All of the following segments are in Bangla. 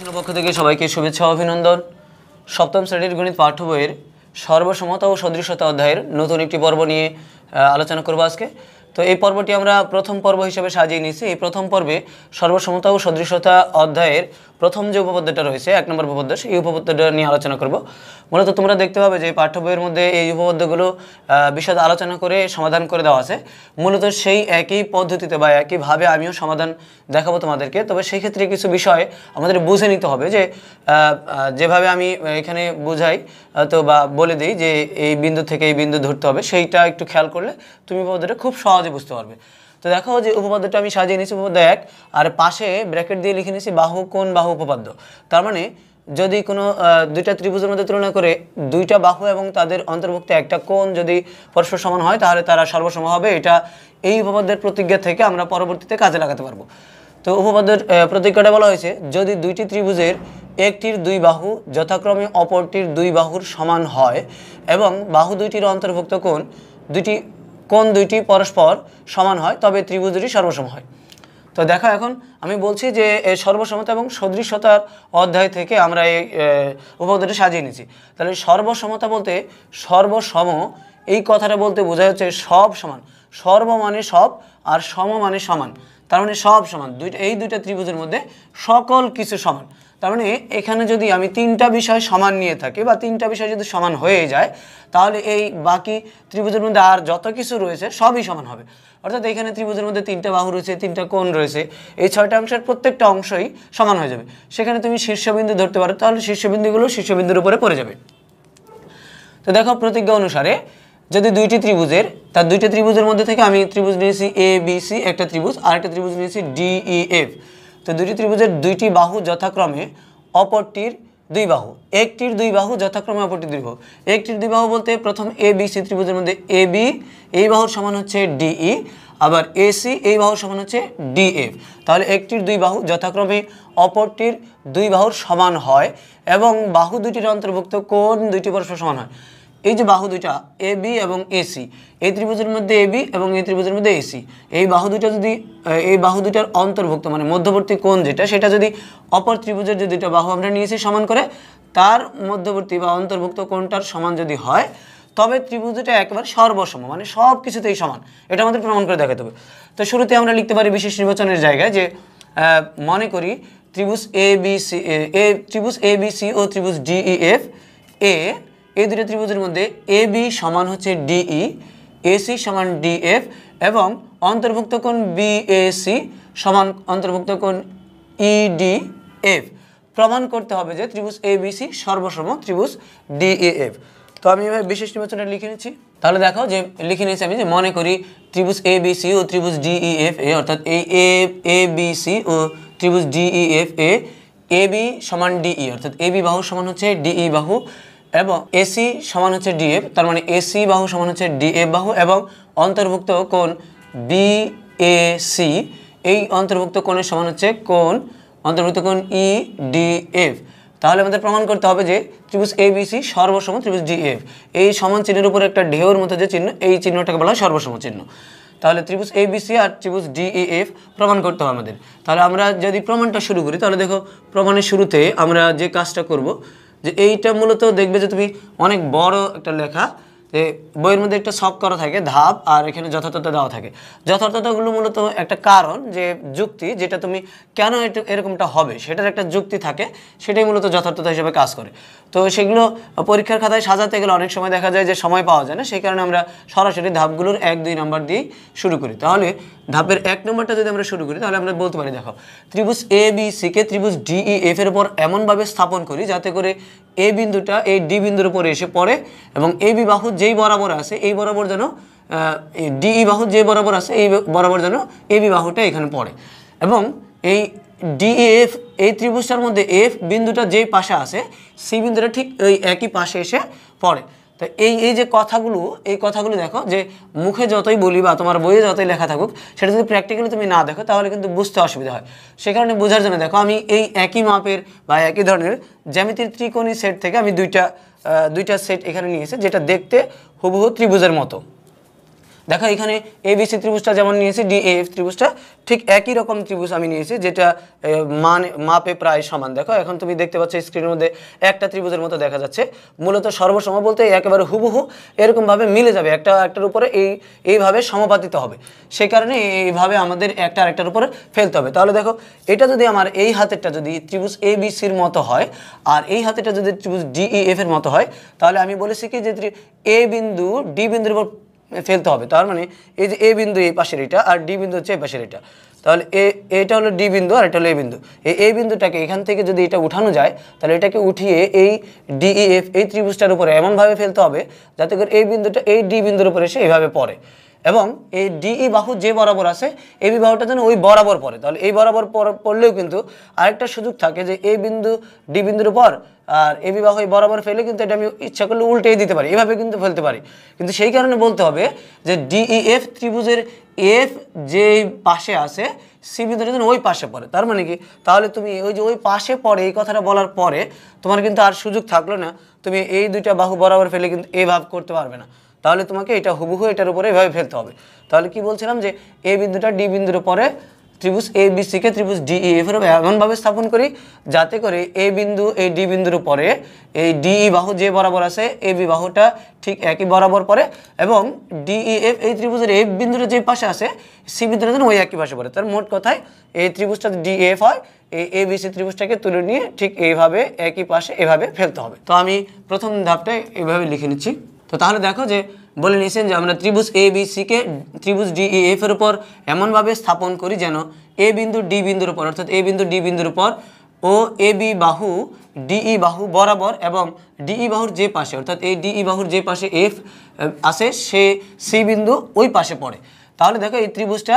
প্রতিষ্ঠানের পক্ষ থেকে সবাইকে শুভেচ্ছা ও অভিনন্দন। সপ্তম শ্রেণীর গণিত পাঠ্য বইয়ের সর্বসমতা ও সদৃশতা অধ্যায়ের নতুন একটি পর্ব নিয়ে আলোচনা করব আজকে। তো এই পর্বটি আমরা প্রথম পর্ব হিসেবে সাজিয়ে নিয়েছি। এই প্রথম পর্বে সর্বসমতা ও সদৃশতা অধ্যায়ের প্রথম যে উপপাদ্যটা রয়েছে 1 নম্বর উপপাদ্য, এই উপপাদ্যটা নিয়ে আলোচনা করব। মূলত তোমরা দেখতে পাবে যে পাঠ্য বইয়ের মধ্যে এই উপপাদ্যগুলো বিশদ আলোচনা করে সমাধান করে দেওয়া আছে। মূলত সেই একই পদ্ধতিতে বা একইভাবে আমিও সমাধান দেখাবো তোমাদেরকে। তবে সেই ক্ষেত্রে কিছু বিষয় আমাদের বুঝে নিতে হবে যে যেভাবে আমি এখানে বোঝাই তো বা বলে দিই যে এই বিন্দু থেকে এই বিন্দু ধরতে হবে, সেইটা একটু খেয়াল করলে তুমি উপপাদ্যটা খুব সহজে বুঝতে পারবে। তো দেখো যে উপপাদ্যটা আমি সাজিয়ে নিয়েছি উপপাদ্য 1, আর পাশে ব্র্যাকেট দিয়ে লিখে নিয়েছি বাহু কোণ বাহু উপপাদ্য। তার মানে যদি কোনো দুইটা ত্রিভুজের মধ্যে তুলনা করে দুইটা বাহু এবং তাদের অন্তর্ভুক্ত একটা কোণ যদি পরস্পর সমান হয় তাহলে তারা সর্বসম হবে। এটা এই উপপাদ্যের প্রতিজ্ঞা থেকে আমরা পরবর্তীতে কাজে লাগাতে পারবো। তো উপপাদ্যের প্রতিজ্ঞাটা বলা হয়েছে, যদি দুইটি ত্রিভুজের একটির দুই বাহু যথাক্রমে অপরটির দুই বাহুর সমান হয় এবং বাহু দুইটির অন্তর্ভুক্ত কোণ দুইটি পরস্পর সমান হয় তবে ত্রিভুজ দুটি সর্বসম হয়। তো দেখো এখন আমি বলছি যে সর্বসমতা এবং সদৃশতার অধ্যায় থেকে আমরা এই উপপাদ্যটা সাজিয়ে নিয়েছি। তাহলে সর্বসমতা বলতে সর্বসম, এই কথাটা বলতে বোঝা হচ্ছে সব সমান। সর্ব মানে সব আর সম মানে সমান, তার মানে সব সমান। এই দুইটা ত্রিভুজের মধ্যে সকল কিছু সমান। তার মানে এখানে যদি আমি তিনটা বিষয় সমান নিয়ে থাকি বা তিনটা বিষয় যদি সমান হয়ে যায় তাহলে এই বাকি ত্রিভুজের মধ্যে আর যত কিছু রয়েছে সবই সমান হবে। অর্থাৎ এখানে ত্রিভুজের মধ্যে তিনটা বাহু রয়েছে, তিনটা কোণ রয়েছে, এই 6টা অংশের প্রত্যেকটা অংশই সমান হয়ে যাবে। সেখানে তুমি শীর্ষবিন্দু ধরতে পারো, তাহলে শীর্ষবিন্দুগুলো শীর্ষবিন্দুর উপরে পড়ে যাবে। তো দেখো প্রতিজ্ঞা অনুসারে যদি দুইটা ত্রিভুজের মধ্যে থেকে আমি ত্রিভুজ নিয়েছি এ বি সি একটা ত্রিভুজ, আর একটা ত্রিভুজ নিয়েছি ডি ই এফ। তো দুইটি ত্রিভুজের দুইটি বাহু যথাক্রমে অপরটির দুই বাহু, একটির দুই বাহু যথাক্রমে অপরটির দুই বাহু। একটির দুই বাহু বলতে প্রথম এ বি সি ত্রিভুজের মধ্যে এ বি এই বাহুর সমান হচ্ছে ডিই, আবার এসি এই বাহুর সমান হচ্ছে ডিএফ। তাহলে একটির দুই বাহু যথাক্রমে অপরটির দুই বাহুর সমান হয় এবং বাহু দুইটির অন্তর্ভুক্ত কোণ দুইটি পরস্পর সমান হয়। এই যে বাহু দুইটা এ বি এবং এসি, এই ত্রিভুজের মধ্যে এ বি এবং এই ত্রিভুজের মধ্যে এসি, এই বাহু দুইটার অন্তর্ভুক্ত মানে মধ্যবর্তী কোণ যেটা, সেটা যদি অপর ত্রিভুজের যে দুইটা বাহু আমরা নিয়েছি সমান করে তার মধ্যবর্তী বা অন্তর্ভুক্ত কোণটার সমান যদি হয় তবে ত্রিভুজ দুটো একেবারে সর্বসম, মানে সব কিছুতেই সমান। এটা আমাদের প্রমাণ করে দেখাতে হবে। তো শুরুতে আমরা লিখতে পারি বিশেষ নির্বাচনের জায়গায় যে মনে করি ত্রিভুজ এ বি সি ও ত্রিভুজ ডিই এফ এই দুটো ত্রিভুজের মধ্যে এ বি সমান হচ্ছে ডিই, এসি সমান ডিএফ এবং অন্তর্ভুক্ত কোণ বিএসি সমান অন্তর্ভুক্ত কোণ ইডিএফ। প্রমাণ করতে হবে যে ত্রিভুজ এবিসি সর্বসম ত্রিভুজ ডিএফ। তো আমি এবার বিশেষ নির্বাচনে লিখে নিচ্ছি। তাহলে দেখো যে লিখে নিয়েছি আমি যে মনে করি ত্রিভুজ এবিসি ও ত্রিভুজ ডিইএফ এ, অর্থাৎ এই এবিসি ও ত্রিভুজ ডিইএফ এ বি সমান ডিই, অর্থাৎ এ বি বাহু সমান হচ্ছে ডিই বাহু এবং এসি সমান হচ্ছে ডিএফ, তার মানে এসি বাহু সমান হচ্ছে ডিএফ বাহু এবং অন্তর্ভুক্ত কোণ বিএসি এই অন্তর্ভুক্ত কোণের সমান হচ্ছে অন্তর্ভুক্ত কোণ ইডিএফ। তাহলে আমাদের প্রমাণ করতে হবে যে ত্রিভুজ এবিসি সর্বসম ত্রিভুজ ডিএফ। এই সমান চিহ্নের উপর একটা ঢেউর মতো যে চিহ্ন, এই চিহ্নটাকে বলা হয় সর্বসম চিহ্ন। তাহলে ত্রিভুজ এবিসি আর ত্রিভুজ ডিইএফ প্রমাণ করতে হবে আমাদের। তাহলে আমরা যদি প্রমাণটা শুরু করি তাহলে দেখো প্রমাণের শুরুতে আমরা যে কাজটা করব যে এইটা মূলত দেখবে যে তুমি অনেক বড় একটা লেখা, যে বইয়ের মধ্যে একটা সব করা থাকে ধাপ আর এখানে যথার্থতা দেওয়া থাকে। যথার্থতাগুলো মূলত একটা কারণ, যে যুক্তি, যেটা তুমি কেন এরকমটা হবে সেটার একটা যুক্তি থাকে, সেটাই মূলত যথার্থতা হিসেবে কাজ করে। তো সেগুলো পরীক্ষার খাতায় সাজাতে গেলে অনেক সময় দেখা যায় যে সময় পাওয়া যায় না, সেই কারণে আমরা সরাসরি ধাপগুলোর 1-2 নম্বর দিয়েই শুরু করি। তাহলে ধাপের 1 নম্বরটা যদি আমরা শুরু করি তাহলে আমরা বলতে পারি, দেখো ত্রিভুজ এ বি সিকে ত্রিভুজ ডিই এফ এর উপর এমনভাবে স্থাপন করি যাতে করে এ বিন্দুটা এই ডি বিন্দুর উপরে এসে পড়ে এবং এ বি বাহু যেই বরাবর আছে এই বরাবর যেন ডিই বাহু যে বরাবর আছে এই বরাবর যেন এ বি বাহুটা এখানে পড়ে এবং এই ডিএফ এই ত্রিভুজটার মধ্যে এফ বিন্দুটা যেই পাশে আছে সেই বিন্দুটা ঠিক ওই একই পাশে এসে পড়ে। তো এই যে কথাগুলো দেখো যে মুখে যতই বলি বা তোমার বইয়ে যতই লেখা থাকুক, সেটা যদি প্র্যাকটিক্যালি তুমি না দেখো তাহলে কিন্তু বুঝতে অসুবিধা হয়। সে কারণে বোঝার জন্য দেখো আমি এই একই মাপের বা একই ধরনের জ্যামিতির ত্রিকোণী সেট থেকে আমি দুইটা সেট এখানে নিয়েছি, যেটা দেখতে হুবহু ত্রিভুজের মতো। দেখো এখানে এবিসি ত্রিভুজটা যেমন নিয়েছি, ডিএএফ ত্রিভুজটা ঠিক একই রকম ত্রিভুজ আমি নিয়েছি, যেটা মাপে প্রায় সমান। দেখো এখন তুমি দেখতে পাচ্ছ স্ক্রিনের মধ্যে একটা ত্রিভুজের মতো দেখা যাচ্ছে। মূলত সর্বসম বলতে একেবারে হুবহু এরকমভাবে মিলে যাবে, একটার উপরে এইভাবে সমাপাতিত হবে। সেই কারণে এইভাবে আমাদের একটা আরেকটার উপরে ফেলতে হবে। তাহলে দেখো এটা যদি আমার এই হাতেরটা যদি ত্রিভুজ এবিসির মতো হয় আর এই হাতেরটা যদি ত্রিভুজ ডিইএফ এর মতো হয়, তাহলে আমি বলেছি কি যে এ বিন্দু ডি বিন্দুর উপর ফেলতে হবে। তার মানে এই যে এ বিন্দু এই পাশের এটা আর ডি বিন্দু হচ্ছে এই পাশের এটা, তাহলে এটা হলো ডি বিন্দু আর এটা হলো এ বিন্দু। এই বিন্দুটাকে এখান থেকে যদি এটা উঠানো যায়, তাহলে এটাকে উঠিয়ে এই ডিইএফ এই ত্রিভুজটার উপরে এমনভাবে ফেলতে হবে যাতে করে এই বিন্দুটা এই ডি বিন্দুর উপরে এসে এইভাবে পড়ে, এবং এই ডিই বাহু যে বরাবর আছে এবি বাহুটা যেন ওই বরাবর পড়ে। তাহলে এই বরাবর পড়লেও কিন্তু আরেকটা সুযোগ থাকে যে এই বিন্দু ডি বিন্দুর উপর আর এবি বাহু এই বরাবর ফেলে কিন্তু এটা আমি ইচ্ছা করলে উল্টেই দিতে পারি, এভাবে কিন্তু ফেলতে পারি। কিন্তু সেই কারণে বলতে হবে যে ডিইএফ ত্রিভুজের এফ যে পাশে আছে সি বিন্দুটা যেন ওই পাশে পড়ে। তার মানে কি, তাহলে তুমি ওই যে ওই পাশে পড়ে এই কথাটা বলার পরে তোমার কিন্তু আর সুযোগ থাকলো না, তুমি এই দুইটা বাহু বরাবর ফেলে কিন্তু এই ভাব করতে পারবে না। তাহলে তোমাকে এটা হুবহু এটার উপরে এভাবে ফেলতে হবে। তাহলে কি বলছিলাম যে এই বিন্দুটা ডি বিন্দুর উপরে ত্রিভুজ এবিসিকে ত্রিভুজ ডিইএফ এর এমনভাবে স্থাপন করি যাতে করে এ বিন্দু এই ডি বিন্দুর উপরে এই ডিই বাহু যে বরাবর আছে এবি বাহুটা ঠিক একই বরাবর পড়ে, এবং ডিইএফ এই ত্রিভুজের এফ বিন্দুটা যে পাশে আছে সি বিন্দুটা যেন ওই একই পাশে পড়ে। তার মোট কথায় এই ত্রিভুজটা ডিএফ হয়, এই এবিসি ত্রিভুজটাকে তুলে নিয়ে ঠিক এইভাবে একই পাশে এভাবে ফেলতে হবে। তো আমি প্রথম ধাপটা এইভাবে লিখে নিচ্ছি। তো তাহলে দেখো যে বলে নিয়েছেন যে আমরা ত্রিভুজ এবিসিকে ত্রিভুজ ডিইএফ এর উপর এমনভাবে স্থাপন করি যেন এ বিন্দু ডি বিন্দুর উপর, অর্থাৎ এ বিন্দু ডি বিন্দুর উপর ও এবি বাহু ডিই বাহু বরাবর, এবং ডিই বাহুর যে পাশে অর্থাৎ এই ডিই বাহুর যে পাশে এফ আছে সে সি বিন্দু ওই পাশে পড়ে। তাহলে দেখো এই ত্রিভুজটা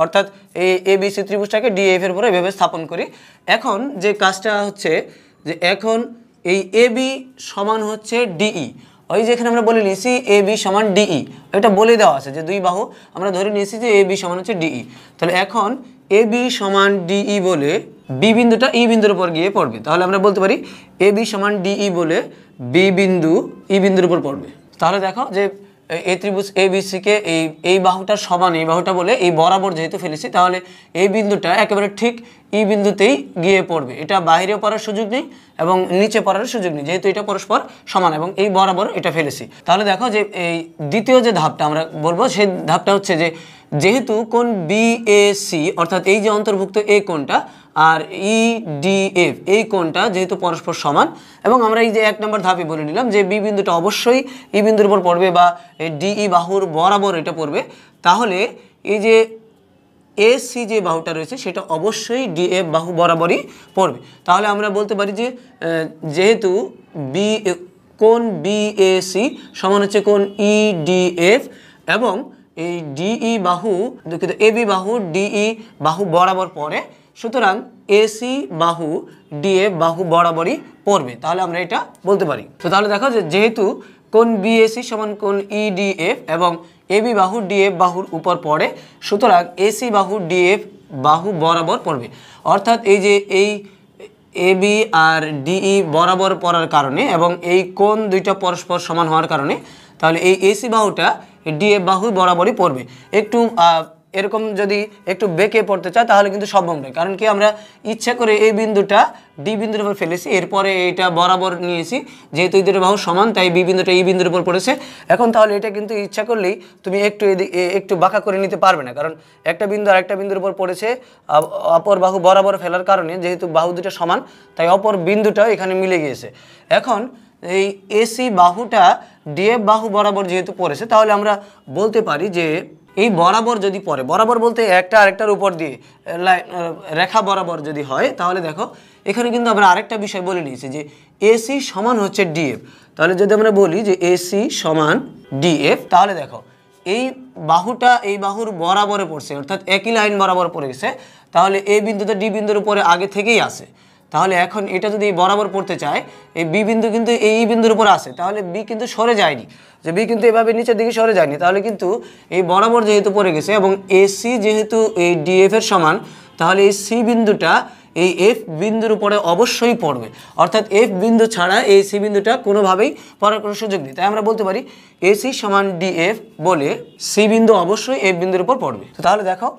অর্থাৎ এই এবিসি ত্রিভুজটাকে ডিএফ এর উপরে এভাবে স্থাপন করি। এখন যে কাজটা হচ্ছে যে এখন এই এবি সমান হচ্ছে ডিই, ওই যে এখানে আমরা বলে নিয়েছি এ বি সমান ডিই, এটা বলে দেওয়া আছে যে দুই বাহু আমরা ধরে নিয়েছি যে এ বি সমান হচ্ছে ডিই। তাহলে এখন এ বি সমান ডিই বলে বি বিন্দুটা ই বিন্দুর উপর গিয়ে পড়বে। তাহলে আমরা বলতে পারি এ বি সমান ডিই বলে বি বিন্দু ই বিন্দুর উপর পড়বে। তাহলে দেখো যে এই ত্রিভুজ এবিসিকে এই বাহুটার সমান এই বাহুটা বলে এই বরাবর যেহেতু ফেলেছি, তাহলে এই বিন্দুটা একেবারে ঠিক ই বিন্দুতেই গিয়ে পড়বে, এটা বাইরে পড়ার সুযোগ নেই এবং নিচে পড়ার সুযোগ নেই, যেহেতু এটা পরস্পর সমান এবং এই বরাবর এটা ফেলেছি। তাহলে দেখো যে এই দ্বিতীয় যে ধাপটা আমরা বলবো সেই ধাপটা হচ্ছে যে যেহেতু কোণ বিএসি অর্থাৎ এই যে অন্তর্ভুক্ত এই কোণটা আর ইডিএফ এই কোণটা যেহেতু পরস্পর সমান, এবং আমরা এই যে এক নম্বর ধাপে বলে নিলাম যে বি বিন্দুটা অবশ্যই ই বিন্দুর উপর পড়বে বা ডিই বাহুর বরাবর এটা পড়বে, তাহলে এই যে এসি যে বাহুটা রয়েছে সেটা অবশ্যই ডিএফ বাহু বরাবরই পড়বে। তাহলে আমরা বলতে পারি যে যেহেতু কোণ বিএসি সমান হচ্ছে কোণ ইডিএফ এবং এই ডিই বাহু দুঃখিত এবি বাহু ডিই বাহু বরাবর পড়ে, সুতরাং এসি বাহু ডিএফ বাহু বরাবরই পড়বে। তাহলে আমরা এটা বলতে পারি। তো তাহলে দেখো যে যেহেতু কোণ বিএসি সমান কোণ ইডিএফ এবং এবি বাহু ডিএফ বাহুর উপর পড়ে, সুতরাং এসি বাহু ডিএফ বাহু বরাবর পড়বে। অর্থাৎ এই যে এই এবি আর ডিই বরাবর পড়ার কারণে এবং এই কোণ দুইটা পরস্পর সমান হওয়ার কারণে তাহলে এই এসি বাহুটা ডিএফ বাহু বরাবরই পড়বে। একটু এরকম যদি একটু বেঁকে পড়তে চায় তাহলে কিন্তু সম্ভব নয়, কারণ কি আমরা ইচ্ছা করে এই বিন্দুটা ডি বিন্দুর উপর ফেলেছি, এরপরে এটা বরাবর নিয়েছি, যেহেতু এই দুটো বাহু সমান তাই বি বিন্দুটা ই বিন্দুর উপর পড়েছে। এখন তাহলে এটা কিন্তু ইচ্ছা করলেই তুমি একটু বাঁকা করে নিতে পারবে না, কারণ একটা বিন্দু আর একটা বিন্দুর উপর পড়েছে, অপর বাহু বরাবর ফেলার কারণে যেহেতু বাহু দুটো সমান তাই অপর বিন্দুটাও এখানে মিলে গিয়েছে। এখন এই এসি বাহুটা ডিএফ বাহু বরাবর যেহেতু পড়েছে, তাহলে আমরা বলতে পারি যে এই বরাবর যদি পড়ে, বরাবর বলতে একটা আরেকটার উপর দিয়ে রেখা বরাবর যদি হয়, তাহলে দেখো এখানে কিন্তু আমরা আরেকটা বিষয় বলে নিয়েছি যে এসি সমান হচ্ছে ডিএফ। তাহলে যদি আমরা বলি যে এসি সমান ডিএফ, তাহলে দেখো এই বাহুটা এই বাহুর বরাবরে পড়ছে, অর্থাৎ একই লাইন বরাবর পড়ে গেছে, তাহলে এই বিন্দুটা ডি বিন্দুর উপরে আগে থেকেই আছে। তাহলে এখন এটা যদি বরাবর পড়তে চায়, এই বি বিন্দু কিন্তু এই বিন্দুর উপর আছে, তাহলে বি কিন্তু সরে যায়নি, যে বি কিন্তু এভাবে নিচের দিকে সরে যায়নি, তাহলে কিন্তু এই বরাবর যেহেতু পড়ে গেছে এবং এসি যেহেতু এই ডিএফ এর সমান, তাহলে এই সি বিন্দুটা এই এফ বিন্দুর উপরে অবশ্যই পড়বে, অর্থাৎ এফ বিন্দু ছাড়া এই সি বিন্দুটা কোনোভাবেই পড়ার কোনো সুযোগ নেই। তাই আমরা বলতে পারি এসি সমান ডিএফ বলে সি বিন্দু অবশ্যই এফ বিন্দুর উপর পড়বে। তো তাহলে দেখো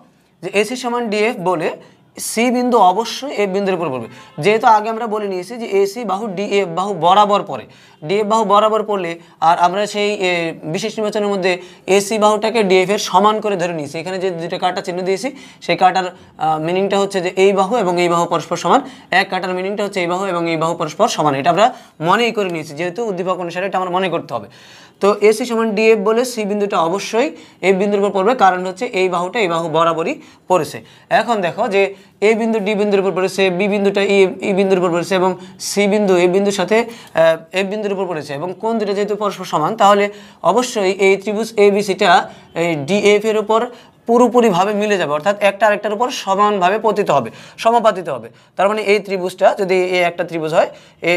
যে এসি সমান ডিএফ বলে সি বিন্দু অবশ্যই এফ বিন্দুর উপর পড়বে। যেহেতু আগে আমরা বলে নিয়েছি যে এসি বাহু ডিএফ বাহু বরাবর পড়ে, ডিএফ বাহু বরাবর পড়লে আর আমরা সেই বিশেষ নির্বাচনের মধ্যে এসি বাহুটাকে ডিএফ এর সমান করে ধরে নিয়েছি। এখানে যে দুটো কাটা চিহ্ন দিয়েছি সেই কাটার মিনিংটা হচ্ছে যে এই বাহু এবং এই বাহু পরস্পর সমান, এক কাটার মিনিংটা হচ্ছে এই বাহু এবং এই বাহু পরস্পর সমান। এটা আমরা মনেই করে নিয়েছি, যেহেতু উদ্দীপক অনুসারে এটা আমরা মনে করতে হবে। তো এসি সমান ডিএফ বলে সি বিন্দুটা অবশ্যই এফ বিন্দুর উপর পড়বে, কারণ হচ্ছে এই বাহুটা এই বাহু বরাবরই পড়েছে। এখন দেখো যে এ বিন্দু ডি বিন্দুর উপর পড়েছে, বি বিন্দুটা ই বিন্দুর উপর পড়েছে এবং সি বিন্দু এ বিন্দুর সাথে এফ বিন্দুর উপর পড়েছে এবং কোণ দুটো যেহেতু পরস্পর সমান, তাহলে অবশ্যই এই ত্রিভুজ এ বি সিটা এই ডিএফ এর উপর পুরোপুরিভাবে মিলে যাবে, অর্থাৎ একটা আরেকটার উপর সমানভাবে পতিত হবে, সমাপাতিত হবে। তার মানে এই ত্রিভুজটা যদি এই একটা ত্রিভুজ হয়,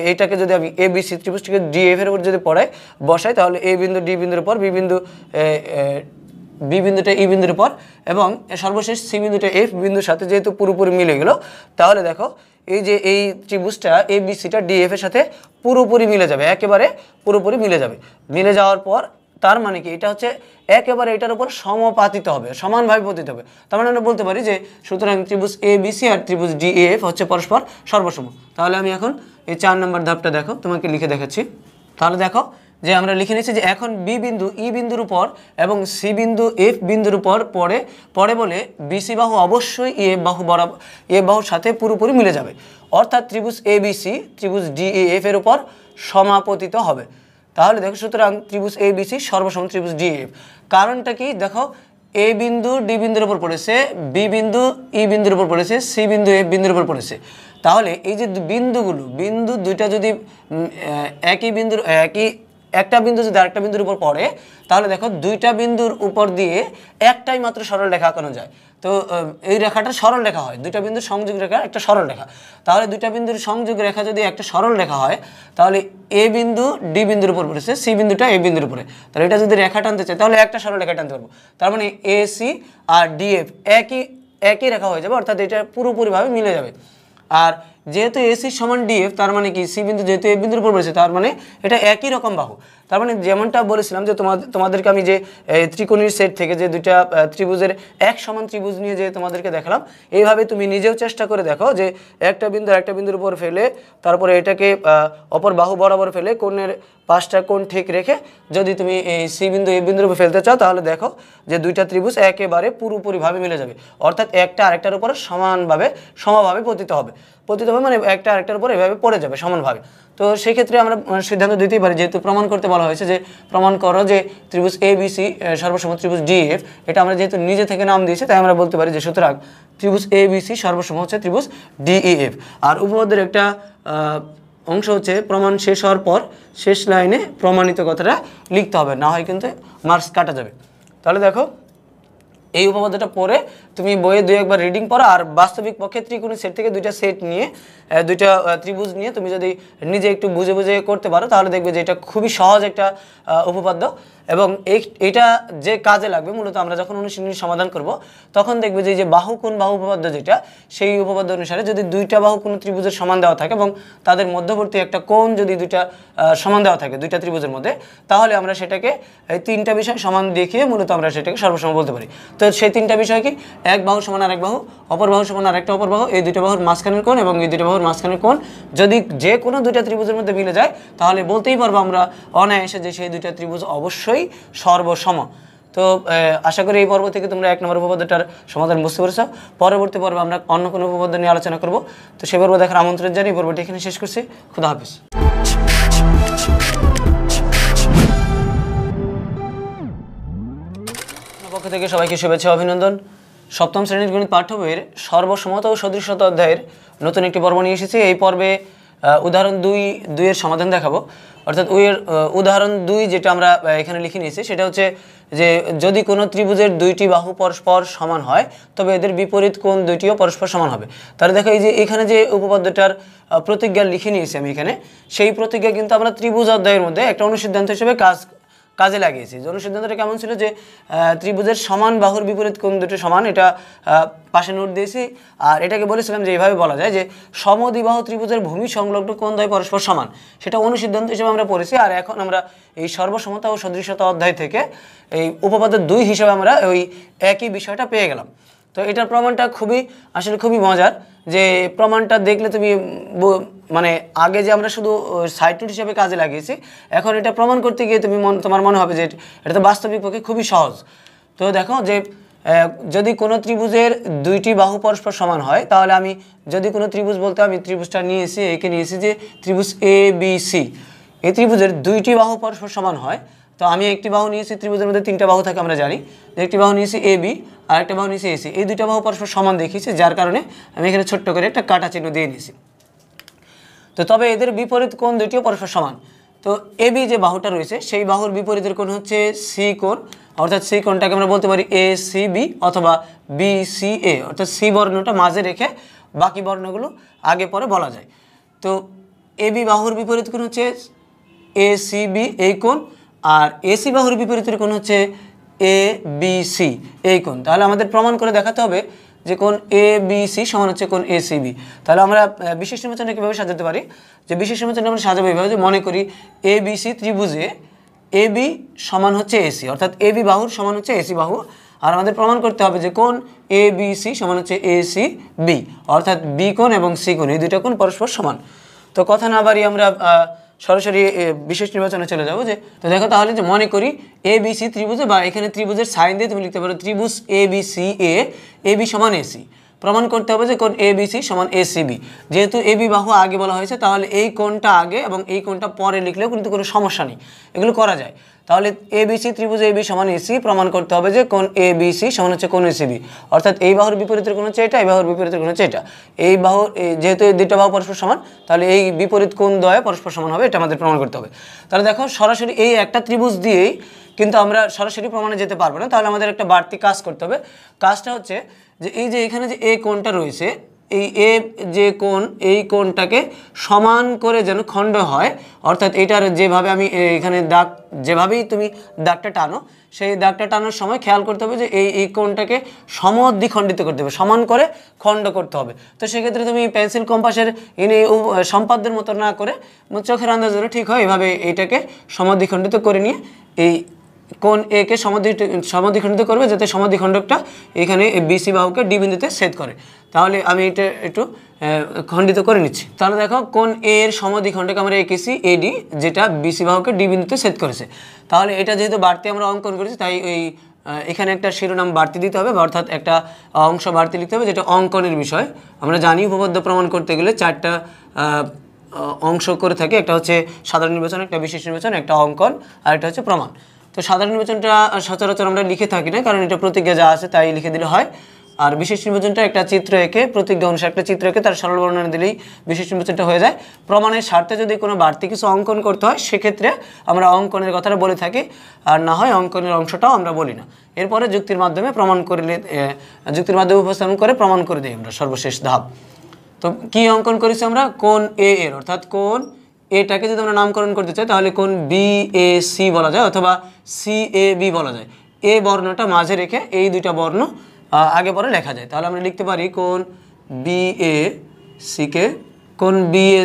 এইটাকে যদি আমি এ বি সি ত্রিভুজটাকে ডিএফ এর উপর যদি বসাই, তাহলে এ বিন্দু ডি বিন্দুর উপর, বি বিন্দুটা ই বিন্দুর উপর এবং সর্বশেষ সি বিন্দুটা এফ বিন্দুর সাথে যেহেতু পুরোপুরি মিলে গেল, তাহলে দেখো এই যে এই ত্রিভুজটা এ বি সিটা ডিএফ এর সাথে পুরোপুরি মিলে যাবে, একেবারে পুরোপুরি মিলে যাবে। মিলে যাওয়ার পর তার মানে কি, এটা হচ্ছে একেবারে এটার উপর সমাপাতিত হবে, সমানভাবে পতিত হবে। তার মানে আমরা বলতে পারি যে সুতরাং ত্রিভুজ এ বি সি আর ত্রিভুজ ডি এফ হচ্ছে পরস্পর সর্বসম। তাহলে আমি এখন এই 4 নম্বর ধাপটা দেখো তোমাকে লিখে দেখাচ্ছি। তাহলে দেখো যে আমরা লিখে নিচ্ছি যে এখন বি বিন্দু ই বিন্দুর উপর এবং সি বিন্দু এফ বিন্দুর উপর পড়ে বলে বিসি বাহু অবশ্যই এ বাহু বরাবর এ বাহুর সাথে পুরোপুরি মিলে যাবে, অর্থাৎ ত্রিভুজ এ বি সি ত্রিভুজ ডি এফ এর উপর সমাপতিত হবে। তাহলে দেখো সুতরাং ত্রিভুজ এ বি সি সর্বসম ত্রিভুজ ডি এফ। কারণটা কি, দেখো এ বিন্দু ডি বিন্দুর উপর পড়েছে, বি বিন্দু ই বিন্দুর উপর পড়েছে, সি বিন্দু এফ বিন্দুর উপর পড়েছে। তাহলে এই যে বিন্দু দুইটা যদি একটা বিন্দু যদি আরেকটা বিন্দুর উপর পড়ে, তাহলে দেখো দুইটা বিন্দুর উপর দিয়ে একটাই মাত্র সরল রেখা আঁকানো যায়। তো এই রেখাটা সরল রেখা হয়, দুইটা বিন্দুর সংযোগ রেখা একটা সরল রেখা। তাহলে দুইটা বিন্দুর সংযোগ রেখা যদি একটা সরল রেখা হয়, তাহলে এ বিন্দু ডি বিন্দুর উপর পড়েছে, সি বিন্দুটা এ বিন্দুর উপরে, তাহলে এটা যদি রেখা টানতে চাই তাহলে একটা সরল রেখা টানতে পারবো। তার মানে এ সি আর ডিএফ একই রেখা হয়ে যাবে, অর্থাৎ এটা পুরোপুরিভাবে মিলে যাবে। আর যেহেতু এসি সমান ডিএফ, তার মানে কি সি বিন্দু যেহেতু এ বিন্দুর উপর পড়েছে, তার মানে এটা একই রকম বাহু। তার মানে যেমনটা বলেছিলাম যে তোমাদেরকে আমি যে ত্রিকোণীর সেট থেকে যে দুইটা ত্রিভুজের এক সমান ত্রিভুজ নিয়ে যে তোমাদেরকে দেখালাম, এইভাবে তুমি নিজেও চেষ্টা করে দেখো যে একটা বিন্দুর উপর ফেলে তারপরে এটাকে অপর বাহু বরাবর ফেলে কোণের 5টা কোণ ঠিক রেখে যদি তুমি এই সি বিন্দু এ বিন্দুর উপর ফেলতে চাও, তাহলে দেখো যে দুইটা ত্রিভুজ একেবারে পুরোপুরিভাবে মিলে যাবে, অর্থাৎ একটা আরেকটার উপর সমভাবে পতিত হবে মানে একটা আরেকটার উপর এভাবে পড়ে যাবে সমানভাবে। তো সেই ক্ষেত্রে আমরা সিদ্ধান্ত দিতেই পারি, যেহেতু প্রমাণ করতে বলা হয়েছে যে প্রমাণ করো যে ত্রিভুজ এ বি সি সর্বসম ত্রিভুজ ডি এফ, এটা আমরা যেহেতু নিজে থেকে নাম দিয়েছি, তাই আমরা বলতে পারি যে সুতরাং ত্রিভুজ এ বি সি সর্বসম হচ্ছে ত্রিভুজ ডি ই এফ। আর উপপাদ্যের একটা অংশ হচ্ছে প্রমাণ শেষ হওয়ার পর শেষ লাইনে প্রমাণিত কথাটা লিখতে হবে, না হয় কিন্তু মার্কস কাটা যাবে। তাহলে দেখো এই উপপাদ্যটা পড়ে তুমি বইয়ে 2-1বার রিডিং পড়ো, আর বাস্তবিক পক্ষে ত্রিকোণী সেট থেকে দুইটা সেট নিয়ে দুইটা ত্রিভুজ নিয়ে তুমি যদি নিজে একটু বুঝে করতে পারো, তাহলে দেখবে যে এটা খুবই সহজ একটা উপপাদ্য এবং এটা যে কাজে লাগবে মূলত আমরা যখন অনুশীলনী সমাধান করব, তখন দেখবে যে বাহু কোণ বাহু উপপাদ্য যেটা, সেই উপপাদ্য অনুসারে যদি দুইটা বাহু কোনো ত্রিভুজের সমান দেওয়া থাকে এবং তাদের মধ্যবর্তী একটা কোণ যদি দুইটা সমান দেওয়া থাকে দুইটা ত্রিভুজের মধ্যে, তাহলে আমরা সেটাকে এই 3টা বিষয় সমান দেখিয়ে মূলত আমরা সেটাকে সর্বসম বলতে পারি। তো সেই 3টা বিষয় কি, এক বাহু সমান আরেক বাহু, অপর বাহু সমান আরেকটা অপর বাহু, এই দুইটা বাহুর মাঝখানের কোণ এবং এই দুইটা বাহুর মাঝখানের কোণ যদি যে কোনো দুইটা ত্রিভুজের মধ্যে মিলে যায়, তাহলে বলতেই পারবো আমরা অনায়াসে যে সেই দুইটা ত্রিভুজ অবশ্যই সর্বসম। তো আশা করি এই পর্ব থেকে তোমরা 1 নম্বর উপপাদ্যটার সমাধান বুঝতে পেরেছো। পরবর্তী পর্বে আমরা অন্য কোনো উপপাদ্য নিয়ে আলোচনা করব। তো সেই পর্ব দেখার আমন্ত্রণ জানিয়ে পর্বটি এখানে শেষ করছি। খুদা হাফেজ। পক্ষ থেকে সবাইকে শুভেচ্ছা অভিনন্দন। সপ্তম শ্রেণীর গণিত পাঠ্য বইয়ের সর্বসমতা ও সদৃশতা অধ্যায়ের নতুন একটি পর্ব নিয়ে এসেছি। এই পর্বে উদাহরণ 2-এর সমাধান দেখাবো, অর্থাৎ উদাহরণ 2 যেটা আমরা এখানে লিখে নিয়েছি সেটা হচ্ছে যে যদি কোনো ত্রিভুজের দুইটি বাহু পরস্পর সমান হয় তবে এদের বিপরীত কোণ দুইটিও পরস্পর সমান হবে। তাহলে দেখো এই যে এখানে যে উপপাদ্যটার প্রতিজ্ঞা লিখে নিয়েছি আমি এখানে, সেই প্রতিজ্ঞা কিন্তু আমরা ত্রিভুজ অধ্যায়ের মধ্যে একটা অনুসিদ্ধান্ত হিসেবে কাজে লাগিয়েছি। যে অনুসিদ্ধান্তটা কেমন ছিল যে ত্রিভুজের সমান বাহুর বিপরীত কোণ দুটো সমান, এটা পাশে নোট দিয়েছি। আর এটাকে বলেছিলাম যে এইভাবে বলা যায় যে সমদ্বিবাহু ত্রিভুজের ভূমি সংলগ্ন কোণদ্বয় পরস্পর সমান, সেটা অনুসিদ্ধান্ত হিসেবে আমরা পড়েছি। আর এখন আমরা এই সর্বসমতা ও সদৃশতা অধ্যায় থেকে এই উপপাদ্য 2 হিসেবে আমরা ওই একই বিষয়টা পেয়ে গেলাম। তো এটার প্রমাণটা খুবই মজার, যে প্রমাণটা দেখলে তুমি মানে আগে যে আমরা শুধু সাইড নোট হিসেবে কাজে লাগিয়েছি, এখন এটা প্রমাণ করতে গিয়ে তোমার মনে হবে যে এটা তো বাস্তবিক পক্ষে খুবই সহজ। তো দেখো যে যদি কোনো ত্রিভুজের দুইটি বাহু পরস্পর সমান হয়, তাহলে আমি যদি কোনো ত্রিভুজ বলতে আমি ত্রিভুজটা নিয়েছি, একে নিয়েছি যে ত্রিভুজ এ বি সি, এই ত্রিভুজের দুইটি বাহু পরস্পর সমান হয়। তো আমি একটি বাহু নিয়েছি, ত্রিভুজের মধ্যে 3টা বাহু থাকে আমরা জানি, একটি বাহু নিয়েছি এ বি আর একটা বাহু নিয়েছি এসি, এই দুইটা বাহু পরস্পর সমান দেখিয়েছি, যার কারণে আমি এখানে ছোট্ট করে একটা কাটা চিহ্ন দিয়ে নিয়েছি। তো তবে এদের বিপরীত কোণ দুটিও পরস্পর সমান। তো এ বি যে বাহুটা রয়েছে সেই বাহুর বিপরীতের কোণ হচ্ছে সি কোণ, অর্থাৎ সি কোণটাকে আমরা বলতে পারি এ সি বি অথবা বি সি এ, অর্থাৎ সি বর্ণটা মাঝে রেখে বাকি বর্ণগুলো আগে পরে বলা যায়। তো এ বি বাহুর বিপরীত কোণ হচ্ছে এ সি বি এই কোণ, আর এসি বাহুর বিপরীতের কোণ হচ্ছে এ বি সি এই কোণ। তাহলে আমাদের প্রমাণ করে দেখাতে হবে যে কোণ এ বি সি সমান হচ্ছে কোণ এ সি বি। তাহলে আমরা বিশেষ নির্বাচনে কীভাবে সাজাতে পারি, যে বিশেষ নির্বাচনে আমরা সাজাবো এইভাবে যে মনে করি A B C ত্রিভুজে A B সমান হচ্ছে এসি, অর্থাৎ এ বি বাহুর সমান হচ্ছে এসি বাহু। আর আমাদের প্রমাণ করতে হবে যে কোণ এ বি সি সমান হচ্ছে এ সি বি, অর্থাৎ বি কোণ এবং সি কোণ এই দুইটা কোণ পরস্পর সমান। তো কথা না বাড়িয়ে আমরা সরাসরি বিশেষ নির্বাচনে চলে যাবো। যে তো দেখো তাহলে যে মনে করি এ বি সি ত্রিভুজে, বা এখানে ত্রিভুজের সাইন দিয়ে তুমি লিখতে পারো ত্রিভুজ এ বি সি এ বি সমান এসি। প্রমাণ করতে হবে যে কোণ এ বি সি সমান এ সি বি। যেহেতু এ বি বাহু আগে বলা হয়েছে, তাহলে এই কোণটা আগে এবং এই কোণটা পরে লিখলেও কিন্তু কোনো সমস্যা নেই, এগুলো করা যায়। তাহলে এ বি সি ত্রিভুজ এ বি সমান এসি, প্রমাণ করতে হবে যে কোণ এ বি সি সমান হচ্ছে কোণ এসি বি, অর্থাৎ এই বাহুর বিপরীতের কোণ হচ্ছে এটা, এই বাহুর বিপরীতের কোণ হচ্ছে এটা। এই বাহু যেহেতু এই দুটো বাহু পরস্পর সমান, তাহলে এই বিপরীত কোণ দ্বয় পরস্পর সমান হবে, এটা আমাদের প্রমাণ করতে হবে। তাহলে দেখো সরাসরি এই একটা ত্রিভুজ দিয়েই কিন্তু আমরা সরাসরি প্রমাণে যেতে পারবো না, তাহলে আমাদের একটা বাড়তি কাজ করতে হবে। কাজটা হচ্ছে যে এই যে এখানে যে এ কোণটা রয়েছে, এই এ যে কোণ, এই কোণটাকে সমান করে যেন খণ্ড হয়, অর্থাৎ এটার যেভাবে আমি এখানে দাগ, যেভাবেই তুমি দাগটা টানো, সেই দাগটা টানার সময় খেয়াল করতে হবে যে এই কোণটাকে সমদ্বিখণ্ডিত করতে হবে, সমান করে খণ্ড করতে হবে। তো সেক্ষেত্রে তুমি পেন্সিল কম্পাসের এনে সম্পাদ্যের মতো না করে চোখের আন্দাজ ধরে ঠিক হয় এভাবে এইটাকে সমদ্বিখণ্ডিত করে নিয়ে এই কোণ এ কে সমদ্বিখণ্ডিত করবে, যাতে সমদ্বিখণ্ডকটা এখানে বিসি বাহুকে ডি বিন্দুতে ছেদ করে। তাহলে আমি এটা একটু খণ্ডিত করে নিচ্ছি। তাহলে দেখো কোণ এ এর সমদ্বিখণ্ডক আমরা এঁকেছি এডি, যেটা বিসি বাহুকে ডি বিন্দুতে ছেদ করেছে। তাহলে এটা যেহেতু বাড়তি আমরা অঙ্কন করেছি, তাই এখানে একটা শিরোনাম বাড়তি দিতে হবে, অর্থাৎ একটা অংশ বাড়তি লিখতে হবে, যেটা অঙ্কনের বিষয়। আমরা জানি উপপাদ্য প্রমাণ করতে গেলে 4টা অংশ করে থাকে, একটা হচ্ছে সাধারণ নির্বাচন, একটা বিশেষ নির্বাচন, একটা অঙ্কন, আর একটা হচ্ছে প্রমাণ। তো সাধারণ নির্বাচনটা সচরাচর আমরা লিখে থাকি না, কারণ এটা প্রতিজ্ঞা যা আছে তাই লিখে দিলে হয়। আর বিশেষ নির্বাচনটা একটা চিত্র এঁকে, প্রতিজ্ঞা অনুসারে একটা চিত্র এঁকে তার সরল বর্ণনা দিলেই বিশেষ নির্বাচনটা হয়ে যায়। প্রমাণের স্বার্থে যদি কোনো বাড়তি কিছু অঙ্কন করতে হয়, সেক্ষেত্রে আমরা অঙ্কনের কথাটা বলে থাকি, আর না হয় অঙ্কনের অংশটাও আমরা বলি না। এরপরে যুক্তির মাধ্যমে যুক্তির মাধ্যমে উপস্থাপন করে প্রমাণ করে দিই আমরা, সর্বশেষ ধাপ। তো কি অঙ্কন করেছি আমরা, কোণ এ এর, অর্থাৎ কোণ এটাকে যদি আমরা নামকরণ করতে চাই, তাহলে কোণ বি এ সি বলা যায়, অথবা সি এ বি বলা যায়। এ বর্ণটা মাঝে রেখে এই দুইটা বর্ণ আগে পরে লেখা যায়। তাহলে আমরা লিখতে পারি কোণ বি এ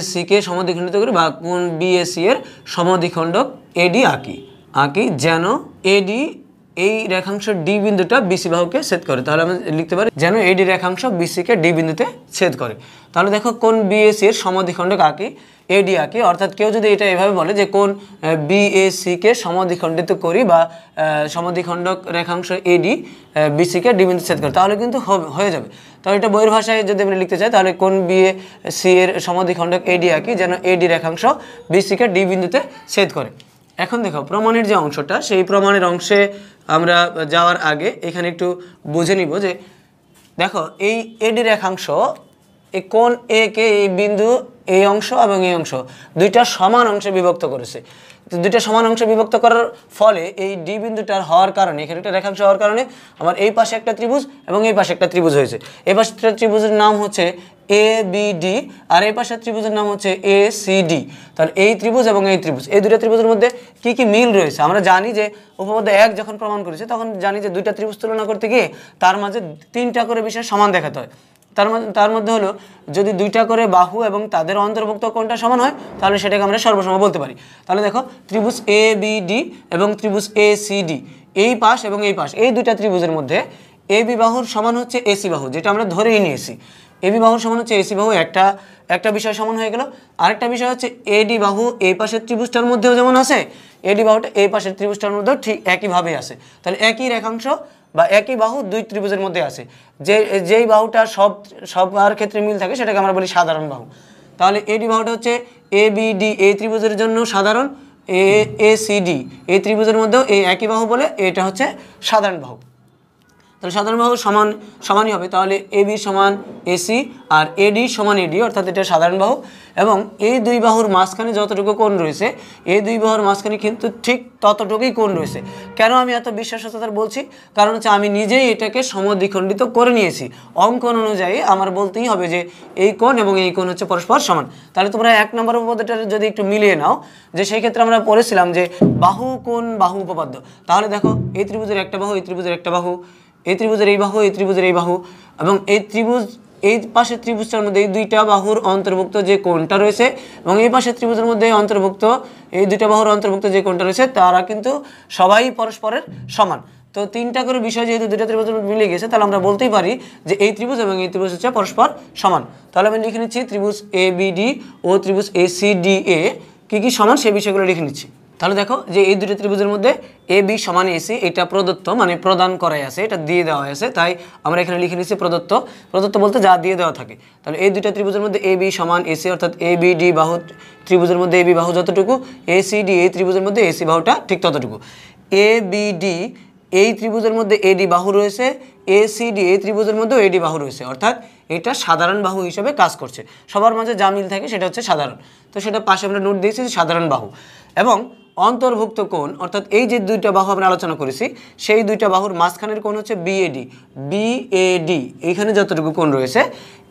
সিকে সমদ্বিখণ্ডিত করি, বা কোণ বি এ সি এর সমদ্বিখণ্ডক এডি আঁকি যেন এডি এই রেখাংশ ডি বিন্দুটা বিসি বাহুকে ছেদ করে। তাহলে আমরা লিখতে পারি যেন এডি রেখাংশ বিসিকে ডি বিন্দুতে ছেদ করে। তাহলে দেখো কোণ বিএসি এর সমদ্বিখণ্ডক এডি অর্থাৎ কেউ যদি এটা এভাবে বলে যে কোণ বিএসিকে সমদ্বিখণ্ডিত করি, বা সমদ্বিখণ্ডক রেখাংশ এডি বিসিকে ডি বিন্দুতে ছেদ করে, তাহলে কিন্তু হয়ে যাবে। তাহলে এটা বইয়ের ভাষায় যদি আমরা লিখতে চাই, তাহলে কোণ বিএসি এর সমদ্বিখণ্ডক এডি যেন এডি রেখাংশ বিসিকে ডি বিন্দুতে ছেদ করে। এখন দেখো প্রমাণের যে অংশটা, সেই প্রমাণের অংশে আমরা যাওয়ার আগে এখানে একটু বুঝে নিব যে দেখো এই এডি রেখাংশ এই কোণ এ কে এই বিন্দু এই অংশ এবং এই অংশ দুইটা সমান অংশে বিভক্ত করেছে। দুইটা সমান অংশে বিভক্ত করার ফলে এই ডি বিন্দুটার হওয়ার কারণে, এখানে একটা রেখাংশ হওয়ার কারণে আমার এই পাশে একটা ত্রিভুজ এবং এই পাশে একটা ত্রিভুজ হয়েছে। এই পাশে ত্রিভুজের নাম হচ্ছে এ বি ডি আর এই পাশের ত্রিভুজের নাম হচ্ছে এ সি ডি। তাহলে এই ত্রিভুজ এবং এই ত্রিভুজ, এই দুইটা ত্রিভুজের মধ্যে কি কি মিল রয়েছে? আমরা জানি যে উপপাদ্য 1 যখন প্রমাণ করেছে তখন জানি যে দুইটা ত্রিভুজ তুলনা করতে গিয়ে তার মাঝে 3টা করে বিষয় সমান দেখাতে হয়। তার মধ্যে হলো যদি 2টা করে বাহু এবং তাদের অন্তর্ভুক্ত কোণটা সমান হয় তাহলে সেটাকে আমরা সর্বসম বলতে পারি। তাহলে দেখো ত্রিভুজ এ বি ডি এবং ত্রিভুজ এ সি ডি, এই পাশ এবং এই পাশ, এই দুইটা ত্রিভুজের মধ্যে এ বি বাহুর সমান হচ্ছে এসি বাহু, যেটা আমরা ধরেই নিয়েছি। এ বি বাহুর সমান হচ্ছে এসি বাহু, একটা বিষয় সমান হয়ে গেল। আরেকটা বিষয় হচ্ছে এডি বাহু এই পাশের ত্রিভুজটার মধ্যেও যেমন আছে, এডি বাহুটা এই পাশের ত্রিভুজটার মধ্যেও ঠিক একইভাবে আছে। তাহলে একই রেখাংশ বা একই বাহু দুই ত্রিভুজের মধ্যে আছে। যেই বাহুটা সবার ক্ষেত্রে মিল থাকে সেটাকে আমরা বলি সাধারণ বাহু। তাহলে এডি বাহুটা হচ্ছে এ বি ডি এই ত্রিভুজের জন্য সাধারণ, এ সি ডি এই ত্রিভুজের মধ্যেও এই একই বাহু বলে এটা হচ্ছে সাধারণ বাহু। তাহলে সাধারণ বাহু সমানই হবে। তাহলে এ বি সমান এসি আর এডি সমান এডি, অর্থাৎ এটা সাধারণ বাহু। এবং এই দুই বাহুর মাঝখানে যতটুকু কোণ রয়েছে, এই দুই বাহুর মাঝখানে কিন্তু ঠিক ততটুকুই কোণ রয়েছে। কেন আমি এত বিশ্বাসতার বলছি? কারণ হচ্ছে আমি নিজেই এটাকে সমদ্বিখণ্ডিত করে নিয়েছি। অঙ্কন অনুযায়ী আমার বলতেই হবে যে এই কোণ এবং এই কোণ হচ্ছে পরস্পর সমান। তাহলে তোমরা 1 নম্বর উপপাদ্যটা যদি একটু মিলিয়ে নাও, যে সেই ক্ষেত্রে আমরা পড়েছিলাম যে বাহু কোণ বাহু উপপাদ্য। তাহলে দেখো এই ত্রিভুজের একটা বাহু, এই ত্রিভুজের একটা বাহু, এই ত্রিভুজের এই বাহু, এই ত্রিভুজের এই বাহু, এবং এই ত্রিভুজ এই পাশের ত্রিভুজটার মধ্যে এই দুইটা বাহুর অন্তর্ভুক্ত যে কোণটা রয়েছে এবং এই পাশের ত্রিভুজের মধ্যে অন্তর্ভুক্ত এই দুইটা বাহুর অন্তর্ভুক্ত যে কোণটা রয়েছে তারা কিন্তু সবাই পরস্পরের সমান। তো 3টা করে বিষয় যেহেতু দুইটা ত্রিভুজের মধ্যে মিলে গেছে, তাহলে আমরা বলতেই পারি যে এই ত্রিভুজ এবং এই ত্রিভুজ হচ্ছে পরস্পর সমান। তাহলে আমি লিখে নিচ্ছি ত্রিভুজ এ বি ডি ও ত্রিভুজ এ সি ডি এ কী সমান সেই বিষয়গুলো লিখে নিচ্ছি। তাহলে দেখো যে এই দুটো ত্রিভুজের মধ্যে এ বি সমান এসি, এটা প্রদত্ত মানে প্রদান করাই আছে, এটা দিয়ে দেওয়া হয়েছে, তাই আমরা এখানে লিখে নিচ্ছি প্রদত্ত। প্রদত্ত বলতে যা দিয়ে দেওয়া থাকে। তাহলে এই দুইটা ত্রিভুজের মধ্যে এ বি সমান এসি, অর্থাৎ এ বি ডি বাহু ত্রিভুজের মধ্যে এ বি বাহু যতটুকু, এ সি ডি এই ত্রিভুজের মধ্যে এসি বাহুটা ঠিক ততটুকু। এ বি ডি এই ত্রিভুজের মধ্যে এডি বাহু রয়েছে, এ সি ডি এই ত্রিভুজের মধ্যে এডি বাহু রয়েছে, অর্থাৎ এটা সাধারণ বাহু হিসেবে কাজ করছে। সবার মাঝে যা মিল থাকে সেটা হচ্ছে সাধারণ। তো সেটা পাশে আমরা নোট দিয়েছি সাধারণ বাহু। এবং অন্তর্ভুক্ত কোণ, অর্থাৎ এই যে দুইটা বাহু আমরা আলোচনা করেছি সেই দুইটা বাহুর মাঝখানের কোণ হচ্ছে বিএডি। বিএডি এইখানে যতটুকু কোণ রয়েছে,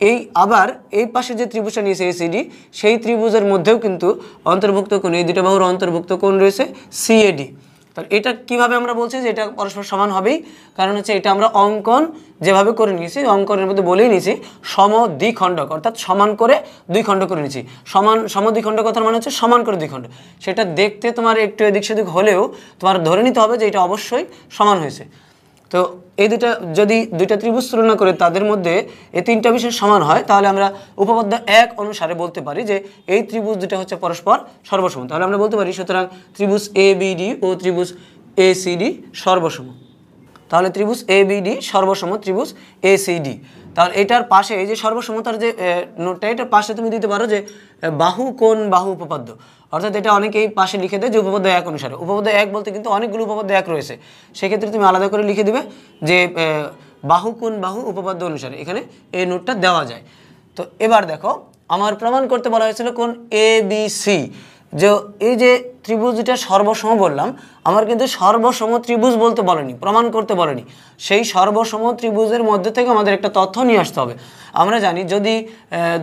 এই আবার এই পাশে যে ত্রিভুজটা নিয়েছে এসিডি সেই ত্রিভুজের মধ্যেও কিন্তু অন্তর্ভুক্ত কোণ, এই দুইটা বাহুর অন্তর্ভুক্ত কোণ রয়েছে সিএডি। তাহলে এটা কিভাবে আমরা বলছি যে এটা পরস্পর সমান হবেই? কারণ হচ্ছে এটা আমরা অঙ্কন যেভাবে করে নিয়েছি, অঙ্কনের মধ্যে বলেই নিয়েছি সমদ্বিখণ্ডক, অর্থাৎ সমান করে দুই খণ্ড করে নিয়েছি। সমদ্বিখণ্ডক কথার মানে হচ্ছে সমান করে দুই খণ্ড। সেটা দেখতে তোমার একটু এদিক সেদিক হলেও তোমার ধরে নিতে হবে যে এটা অবশ্যই সমান হয়েছে। তো এই যদি দুইটা ত্রিভুজ তুলনা করে তাদের মধ্যে এই 3টা বিষয় সমান হয়, তাহলে আমরা উপপাদ্য 1 অনুসারে বলতে পারি যে এই ত্রিভুজ দুটো হচ্ছে পরস্পর সর্বসম। তাহলে আমরা বলতে পারি সুতরাং ত্রিভুজ এ বি ডি ও ত্রিভুজ এ সি ডি সর্বসম। তাহলে ত্রিভুজ এ বি ডি সর্বসম ত্রিভুজ এ সি ডি। তাহলে এটার পাশে এই যে সর্বসমতার যে নোটটা, এটার পাশে তুমি দিতে পারো যে বাহু কোণ বাহু উপপাদ্য, অর্থাৎ এটা অনেকেই পাশে লিখে দেয় যে উপপাদ্য 1 অনুসারে। উপপাদ্য 1 বলতে কিন্তু অনেকগুলো উপপাদ্য 1 রয়েছে, সেক্ষেত্রে তুমি আলাদা করে লিখে দিবে যে বাহু কোণ বাহু উপপাদ্য অনুসারে, এখানে এই নোটটা দেওয়া যায়। তো এবার দেখো আমার প্রমাণ করতে বলা হয়েছিল কোণ এ বি সি, যে এই যে ত্রিভুজ যেটা সর্বসম বললাম, আমার কিন্তু সর্বসম ত্রিভুজ বলতে বলেনি, প্রমাণ করতে বলেনি। সেই সর্বসম ত্রিভুজের মধ্যে থেকে আমাদের একটা তথ্য নিয়ে আসতে হবে। আমরা জানি যদি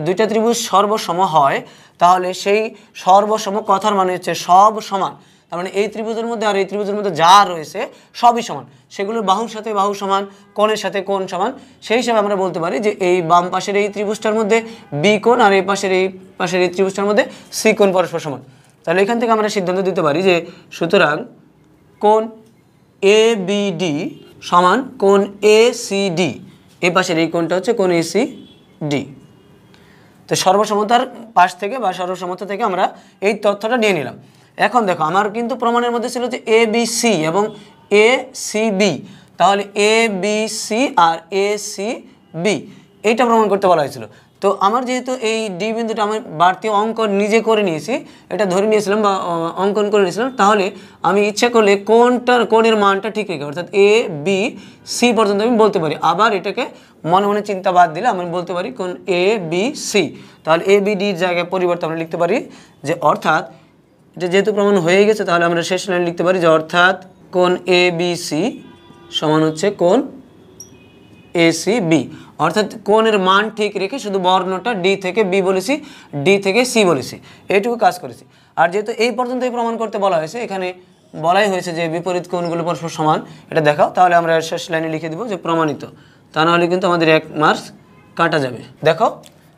দুইটা ত্রিভুজ সর্বসম হয় তাহলে সেই সর্বসম কথার মানে হচ্ছে সব সমান। তার মানে এই ত্রিভুজের মধ্যে আর এই ত্রিভুজের মধ্যে যা রয়েছে সবই সমান, সেগুলোর বাহুর সাথে বাহু সমান, কোণের সাথে কোণ সমান। সেই হিসাবে আমরা বলতে পারি যে এই বাম পাশের এই ত্রিভুজটার মধ্যে বি কোণ আর এই পাশের এই ত্রিভুজটার মধ্যে সি কোণ পরস্পর সমান। তাহলে এখান থেকে আমরা সিদ্ধান্ত দিতে পারি যে সুতরাং কোণ এ বি ডি সমান কোণ এ সি ডি, এই পাশের এই কোণটা হচ্ছে কোণ এ সি ডি। তো সর্বসমতার পাশ থেকে বা সর্বসমতা থেকে আমরা এই তথ্যটা নিয়ে নিলাম। এখন দেখো আমার কিন্তু প্রমাণের মধ্যে ছিল যে এ বি সি এবং এ সি বি, তাহলে এ বি সি আর এ সি বি এইটা প্রমাণ করতে বলা হয়েছিল। তো আমার যেহেতু এই ডি বিন্দুটা আমি বাড়তি অঙ্কন নিজে করে নিয়েছি, এটা ধরে নিয়েছিলাম বা অঙ্কন করে নিয়েছিলাম, তাহলে আমি ইচ্ছা করলে কোণের মানটা ঠিক রেখে অর্থাৎ এ বি সি পর্যন্ত আমি বলতে পারি। আবার এটাকে মনে মনে চিন্তা বাদ দিলে আমি বলতে পারি কোণ এ বি সি। তাহলে এ বি ডির জায়গায় পরিবর্তে আমরা লিখতে পারি যে অর্থাৎ এটা যেহেতু প্রমাণ হয়ে গেছে তাহলে আমরা শেষ লাইন লিখতে পারি যে অর্থাৎ কোণ এ বি সি সমান হচ্ছে কোণ এ সি বি। অর্থাৎ কোণের মান ঠিক রেখে শুধু বর্ণটা ডি থেকে বি বলেছি, ডি থেকে সি বলেছি, এইটুকু কাজ করেছি। আর যেহেতু এই পর্যন্তই প্রমাণ করতে বলা হয়েছে, এখানে বলাই হয়েছে যে বিপরীত কোণগুলো পরস্পর সমান, এটা দেখাও, তাহলে আমরা শেষ লাইনে লিখে দেবো যে প্রমাণিত। তা নাহলে কিন্তু আমাদের 1 মার্কস কাটা যাবে। দেখো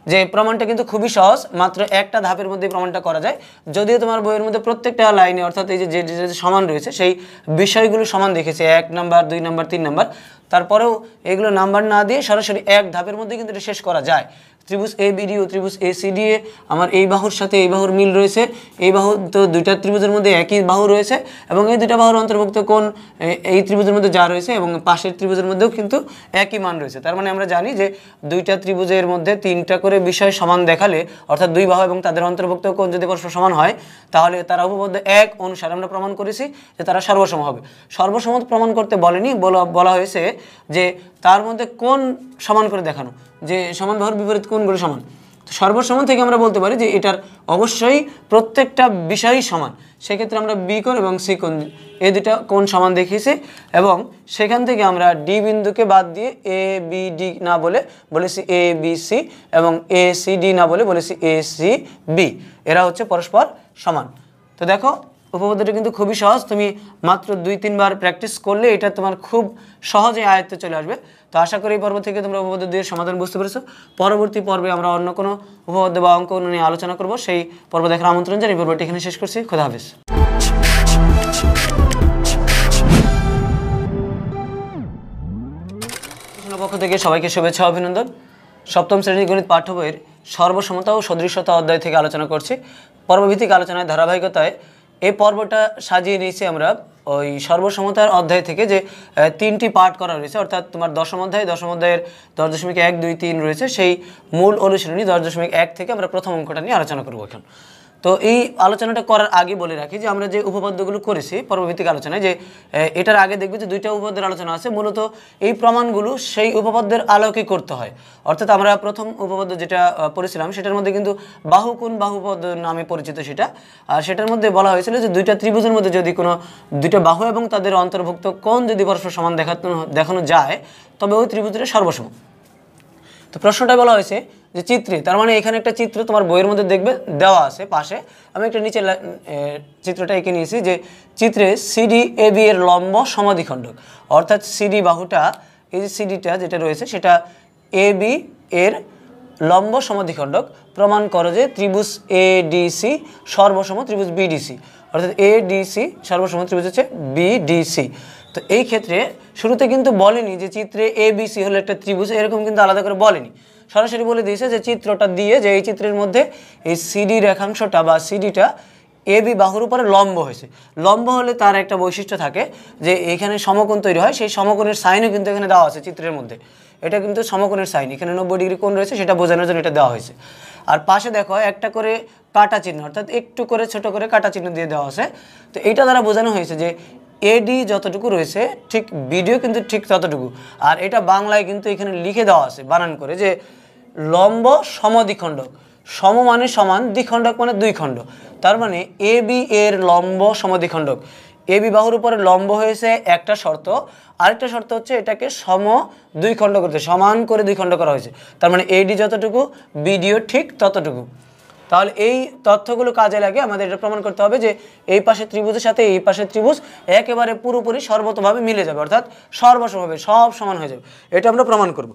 যে প্রমাণটা কিন্তু খুবই সহজ, মাত্র একটা ধাপের মধ্যে প্রমাণটা করা যায়। যদিও তোমার বইয়ের মধ্যে প্রত্যেকটা লাইনে অর্থাৎ এই যে সমান রয়েছে সেই বিষয়গুলো সমান দেখেছে, 1 নাম্বার 2 নাম্বার 3 নাম্বার, তারপরেও এগুলো নাম্বার না দিয়ে সরাসরি এক ধাপের মধ্যে কিন্তু এটা শেষ করা যায়। ত্রিভুজ এ বিডি ও ত্রিভুজ এ সিডি এ আমার এই বাহুর সাথে এই বাহুর মিল রয়েছে, এই বাহু তো দুইটা ত্রিভুজের মধ্যে একই বাহু রয়েছে এবং এই দুইটা বাহুর অন্তর্ভুক্ত কোণ এই ত্রিভুজের মধ্যে যা রয়েছে এবং পাশের ত্রিভুজের মধ্যেও কিন্তু একই মান রয়েছে। তার মানে আমরা জানি যে দুইটা ত্রিভুজের মধ্যে 3টা করে বিষয় সমান দেখালে অর্থাৎ দুই বাহু এবং তাদের অন্তর্ভুক্ত কোণ যদি পরস্পর সমান হয় তাহলে তারা উপপাদ্য 1 অনুসারে আমরা প্রমাণ করেছি যে তারা সর্বসম হবে। সর্বসম প্রমাণ করতে বলেনি, বলা হয়েছে যে তার মধ্যে কোণ সমান করে দেখানো, যে সমান বাহুর বিপরীত কোণগুলো সমান। তো সর্বসমান থেকে আমরা বলতে পারি যে এটার অবশ্যই প্রত্যেকটা বিষয়ই সমান। সেক্ষেত্রে আমরা বি কোণ এবং সি কোণ এই দুটা কোণ সমান দেখিয়েছি এবং সেখান থেকে আমরা ডি বিন্দুকে বাদ দিয়ে এ বি ডি না বলে বলেছি এ বি সি এবং এ সি ডি না বলে বলেছি এ সি বি, এরা হচ্ছে পরস্পর সমান। তো দেখো উপপাদ্যটা কিন্তু খুবই সহজ, তুমি মাত্র 2-3 বার প্র্যাকটিস করলে এটা তোমার খুব সহজে আয়ত্তে চলে আসবে। তো আশা করি এই পর্ব থেকে তোমরা উপপাদ্য 2 এর সমাধান বুঝতে পেরেছো। পরবর্তী পর্বে আমরা অন্য কোনো উপপাদ্য বা অঙ্ক নিয়ে আলোচনা করব, সেই পর্ব দেখার আমন্ত্রণ জানিয়ে এই পর্বটি এখানে শেষ করছি। খোদা হাফেজ। পক্ষ থেকে সবাইকে শুভেচ্ছা অভিনন্দন। সপ্তম শ্রেণীর গণিত পাঠ্য বইয়ের সর্বসমতা ও সদৃশতা অধ্যায় থেকে আলোচনা করছি। পর্বভিত্তিক আলোচনায় ধারাবাহিকতায় এই পর্বটা সাজিয়ে নিয়েছি আমরা ওই সর্বসমতার অধ্যায় থেকে, যে 3টি পার্ট করা রয়েছে, অর্থাৎ তোমার দশম অধ্যায়ের 10.1, 2, 3 রয়েছে, সেই মূল অনুশীলনী 10.1 থেকে আমরা প্রথম অঙ্কটা নিয়ে আলোচনা করব এখন। তো এই আলোচনাটা করার আগে বলে রাখি যে আমরা যে উপপাদ্যগুলো করেছি পর্বভিত্তিক আলোচনায়, যে এটার আগে দেখবে যে 2টা উপপাদ্যের আলোচনা আছে। মূলত এই প্রমাণগুলো সেই উপপাদ্যের আলোকে করতে হয়। অর্থাৎ আমরা প্রথম উপপাদ্য যেটা পড়েছিলাম সেটার মধ্যে কিন্তু বাহুকোণ বাহুপদ নামে পরিচিত সেটা, আর সেটার মধ্যে বলা হয়েছিল যে 2টা ত্রিভুজের মধ্যে যদি কোনো 2টা বাহু এবং তাদের অন্তর্ভুক্ত কোণ যদি পরস্পর সমান দেখানো যায় তবে ওই ত্রিভুজটা সর্বসম। তো প্রশ্নটা বলা হয়েছে যে চিত্রে, তার মানে এখানে একটা চিত্র তোমার বইয়ের মধ্যে দেখবে দেওয়া আছে পাশে, আমি একটা নিচে চিত্রটা এঁকে নিয়েছি যে চিত্রে সিডি এ বি এর লম্ব সমাধিখণ্ডক, অর্থাৎ সিডি বাহুটা, এই যে সিডিটা যেটা রয়েছে সেটা এ বি এর লম্ব সমাধিখণ্ডক। প্রমাণ করো যে ত্রিভুজ এ ডি সি সর্বসম ত্রিভুজ বি ডি সি, অর্থাৎ এ ডি সি সর্বসম ত্রিভুজ হচ্ছে বি ডি সি। তো এই ক্ষেত্রে শুরুতে কিন্তু বলেনি যে চিত্রে এ বি সি হলো একটা ত্রিভুজ, এরকম কিন্তু আলাদা করে বলেনি, সরাসরি বলে দিয়েছে যে চিত্রটা দিয়ে যে এই চিত্রের মধ্যে এই সিডি রেখাংশটা বা সিডিটা এ বি বাহুর উপরে লম্ব হয়েছে। লম্ব হলে তার একটা বৈশিষ্ট্য থাকে যে এখানে সমকোণ তৈরি হয়, সেই সমকোণের সাইনও কিন্তু এখানে দেওয়া আছে চিত্রের মধ্যে, এটা কিন্তু সমকোণের সাইন, এখানে 90 ডিগ্রি কোণ রয়েছে সেটা বোঝানোর জন্য এটা দেওয়া হয়েছে। আর পাশে দেখো একটা করে কাটা চিহ্ন, অর্থাৎ একটু করে ছোট করে কাটা চিহ্ন দিয়ে দেওয়া আছে। তো এইটা দ্বারা বোঝানো হয়েছে যে এডি যতটুকু রয়েছে ঠিক বিডিও কিন্তু ঠিক ততটুকু। আর এটা বাংলায় কিন্তু এখানে লিখে দেওয়া আছে বানান করে যে লম্ব সমদ্বিখণ্ডক, সম মানে সমান, দ্বিখণ্ডক মানে 2 খণ্ড, তার মানে এ বি এর লম্ব সমদ্বিখণ্ডক। এ বি বাহুর উপরে লম্ব হয়েছে একটা শর্ত, আরেকটা শর্ত হচ্ছে এটাকে সম 2 খণ্ড করতে, সমান করে 2 খণ্ড করা হয়েছে, তার মানে এডি যতটুকু বিডিও ঠিক ততটুকু। তাহলে এই তথ্যগুলো কাজে লাগে আমাদের এটা প্রমাণ করতে হবে যে এই পাশে ত্রিভুজের সাথে এই পাশে ত্রিভুজ একেবারে পুরোপুরি সর্বতভাবে মিলে যাবে, অর্থাৎ সর্বসম হবে, সব সমান হয়ে যাবে, এটা আমরা প্রমাণ করব।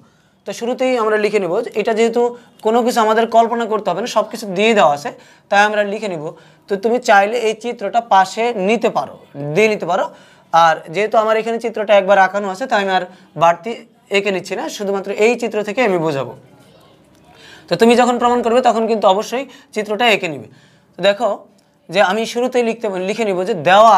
তো শুরুতেই আমরা লিখে নেব, এটা যেহেতু কোনো কিছু আমাদের কল্পনা করতে হবে না, সব কিছু দিয়ে দেওয়া আছে, তাই আমরা লিখে নিব। তো তুমি চাইলে এই চিত্রটা পাশে নিতে পারো, দিয়ে নিতে পারো। আর যেহেতু আমার এখানে চিত্রটা একবার আঁকানো আছে তাই আমি আর বাড়তি এঁকে নিচ্ছি না, শুধুমাত্র এই চিত্র থেকে আমি বোঝাবো। তো তুমি যখন প্রমাণ করবে তখন কিন্তু অবশ্যই চিত্রটা এঁকে নিবে। তো দেখো যে আমি শুরুতেই লিখে নিব যে দেওয়া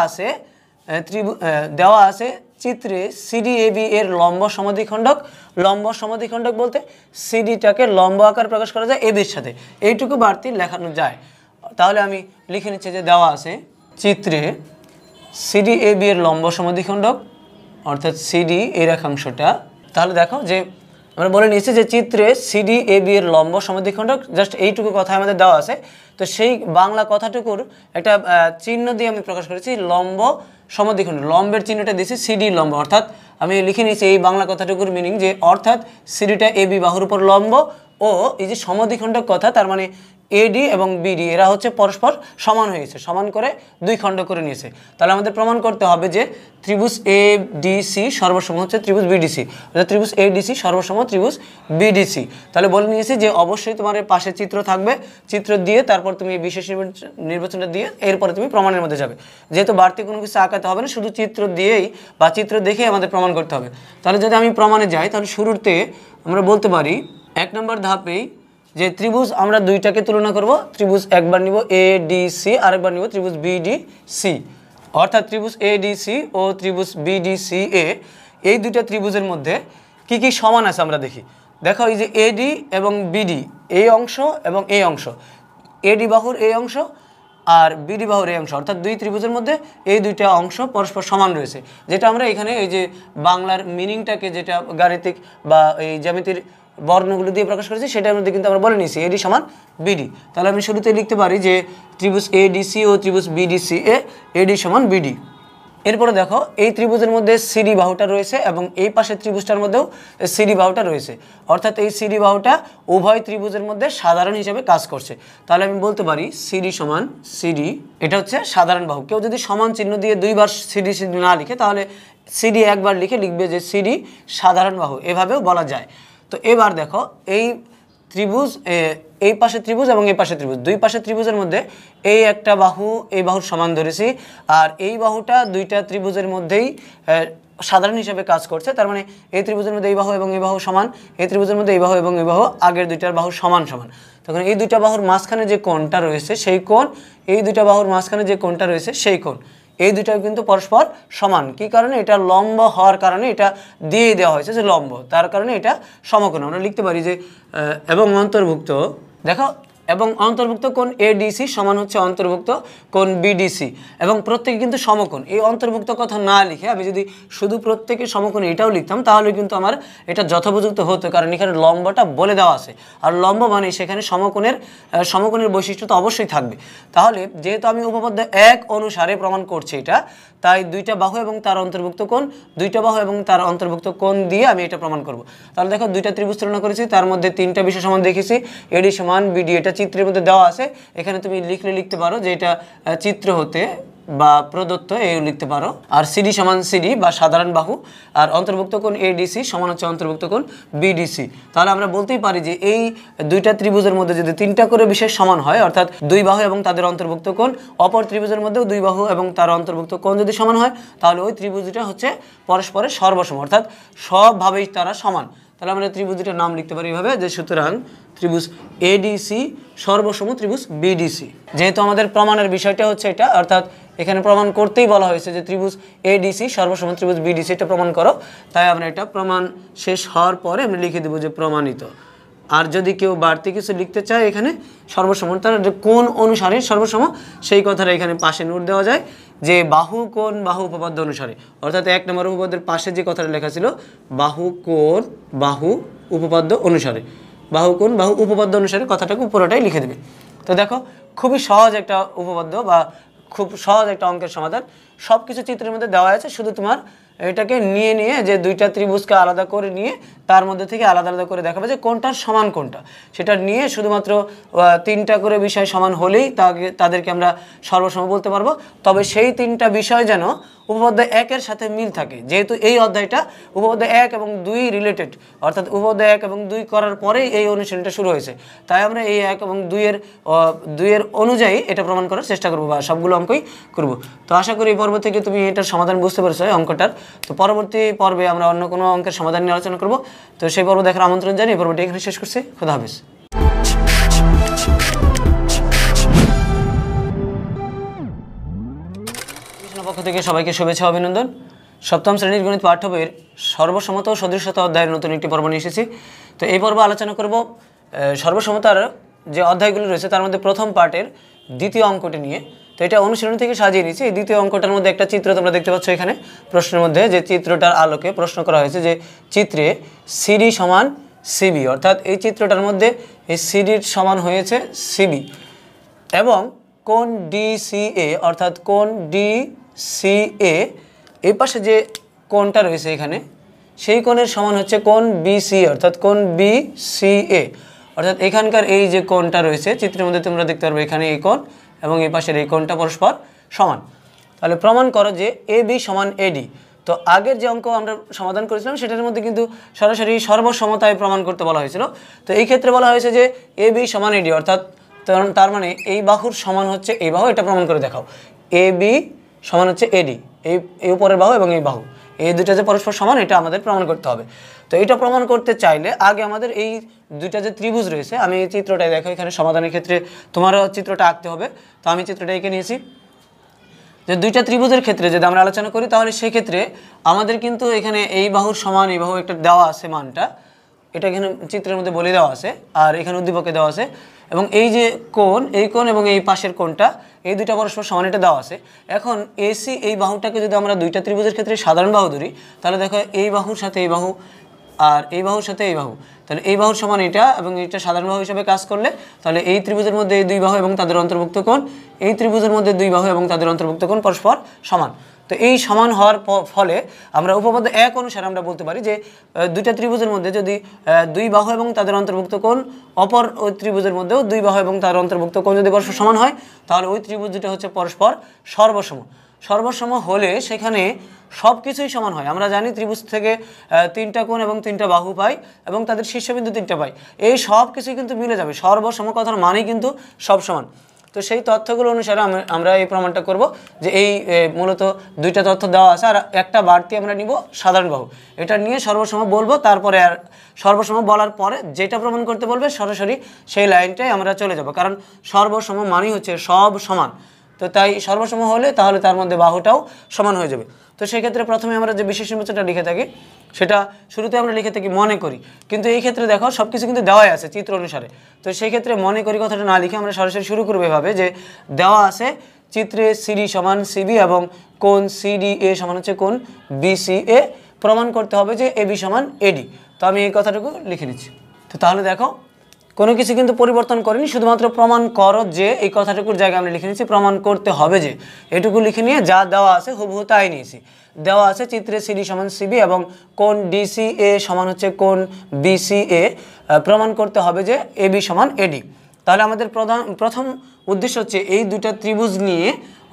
আছে চিত্রে সিডি এবি এর লম্ব সমদ্বিখণ্ডক। লম্ব সমদ্বিখণ্ডক বলতে সিডিটাকে লম্ব আকার প্রকাশ করা যায় এবির সাথে, এইটুকু বাড়তি লেখানো যায়। তাহলে আমি লিখে নিচ্ছি যে দেওয়া আছে চিত্রে সিডি এবি এর লম্ব সমদ্বিখণ্ডক, অর্থাৎ সিডি এই রেখাংশটা। তাহলে দেখো যে আমরা বলে নিয়েছি যে চিত্রে সিডি এবি এর লম্ব সমদ্বিখণ্ডক, জাস্ট এইটুকু কথা আমাদের দেওয়া আছে। তো সেই বাংলা কথাটুকুর একটা চিহ্ন দিয়ে আমি প্রকাশ করেছি লম্ব সমদ্বিখণ্ডক। লম্বের চিহ্নটা দিয়েছি সিডি লম্ব, অর্থাৎ আমি লিখে নিয়েছি এই বাংলা কথাটুকুর মিনিং যে অর্থাৎ সিডিটা এবি বাহুর উপর লম্ব ও এই যে সমদ্বিখণ্ডক কথা, তার মানে এডি এবং বিডি এরা হচ্ছে পরস্পর সমান হয়েছে, সমান করে দুই খণ্ড করে নিয়েছে। তাহলে আমাদের প্রমাণ করতে হবে যে ত্রিভুজ এডিসি সর্বসম হচ্ছে ত্রিভুজ বিডিসি, অর্থাৎ ত্রিভুজ এডিসি সর্বসম ত্রিভুজ বিডিসি। তাহলে বলে নিয়েছি যে অবশ্যই তোমার পাশে চিত্র থাকবে, চিত্র দিয়ে তারপর তুমি বিশেষ নির্বাচনটা দিয়ে এরপরে তুমি প্রমাণের মধ্যে যাবে। যেহেতু বাড়তি কোনো কিছু আঁকাতে হবে না, শুধু চিত্র দিয়েই বা চিত্র দেখেই আমাদের প্রমাণ করতে হবে। তাহলে যদি আমি প্রমাণে যাই তাহলে শুরুতে আমরা বলতে পারি 1 নম্বর ধাপেই যে ত্রিভুজ আমরা দুইটাকে তুলনা করব। ত্রিভুজ একবার নিব এডিসি, আরেকবার নিব ত্রিভুজ বিডিসি, অর্থাৎ ত্রিভুজ এডিসি ও ত্রিভুজ বিডিসি এ এই দুইটা ত্রিভুজের মধ্যে কি কি সমান আছে আমরা দেখি। দেখো এই যে এডি এবং বিডি এই অংশ এবং এই অংশ, এডি বাহুর এই অংশ আর বিডি বাহুর এই অংশ, অর্থাৎ দুই ত্রিভুজের মধ্যে এই দুইটা অংশ পরস্পর সমান রয়েছে। যেটা আমরা এখানে এই যে বাংলার মিনিংটাকে যেটা গাণিতিক বা এই জ্যামিতির বর্ণগুলো দিয়ে প্রকাশ করেছি সেটার মধ্যে কিন্তু আমরা বলে নিয়েছি এডি সমান বিডি। তাহলে আমি শুরুতে লিখতে পারি যে ত্রিভুজ এডিসি ও ত্রিভুজ বিডিসি এ এডি সমান বিডি। এরপরে দেখো এই ত্রিভুজের মধ্যে সিডি বাহুটা রয়েছে এবং এই পাশের ত্রিভুজটার মধ্যেও সিডি বাহুটা রয়েছে, অর্থাৎ এই সিডি বাহুটা উভয় ত্রিভুজের মধ্যে সাধারণ হিসেবে কাজ করছে। তাহলে আমি বলতে পারি সিডি সমান সিডি, এটা হচ্ছে সাধারণ বাহু। কেউ যদি সমান চিহ্ন দিয়ে দুইবার সিডি সিডি না লিখে তাহলে সিডি একবার লিখবে যে সিডি সাধারণ বাহু, এভাবেও বলা যায়। তো এবার দেখো এই ত্রিভুজ, এই পাশে ত্রিভুজ এবং এই পাশে ত্রিভুজ, দুই পাশে ত্রিভুজের মধ্যে এই একটা বাহু এই বাহুর সমান ধরেছি, আর এই বাহুটা দুইটা ত্রিভুজের মধ্যেই সাধারণ হিসেবে কাজ করছে। তার মানে এই ত্রিভুজের মধ্যে এই বাহু এবং এই বাহু সমান, এই ত্রিভুজের মধ্যে এই বাহু এবং এই বাহু আগের দুইটার বাহু সমান সমান। তখন এই দুইটা বাহুর মাঝখানে যে কোণটা রয়েছে সেই কোণ, এই দুইটা বাহুর মাঝখানে যে কোণটা রয়েছে সেই কোণ, এই দুইটাও কিন্তু পরস্পর সমান। কি কারণে? এটা লম্ব হওয়ার কারণে এটা দিয়ে দেওয়া হয়েছে যে লম্ব, তার কারণে এটা সমকোণ। আমরা লিখতে পারি যে এবং অন্তর্ভুক্ত, দেখো এবং অন্তর্ভুক্ত কোণ এডিসি সমান হচ্ছে অন্তর্ভুক্ত কোণ বিডিসি, এবং প্রত্যেকে কিন্তু সমকোণ। এই অন্তর্ভুক্ত কথা না লিখে আমি যদি শুধু প্রত্যেকে সমকোণ এটাও লিখতাম তাহলে কিন্তু আমার এটা যথোপযুক্ত হতো, কারণ এখানে লম্বটা বলে দেওয়া আছে, আর লম্ব মানে সেখানে সমকোণের বৈশিষ্ট্য তো অবশ্যই থাকবে। তাহলে যেহেতু আমি উপপাদ্য 1 অনুসারে প্রমাণ করছি এটা, তাই দুইটা বাহু এবং তার অন্তর্ভুক্ত কোণ, দুইটা বাহু এবং তার অন্তর্ভুক্ত কোণ দিয়ে আমি এটা প্রমাণ করব। তাহলে দেখো দুইটা ত্রিভুজ তুলনা করেছি, তার মধ্যে তিনটা বিষয় সমান দেখেছি, এডি সমান বিডি, এটা চিত্রের মধ্যে দেওয়া আছে। এখানে তুমি লিখতে পারো যে এটা চিত্র হতে বা প্রদত্ত এই লিখতে পারো। আর সিডি সমান সিডি বা সাধারণ বাহু, আর অন্তর্ভুক্ত কোণ এডিসি সমান হচ্ছে অন্তর্ভুক্ত কোণ বিডিসি। তাহলে আমরা বলতেই পারি যে এই দুইটা ত্রিভুজের মধ্যে যদি তিনটা করে বিশেষ সমান হয়, অর্থাৎ দুই বাহু এবং তাদের অন্তর্ভুক্ত কোণ, অপর ত্রিভুজের মধ্যেও দুই বাহু এবং তার অন্তর্ভুক্ত কোণ যদি সমান হয় তাহলে ওই ত্রিভুজটা হচ্ছে পরস্পরের সর্বসম, অর্থাৎ সবভাবেই তারা সমান। তাহলে আমরা ত্রিভুজটার নাম লিখতে পারি এভাবে যে সুতরাং ত্রিভুজ এডিসি সর্বসম ত্রিভুজ বিডিসি। যেহেতু আমাদের প্রমাণের বিষয়টা হচ্ছে এটা, অর্থাৎ এখানে প্রমাণ করতেই বলা হয়েছে যে ত্রিভুজ এডিসি সর্বসম ত্রিভুজ বিডিসি, এটা প্রমাণ করো। তাই আমরা এটা প্রমাণ শেষ হওয়ার পরে আমরা লিখে দেবো যে প্রমাণিত। আর যদি কেউ বাড়তি কিছু লিখতে চায় এখানে সর্বসম, তার কোন অনুসারে সর্বসম সেই কথাটা এখানে পাশে নোট দেওয়া যায় যে বাহু কোণ বাহু উপপাদ্য অনুসারে, অর্থাৎ 1 নম্বর উপপাদ্যের পাশে যে কথাটা লেখা ছিল বাহু কোণ বাহু উপপাদ্য অনুসারে, বাহু কোণ বাহু উপপাদ্য অনুসারে কথাটাকে পুরোটাই লিখে দেবে। তো দেখো খুবই সহজ একটা উপপাদ্য বা খুব সহজ একটা অঙ্কের সমাধান, সব কিছু চিত্রের মধ্যে দেওয়া আছে। শুধু তোমার এটাকে নিয়ে যে দুইটা ত্রিভুজকে আলাদা করে নিয়ে তার মধ্যে থেকে আলাদা আলাদা করে দেখাবে যে কোনটার সমান কোনটা, সেটা নিয়ে শুধুমাত্র তিনটা করে বিষয় সমান হলেই তাদেরকে আমরা সর্বসম বলতে পারবো। তবে সেই তিনটা বিষয় যেন উপপাদ্য 1 এর সাথে মিল থাকে, যেহেতু এই অধ্যায়টা উপপাদ্য 1 এবং 2 রিলেটেড, অর্থাৎ উপপাদ্য 1 এবং 2 করার পরেই এই অনুশীলনটা শুরু হয়েছে। তাই আমরা এই 1 এবং 2 এর অনুযায়ী এটা প্রমাণ করার চেষ্টা করবো বা সবগুলো অঙ্কই করব। তো আশা করি এই পর্ব থেকে তুমি এটার সমাধান বুঝতে পেরেছো এই অঙ্কটার। তো পরবর্তী পর্বে আমরা অন্য কোনো অঙ্কের সমাধান নিয়ে আলোচনা করব। তো সেই পর্ব দেখার আমন্ত্রণ জানিয়ে পর্বটি এখানে শেষ করছি। খোদা হাফেজ। পক্ষ থেকে সবাইকে শুভেচ্ছা অভিনন্দন। সপ্তম শ্রেণীর গণিত পাঠ্য বইয়ের সর্বসমতা ও সদৃশতা অধ্যায়ের নতুন একটি পর্ব নিয়ে এসেছি। তো এই পর্ব আলোচনা করব সর্বসমতার যে অধ্যায়গুলো রয়েছে তার মধ্যে প্রথম পার্টের দ্বিতীয় অঙ্কটি নিয়ে। তো এটা অনুশীলনী থেকে সাজিয়ে নিয়েছি। এই দ্বিতীয় অঙ্কটার মধ্যে একটা চিত্র তোমরা দেখতে পাচ্ছ এখানে প্রশ্নের মধ্যে, যে চিত্রটার আলোকে প্রশ্ন করা হয়েছে যে চিত্রে সিডি সমান সিবি, অর্থাৎ এই চিত্রটার মধ্যে এই সিডির সমান হয়েছে সিবি এবং কোণ ডিসিএ, অর্থাৎ কোণ ডিসিএ এই পাশে যে কোণটা রয়েছে এখানে সেই কোণের সমান হচ্ছে কোণ বিসিএ, অর্থাৎ কোণ বিসিএ, অর্থাৎ এখানকার এই যে কোণটা রয়েছে চিত্রের মধ্যে তোমরা দেখতে পারবে এখানে এই কোণ এবং এই পাশের এই কোণটা পরস্পর সমান। তাহলে প্রমাণ করো যে এ বি সমান এডি। তো আগের যে অঙ্ক আমরা সমাধান করেছিলাম সেটার মধ্যে কিন্তু সরাসরি সর্বসমতায় প্রমাণ করতে বলা হয়েছিল। তো এই ক্ষেত্রে বলা হয়েছে যে এ বি সমান এডি, অর্থাৎ তার মানে এই বাহুর সমান হচ্ছে এই বাহু, এটা প্রমাণ করে দেখাও। এ বি সমান হচ্ছে এডি, এই উপরের বাহু এবং এই বাহু, এই দুইটা যে পরস্পর সমান এটা আমাদের প্রমাণ করতে হবে। তো এটা প্রমাণ করতে চাইলে আগে আমাদের এই দুইটা যে ত্রিভুজ রয়েছে, আমি এই চিত্রটাই দেখো এখানে সমাধানের ক্ষেত্রে তোমারও চিত্রটা আঁকতে হবে। তো আমি চিত্রটা এঁকে নিয়েছি। যে দুইটা ত্রিভুজের ক্ষেত্রে যদি আমরা আলোচনা করি তাহলে সেই ক্ষেত্রে আমাদের কিন্তু এখানে এই বাহুর সমান এই বাহু একটা দেওয়া আছে মানটা, এটা এখানে চিত্রের মধ্যে বলে দেওয়া আছে, আর এখানে উদ্দীপকে দেওয়া আছে, এবং এই যে কোণ, এই কোণ এবং এই পাশের কোণটা এই দুইটা পরস্পর সমান এটা দেওয়া আছে। এখন এসি এই বাহুটাকে যদি আমরা দুইটা ত্রিভুজের ক্ষেত্রে সাধারণ বাহু ধরি তাহলে দেখো এই বাহুর সাথে এই বাহু আর এই বাহুর সাথে এই বাহু, তাহলে এই বাহুর সমান এটা এবং এটা সাধারণ বাহু হিসেবে কাজ করলে তাহলে এই ত্রিভুজের মধ্যে এই দুই বাহু এবং তাদের অন্তর্ভুক্ত কোণ, এই ত্রিভুজের মধ্যে দুই বাহু এবং তাদের অন্তর্ভুক্ত কোণ পরস্পর সমান। তো এই সমান হওয়ার ফলে আমরা উপপাদ্য 1 অনুসারে আমরা বলতে পারি যে দুইটা ত্রিভুজের মধ্যে যদি দুই বাহু এবং তাদের অন্তর্ভুক্ত কোণ অপর ওই ত্রিভুজের মধ্যেও দুই বাহু এবং তার অন্তর্ভুক্ত কোণ যদি পরস্পর সমান হয় তাহলে ওই ত্রিভুজ দুটো হচ্ছে পরস্পর সর্বসম। সর্বসম হলে সেখানে সব কিছুই সমান হয়। আমরা জানি ত্রিভুজ থেকে 3টা কোণ এবং 3টা বাহু পাই এবং তাদের শীর্ষবিন্দু 3টা পাই, এই সব কিছুই কিন্তু মিলে যাবে। সর্বসম কথার মানেই কিন্তু সব সমান। তো সেই তথ্যগুলো অনুসারে আমরা এই প্রমাণটা করব যে এই মূলত দুইটা তথ্য দেওয়া আছে আর একটা বাড়তি আমরা নিব সাধারণ বাহু, এটা নিয়ে সর্বসম বলবো, তারপরে আর সর্বসম বলার পরে যেটা প্রমাণ করতে বলবে সরাসরি সেই লাইনটাই আমরা চলে যাব, কারণ সর্বসম মানেই হচ্ছে সব সমান। তো তাই সর্বসম হলে তাহলে তার মধ্যে বাহুটাও সমান হয়ে যাবে। তো সেক্ষেত্রে প্রথমে আমরা যে বিশেষ নির্বাচনটা লিখে থাকি সেটা শুরুতে আমরা লিখে থাকি মনে করি, কিন্তু এই ক্ষেত্রে দেখো সব কিছু কিন্তু দেওয়াই আছে চিত্র অনুসারে। তো সেই ক্ষেত্রে মনে করি কথাটা না লিখে আমরা সরাসরি শুরু করবো এভাবে যে দেওয়া আছে চিত্রে সিডি সমান সিবি এবং কোণ সিডি এ সমান হচ্ছে কোণ বিসিএ, প্রমাণ করতে হবে যে এবি সমান এডি। তো আমি এই কথাটুকু লিখে নিচ্ছি। তো তাহলে দেখো কোনো কিছু কিন্তু পরিবর্তন করিনি, শুধুমাত্র প্রমাণ করো যে এই কথাটুকুর জায়গায় আমরা লিখে নিচ্ছি প্রমাণ করতে হবে যে, এটুকু লিখে নিয়ে যা দেওয়া আছে হুবহু তাই নিয়েছি। দেওয়া আছে চিত্রে সিডি সমান সিবি এবং কোণ ডিসিএ সমান হচ্ছে কোণ বিসিএ, প্রমাণ করতে হবে যে এবি সমান এডি। তাহলে আমাদের প্রথম উদ্দেশ্য হচ্ছে এই দুইটা ত্রিভুজ নিয়ে,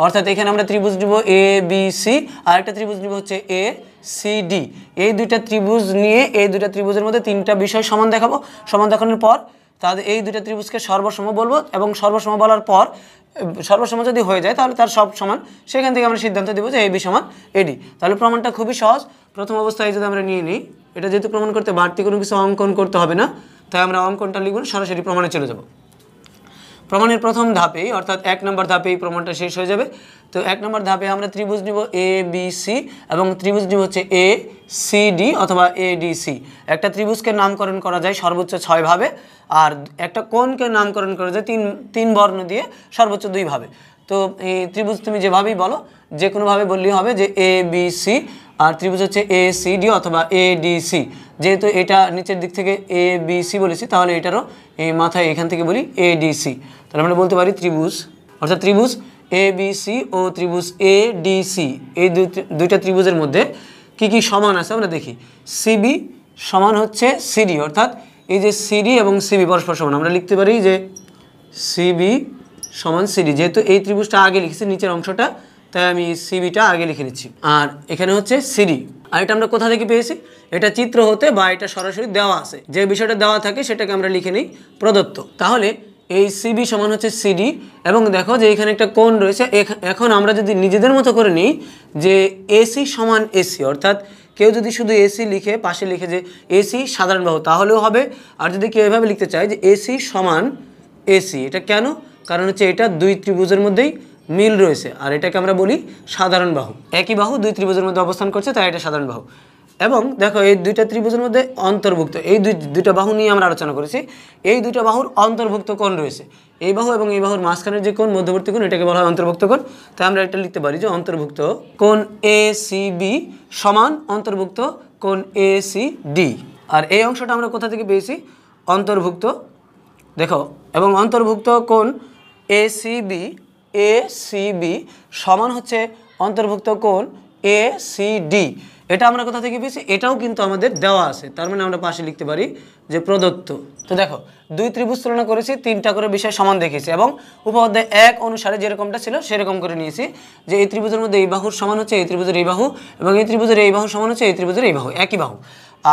অর্থাৎ এখানে আমরা ত্রিভুজ নিব এ বি সি আর একটা ত্রিভুজ নিব হচ্ছে এ সি ডি। এই দুইটা ত্রিভুজ নিয়ে এই দুইটা ত্রিভুজের মধ্যে 3টা বিষয় সমান দেখাবো। সমান দেখানোর পর তাদের এই দুইটা ত্রিভুজকে সর্বসম বলবো এবং সর্বসম বলার পর সর্বসম যদি হয়ে যায় তাহলে তার সব সমান, সেখান থেকে আমরা সিদ্ধান্ত দেবো যে এবি সমান এডি। তাহলে প্রমাণটা খুবই সহজ। প্রথম অবস্থায় যদি আমরা নিয়ে নিই, এটা যেহেতু প্রমাণ করতে বাড়তি কোনো কিছু অঙ্কন করতে হবে না, তাই আমরা অঙ্কনটা লিখব না, সরাসরি প্রমাণে চলে যাব। প্রমাণের প্রথম ধাপেই অর্থাৎ 1 নম্বর ধাপেই প্রমাণটা শেষ হয়ে যাবে। তো 1 নম্বর ধাপে আমরা ত্রিভুজ নিব এ বি সি এবং ত্রিভুজ নিব হচ্ছে এ সি ডি অথবা এ ডি সি। একটা ত্রিভুজকে নামকরণ করা যায় সর্বোচ্চ 6 ভাবে, আর একটা কোণকে নামকরণ করা যায় তিন বর্ণ দিয়ে সর্বোচ্চ 2 ভাবে। তো এই ত্রিভুজ তুমি যেভাবেই বলো, যে কোনোভাবে বললেই হবে যে এ বি সি, আর ত্রিভুজ হচ্ছে এ সি ডি অথবা এ ডি সি। যেহেতু এটা নিচের দিক থেকে এ বি সি বলেছি তাহলে এটারও এই মাথায় এখান থেকে বলি এ ডি সি। তাহলে আমরা বলতে পারি ত্রিভুজ, অর্থাৎ ত্রিভুজ এ বি সি ও ত্রিভুজ এ ডি সি, এই দুইটা ত্রিভুজের মধ্যে কি কি সমান আছে আমরা দেখি। সিবি সমান হচ্ছে সিডি, অর্থাৎ এই যে সিডি এবং সিবি পরস্পর সমান, আমরা লিখতে পারি যে সিবি সমান সিডি। যেহেতু এই ত্রিভুজটা আগে লিখেছি নিচের অংশটা, তাই আমি সিবিটা আগে লিখে নিচ্ছি। আর এখানে হচ্ছে সিডি। আর এটা আমরা কোথা থেকে পেয়েছি? এটা চিত্র হতে বা এটা সরাসরি দেওয়া আছে, যে বিষয়টা দেওয়া থাকে সেটাকে আমরা লিখে নিই প্রদত্ত। তাহলে এই সিবি সমান হচ্ছে সিডি এবং দেখো যে এখানে একটা কোণ রয়েছে। এখন আমরা যদি নিজেদের মতো করে নিই যে এসি সমান এসি, অর্থাৎ কেউ যদি শুধু এসি লিখে পাশে লিখে যে এসি সাধারণ বাহু তাহলেও হবে, আর যদি কেউ এভাবে লিখতে চায় যে এসি সমান এসি, এটা কেন? কারণ হচ্ছে এটা দুই ত্রিভুজের মধ্যেই মিল রয়েছে, আর এটাকে আমরা বলি সাধারণ বাহু। একই বাহু দুই ত্রিভুজের মধ্যে অবস্থান করছে, তাই এটা সাধারণ বাহু। এবং দেখো এই দুইটা ত্রিভুজের মধ্যে অন্তর্ভুক্ত এই দুইটা বাহু নিয়ে আমরা আলোচনা করেছি। এই দুইটা বাহুর অন্তর্ভুক্ত কোণ রয়েছে, এই বাহু এবং এই বাহুর মাঝখানের যে কোণ মধ্যবর্তী কোণ, এটাকে বলা হয় অন্তর্ভুক্ত কোণ। তাই আমরা এটা লিখতে পারি যে অন্তর্ভুক্ত কোণ ACB সমান অন্তর্ভুক্ত কোণ ACD। আর এই অংশটা আমরা কোথা থেকে পেয়েছি? অন্তর্ভুক্ত, দেখো, এবং অন্তর্ভুক্ত কোণ ACB সমান হচ্ছে অন্তর্ভুক্ত কোণ ACD। এটা আমরা কোথা থেকে পেয়েছি? এটাও কিন্তু আমাদের দেওয়া আছে, তার মানে আমরা পাশে লিখতে পারি যে প্রদত্ত। তো দেখো দুই ত্রিভুজ তুলনা করেছি, তিনটা করে বিষয় সমান দেখেছি এবং উপপাদ্য 1 অনুসারে যেরকমটা ছিল সেরকম করে নিয়েছি যে এই ত্রিভুজের মধ্যে এই বাহুর সমান হচ্ছে এই ত্রিভুজের এই বাহু, এবং এই ত্রিভুজের এই বাহু সমান হচ্ছে এই ত্রিভুজের এই বাহু, একই বাহু।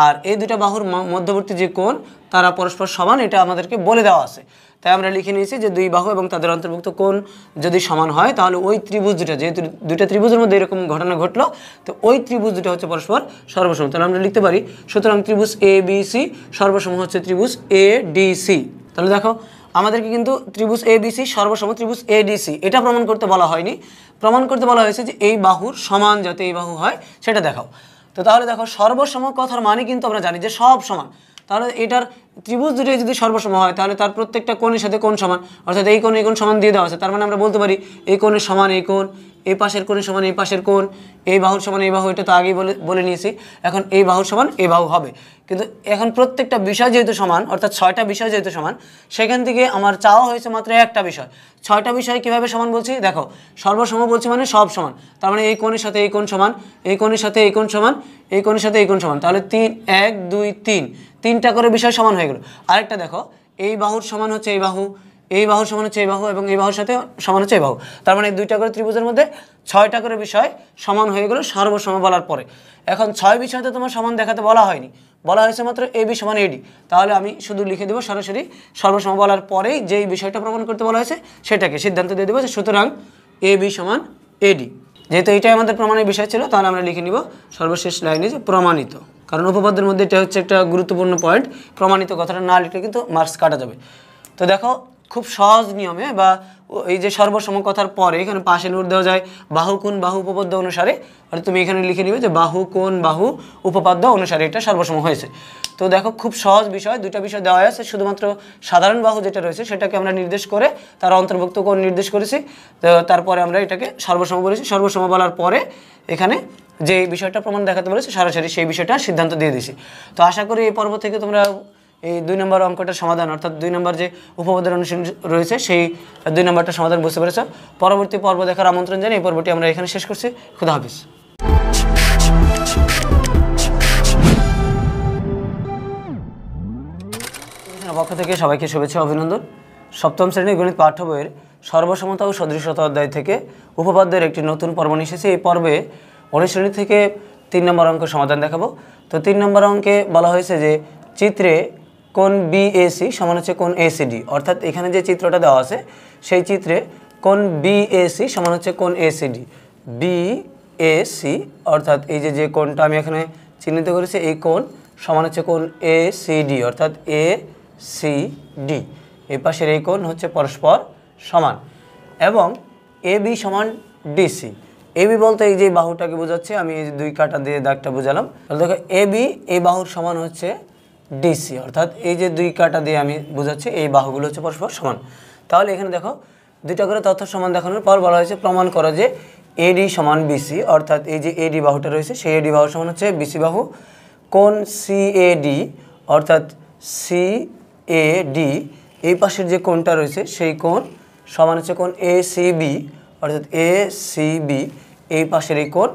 আর এই দুটা বাহুর মধ্যবর্তী যে কোণ তারা পরস্পর সমান, এটা আমাদেরকে বলে দেওয়া আছে। তাই আমরা লিখে নিয়েছি যে দুই বাহু এবং তাদের অন্তর্ভুক্ত কোণ যদি সমান হয় তাহলে ওই ত্রিভুজ দুটা, যেহেতু দুইটা ত্রিভুজের মধ্যে এরকম ঘটনা ঘটলো, তো ওই ত্রিভুজ দুটা হচ্ছে পরস্পর সর্বসম। তাহলে আমরা লিখতে পারি সুতরাং ত্রিভুজ ABC সর্বসম হচ্ছে ত্রিভুজ ADC। তাহলে দেখো আমাদেরকে কিন্তু ত্রিভুজ ABC সর্বসম ত্রিভুজ ADC এটা প্রমাণ করতে বলা হয়নি, প্রমাণ করতে বলা হয়েছে যে এই বাহুর সমান যাতে এই বাহু হয় সেটা দেখাও। তো তাহলে দেখো সর্বসম কথার মানে কিন্তু আমরা জানি যে সব সমান। তাহলে এটার ত্রিভুজ দুটোই যদি সর্বসম হয় তাহলে তার প্রত্যেকটা কোণের সাথে কোণ সমান, অর্থাৎ এই কোণ এই কোণ সমান দিয়ে দেওয়া আছে। তার মানে আমরা বলতে পারি এই কোণের সমান এই কোণ, এই পাশের কোণের সমান এই পাশের কোণ, এই বাহুর সমান এই বাহু, এটা তো আগেই বলে নিয়েছি। এখন এই বাহুর সমান এই বাহু হবে, কিন্তু এখন প্রত্যেকটা বিষয় যেহেতু সমান, অর্থাৎ 6টা বিষয় যেহেতু সমান, সেখান থেকে আমার চাওয়া হয়েছে মাত্র একটা বিষয়। 6টা বিষয় কীভাবে সমান বলছি? দেখো সর্বসম বলছি মানে সব সমান, তার মানে এই কোণের সাথে এই কোণ সমান, এই কোণের সাথে এই কোণ সমান, এই কোণের সাথে এই কোণ সমান, তাহলে 1 2 3 তিনটা করে বিষয় সমান হয়ে গেল। আরেকটা দেখো এই বাহুর সমান হচ্ছে এই বাহু, এই বাহুর সমান হচ্ছে এই বাহু, এবং এই বাহুর সাথে সমান হচ্ছে এই বাহু। তার মানে দুইটা করে ত্রিভুজের মধ্যে 6টা করে বিষয় সমান হয়ে গেল সর্বসম বলার পরে। এখন 6 বিষয়তে তোমার সমান দেখাতে বলা হয়নি, বলা হয়েছে মাত্র AB সমান AD। তাহলে আমি শুধু লিখে দেবো সরাসরি সর্বসম বলার পরেই যেই বিষয়টা প্রমাণ করতে বলা হয়েছে সেটাকে সিদ্ধান্ত দিয়ে দেবো যে সুতরাং AB সমান AD। যেহেতু এইটাই আমাদের প্রমাণের বিষয় ছিল, তাহলে আমরা লিখে নিব সর্বশেষ লাইনে যে প্রমাণিত, কারণ উপপাদ্যের মধ্যে এটা হচ্ছে একটা গুরুত্বপূর্ণ পয়েন্ট। প্রমাণিত কথাটা না লিখলে কিন্তু মার্কস কাটা যাবে। তো দেখো খুব সহজ নিয়মে বা এই যে সর্বসম কথার পরে এখানে পাশে নোট দেওয়া যায় বাহু কোণ বাহু উপপাদ্য অনুসারে, আর তুমি এখানে লিখে নিবে যে বাহু কোণ বাহু উপপাদ্য অনুসারে এটা সর্বসম হয়েছে। তো দেখো খুব সহজ বিষয়, দুটা বিষয় দেওয়া আছে, শুধুমাত্র সাধারণ বাহু যেটা রয়েছে সেটাকে আমরা নির্দেশ করে তার অন্তর্ভুক্ত কোণ নির্দেশ করেছি। তো তারপরে আমরা এটাকে সর্বসম বলেছি, সর্বসম বলার পরে এখানে যে বিষয়টা প্রমাণ দেখাতে বলেছে সরাসরি সেই বিষয়টা সিদ্ধান্ত দিয়ে দিছি। তো আশা করি এই পর্ব থেকে তোমরা এই 2 নম্বর অঙ্কটার সমাধান, অর্থাৎ 2 নম্বর যে উপপাদ্যের অনুশীলন রয়েছে সেই 2 নম্বরটা সমাধান বুঝতে পেরেছ। পরবর্তী পর্ব দেখার আমন্ত্রণ জানিয়ে এই পর্বটি আমরা এখানে শেষ করছি। খুদা হাফিজ। পক্ষ থেকে সবাইকে শুভেচ্ছা অভিনন্দন। সপ্তম শ্রেণীর গণিত পাঠ্য বইয়ের সর্বসমতা ও সদৃশতা অধ্যায় থেকে উপপাদ্যের একটি নতুন পর্ব নিয়ে এসেছে। এই পর্বে অনুশীলনী থেকে 3 নম্বর অঙ্কের সমাধান দেখাবো। তো 3 নম্বর অঙ্কে বলা হয়েছে যে চিত্রে কোণ BAC সমান হচ্ছে কোণ ACD, অর্থাৎ এখানে যে চিত্রটা দেওয়া আছে সেই চিত্রে কোণ BAC সমান হচ্ছে কোণ ACD। BAC অর্থাৎ এই যে কোণটা আমি এখানে চিহ্নিত করেছি এই কোণ সমান হচ্ছে কোণ ACD, অর্থাৎ ACD। এই পাশের এই কোণ হচ্ছে পরস্পর সমান, এবং AB সমান DC। AB বলতে এই যে বাহুটাকে বোঝাচ্ছে, আমি এই যে 2 কাটা দিয়ে দাগটা বোঝালাম। তাহলে দেখো AB এই বাহুর সমান হচ্ছে DC, অর্থাৎ এই যে 2 কাটা দিয়ে আমি বোঝাচ্ছি এই বাহুগুলো হচ্ছে পরস্পর সমান। তাহলে এখানে দেখো 2টা করে তথ্য সমান দেখানোর পর বলা হয়েছে প্রমাণ করা যে AD সমান BC, অর্থাৎ এই যে AD বাহুটা রয়েছে সেই AD বাহু সমান হচ্ছে BC বাহু। কোণ CAD অর্থাৎ CAD এই পাশের যে কোণটা রয়েছে সেই কোণ সমান হচ্ছে কোণ ACB, অর্থাৎ ACB এই পাশের এই কোণ,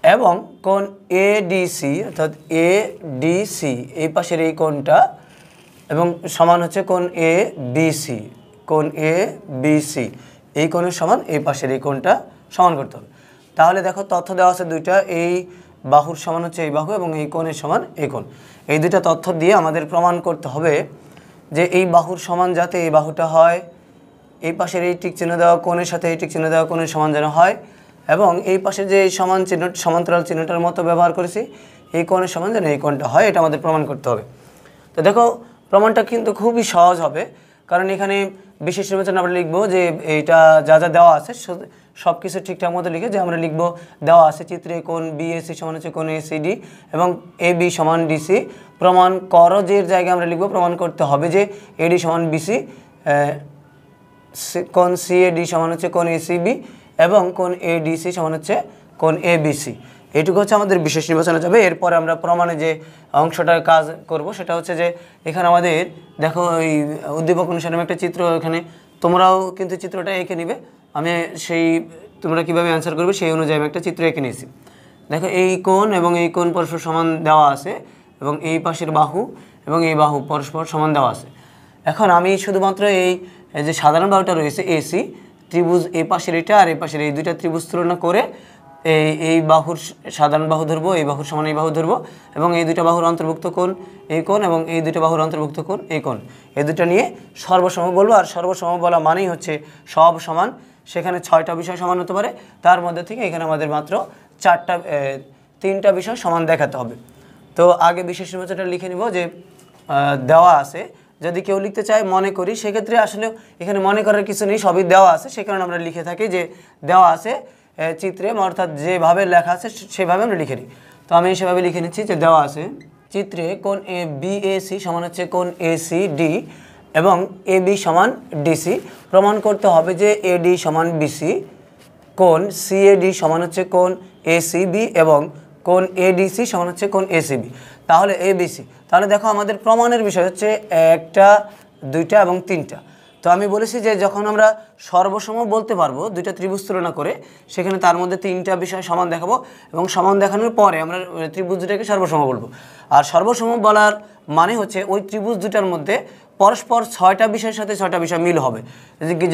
এবং কোণ ADC অর্থাৎ ADC এই পাশের এই কোণটা, এবং সমান হচ্ছে কোণ ABC, কোণ ABC এই কোণের সমান এই পাশের এই কোণটা সমান করতে হবে। তাহলে দেখো তথ্য দেওয়া আছে 2টা, এই বাহুর সমান হচ্ছে এই বাহু এবং এই কোণের সমান এই কোণ। এই 2টা তথ্য দিয়ে আমাদের প্রমাণ করতে হবে যে এই বাহুর সমান যাতে এই বাহুটা হয়, এই পাশের এই টিক চিহ্ন দেওয়া কোণের সাথে এই টিক চিহ্ন দেওয়া কোণের সমান যেন হয়, এবং এই পাশে যে এই সমান চিহ্ন সমান্তরাল চিহ্নটার মতো ব্যবহার করেছি এই কোণের সমান যেন এই কোণটা হয়, এটা আমাদের প্রমাণ করতে হবে। তো দেখো প্রমাণটা কিন্তু খুবই সহজ হবে, কারণ এখানে বিশেষ নির্বাচন আমরা লিখবো যে এইটা যা যা দেওয়া আছে সব কিছু ঠিকঠাক মতো লিখে যে আমরা লিখবো দেওয়া আছে চিত্রে কোণ বিএসি সমান হচ্ছে কোণ এসিডি এবং এবি সমান ডিসি, প্রমাণ করো যে এর জায়গায় আমরা লিখবো প্রমাণ করতে হবে যে এডি সমান বিসি, কোণ সিএডি সমান হচ্ছে কোণ এসিবি এবং কোণ এডিসি সমান হচ্ছে কোণ এবিসি। এইটুকু হচ্ছে আমাদের বিশেষ নির্বাচনে যাবে। এরপরে আমরা প্রমাণে যে অংশটার কাজ করব সেটা হচ্ছে যে এখানে আমাদের দেখো এই উদ্দীপক অনুসারে একটা চিত্র, এখানে তোমরাও কিন্তু চিত্রটা এঁকে নিবে, আমি সেই তোমরা কীভাবে অ্যান্সার করবে সেই অনুযায়ী আমি একটা চিত্র এঁকে নিয়েছি। দেখো এই কোণ এবং এই কোণ পরস্পর সমান দেওয়া আছে এবং এই পাশের বাহু এবং এই বাহু পরস্পর সমান দেওয়া আছে। এখন আমি শুধুমাত্র এই যে সাধারণ বাহুটা রয়েছে এসি ত্রিভুজ এই পাশের এটা আর এই পাশের এই দুইটা ত্রিভুজ তুলনা করে এই বাহুর সাধারণ বাহু ধরবো, এই বাহুর সমান এই বাহু ধরবো এবং এই দুইটা বাহুর অন্তর্ভুক্ত কোণ এই কোণ এবং এই দুইটা বাহুর অন্তর্ভুক্ত কোণ এই কোণ, এই দুটো নিয়ে সর্বসম বলবো। আর সর্বসম বলা মানেই হচ্ছে সব সমান, সেখানে 6টা বিষয় সমান হতে পারে, তার মধ্যে থেকে এখানে আমাদের মাত্র 3টা বিষয় সমান দেখাতে হবে। তো আগে বিশেষ নির্বাচনটা লিখে নিব যে দেওয়া আছে, যদি কেউ লিখতে চায় মনে করি সেক্ষেত্রে আসলে এখানে মনে করার কিছু নেই, সবই দেওয়া আছে, সে কারণে আমরা লিখে থাকি যে দেওয়া আছে চিত্রে, অর্থাৎ যেভাবে লেখা আছে সেভাবে আমরা লিখে নিই। তো আমি সেভাবে লিখে নিচ্ছি যে দেওয়া আছে চিত্রে কোণ এ বিএসি সমান হচ্ছে কোণ এসিডি এবং এবি সমান ডিসি, প্রমাণ করতে হবে যে এডি সমান বিসি, কোণ সিএডি সমান হচ্ছে কোণ এসিবি এবং কোণ এডিসি সমান হচ্ছে কোণ এসিবি। তাহলে এবিসি, তাহলে দেখো আমাদের প্রমাণের বিষয় হচ্ছে 1টা 2টা এবং 3টা। তো আমি বলেছি যে যখন আমরা সর্বসম বলতে পারবো দুইটা ত্রিভুজ তুলনা করে, সেখানে তার মধ্যে 3টা বিষয় সমান দেখাবো এবং সমান দেখানোর পরে আমরা ত্রিভুজ দুটাকে সর্বসম বলবো। আর সর্বসম বলার মানে হচ্ছে ওই ত্রিভুজ দুটার মধ্যে পরস্পর 6টা বিষয়ের সাথে 6টা বিষয় মিল হবে।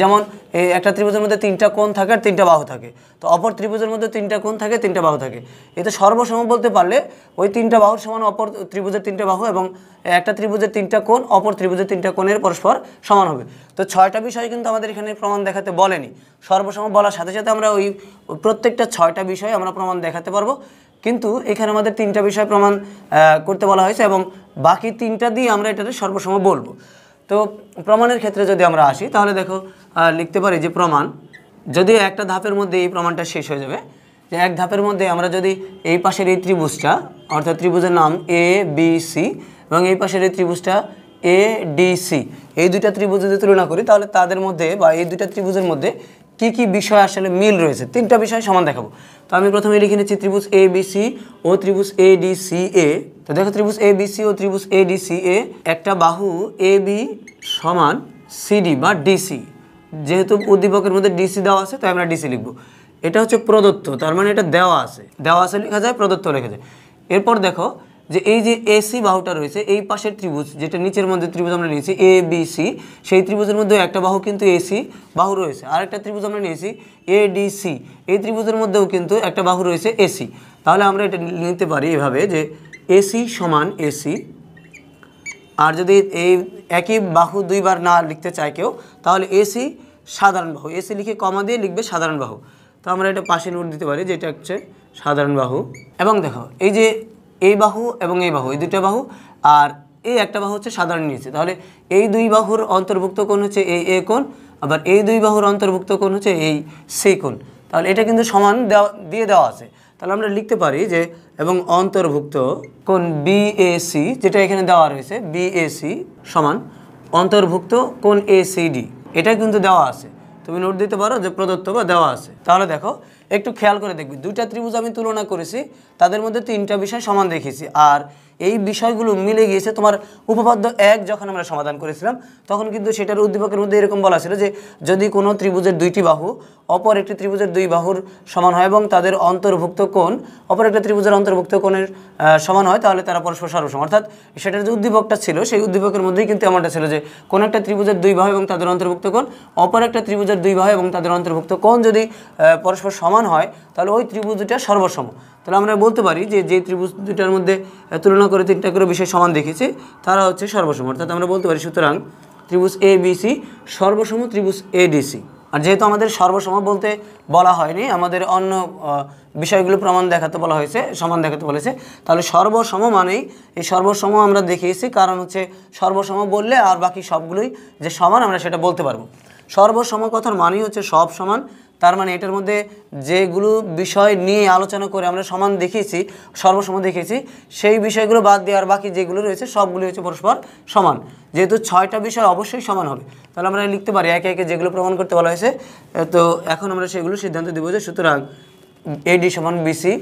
যেমন এই একটা ত্রিভুজের মধ্যে 3টা কোণ থাকে আর 3টা বাহু থাকে, তো অপর ত্রিভুজের মধ্যে 3টা কোণ থাকে 3টা বাহু থাকে। এতে সর্বসম বলতে পারলে ওই 3টা বাহুর সমান অপর ত্রিভুজের 3টা বাহু এবং একটা ত্রিভুজের 3টা কোণ অপর ত্রিভুজের 3টা কোণের পরস্পর সমান হবে। তো 6টা বিষয় কিন্তু আমাদের এখানে প্রমাণ দেখাতে বলেনি, সর্বসম বলার সাথে সাথে আমরা ওই প্রত্যেকটা 6টা বিষয় আমরা প্রমাণ দেখাতে পারবো, কিন্তু এখানে আমাদের 3টা বিষয় প্রমাণ করতে বলা হয়েছে এবং বাকি 3টা দিয়ে আমরা এটাতে সর্বসম বলবো। তো প্রমাণের ক্ষেত্রে যদি আমরা আসি তাহলে দেখো লিখতে পারি যে প্রমাণ, যদি একটা ধাপের মধ্যে এই প্রমাণটা শেষ হয়ে যাবে, যে এক ধাপের মধ্যে আমরা যদি এই পাশের এই ত্রিভুজটা অর্থাৎ ত্রিভুজের নাম এ বি সি এবং এই পাশের এই ত্রিভুজটা এ ডি সি, এই দুইটা ত্রিভুজ যদি তুলনা করি তাহলে তাদের মধ্যে বা এই দুইটা ত্রিভুজের মধ্যে কি কি বিষয় আসলে মিল রয়েছে, 3টা বিষয় সমান দেখাবো। তো আমি প্রথমে লিখে নিচ্ছি ত্রিভুজ এ বি সি ও ত্রিভুজ এ ডি সি এ। তো দেখো ত্রিভুজ এ বি সি ও ত্রিভুজ এ ডি সি এ, একটা বাহু এ বি সমান সিডি বা ডিসি, যেহেতু উদ্দীপকের মধ্যে ডিসি দেওয়া আছে তাই আমরা ডিসি লিখবো। এটা হচ্ছে প্রদত্ত, তার মানে এটা দেওয়া আছে লেখা যায়, প্রদত্ত লেখা যায়। এরপর দেখো যে এই যে এসি বাহুটা রয়েছে এই পাশের ত্রিভুজ, যেটা নিচের মধ্যে ত্রিভুজ আমরা নিয়েছি এ বি সি, সেই ত্রিভুজের মধ্যে একটা বাহু কিন্তু এসি বাহু রয়েছে, আর একটা ত্রিভুজ আমরা নিয়েছি এ ডি সি, এই ত্রিভুজের মধ্যেও কিন্তু একটা বাহু রয়েছে এসি। তাহলে আমরা এটা নিতে পারি এভাবে যে এসি সমান এসি, আর যদি এই একই বাহু দুইবার না লিখতে চায় কেউ তাহলে এসি সাধারণ বাহু, এসি লিখে কমা দিয়ে লিখবে সাধারণ বাহু। তো আমরা এটা পাশে নোট দিতে পারি যে এটা হচ্ছে সাধারণ বাহু। এবং দেখো এই যে এই বাহু এবং এই বাহু, এই দুইটা বাহু আর এই একটা বাহু হচ্ছে সাধারণ নিয়েছে, তাহলে এই দুই বাহুর অন্তর্ভুক্ত কোণ হচ্ছে এই এ কোণ, আবার এই দুই বাহুর অন্তর্ভুক্ত কোণ হচ্ছে এই সি কোণ। তাহলে এটা কিন্তু সমান দিয়ে দেওয়া আছে, তাহলে আমরা লিখতে পারি যে এবং অন্তর্ভুক্ত কোণ বিএসি, যেটা এখানে দেওয়া রয়েছে বিএসি সমান অন্তর্ভুক্ত কোণ এসিডি, এটা কিন্তু দেওয়া আছে, তুমি নোট দিতে পারো যে প্রদত্ত বা দেওয়া আছে। তাহলে দেখো একটু খেয়াল করে দেখবি, দুইটা ত্রিভুজ আমি তুলনা করেছি, তাদের মধ্যে 3টা বিষয় সমান দেখিয়েছি, আর এই বিষয়গুলো মিলে গিয়েছে। তোমার উপপাদ্য 1 যখন আমরা সমাধান করেছিলাম তখন কিন্তু সেটার উদ্দীপকের মধ্যে এরকম বলা ছিল যে যদি কোনো ত্রিভুজের 2টি বাহু অপর একটি ত্রিভুজের 2 বাহুর সমান হয় এবং তাদের অন্তর্ভুক্ত কোণ অপর একটা ত্রিভুজের অন্তর্ভুক্ত কোণের সমান হয় তাহলে তারা পরস্পর সর্বসম। অর্থাৎ সেটার যে উদ্দীপকটা ছিল সেই উদ্দীপকের মধ্যেই কিন্তু এমনটা ছিল যে কোনো একটা ত্রিভুজের 2 বাহু এবং তাদের অন্তর্ভুক্ত কোণ অপর একটা ত্রিভুজের 2 বাহু এবং তাদের অন্তর্ভুক্ত কোণ যদি পরস্পর সমান হয় তাহলে ওই ত্রিভুজ দুটা সর্বসম। তাহলে আমরা বলতে পারি যে যে ত্রিভুজ দুটার মধ্যে তুলনা করে 3টা করে বিষয় সমান দেখেছি তারা হচ্ছে সর্বসম। অর্থাৎ আমরা বলতে পারি সুতরাং ত্রিভুজ এ বি সি সর্বসম ত্রিভুজ এ ডি সি। আর যেহেতু আমাদের সর্বসম বলতে বলা হয়নি, আমাদের অন্য বিষয়গুলো প্রমাণ দেখাতে বলা হয়েছে, সমান দেখাতে বলেছে, তাহলে সর্বসম মানেই এই সর্বসম আমরা দেখিয়েছি, কারণ হচ্ছে সর্বসম বললে আর বাকি সবগুলোই যে সমান আমরা সেটা বলতে পারবো। সর্বসম কথার মানেই হচ্ছে সব সমান, তার মানে এটার মধ্যে যেগুলো বিষয় নিয়ে আলোচনা করে আমরা সমান দেখিয়েছি, সর্বসম দেখিয়েছি, সেই বিষয়গুলো বাদ দিয়ে আর বাকি যেগুলো রয়েছে সবগুলো হচ্ছে পরস্পর সমান। যেহেতু 6টা বিষয় অবশ্যই সমান হবে, তাহলে আমরা লিখতে পারি একে একে যেগুলো প্রমাণ করতে বলা হয়েছে। তো এখন আমরা সেগুলো সিদ্ধান্ত দেবো যে সুতরাং এডি সমান বিসি,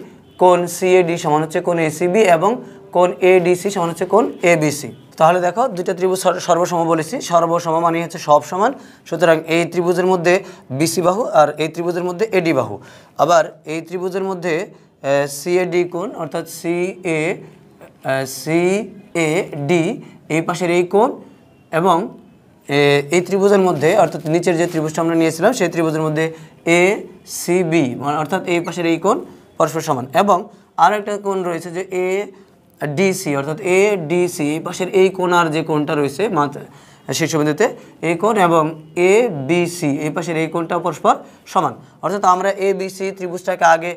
কোণ সিএডি সমান হচ্ছে কোণ এসিবি এবং কোণ এডিসি সমান হচ্ছে কোণ এবিসি। তাহলে দেখো দুইটা ত্রিভুজ সর্বসম বলেছি, সর্বসম মানে হচ্ছে সব সমান, সুতরাং এই ত্রিভুজের মধ্যে বিসি বাহু আর এই ত্রিভুজের মধ্যে এডি বাহু, আবার এই ত্রিভুজের মধ্যে সিএডি কোণ অর্থাৎ সিএডি এই পাশের এই কোণ, এবং এই ত্রিভুজের মধ্যে অর্থাৎ নিচের যে ত্রিভুজটা আমরা নিয়েছিলাম সেই ত্রিভুজের মধ্যে এ সিবি মানে অর্থাৎ এই পাশের এই কোণ পরস্পর সমান, এবং আর একটা কোণ রয়েছে যে এ ডিসি অর্থাৎ এ ডিসি এই পাশের এই কোণ আর যে কোণটা রয়েছে শীর্ষবিন্দুতে এই কোণ, এবং এ বিসি এই পাশের এই কোণটাও পরস্পর সমান। অর্থাৎ আমরা এ বিসি ত্রিভুজটাকে আগে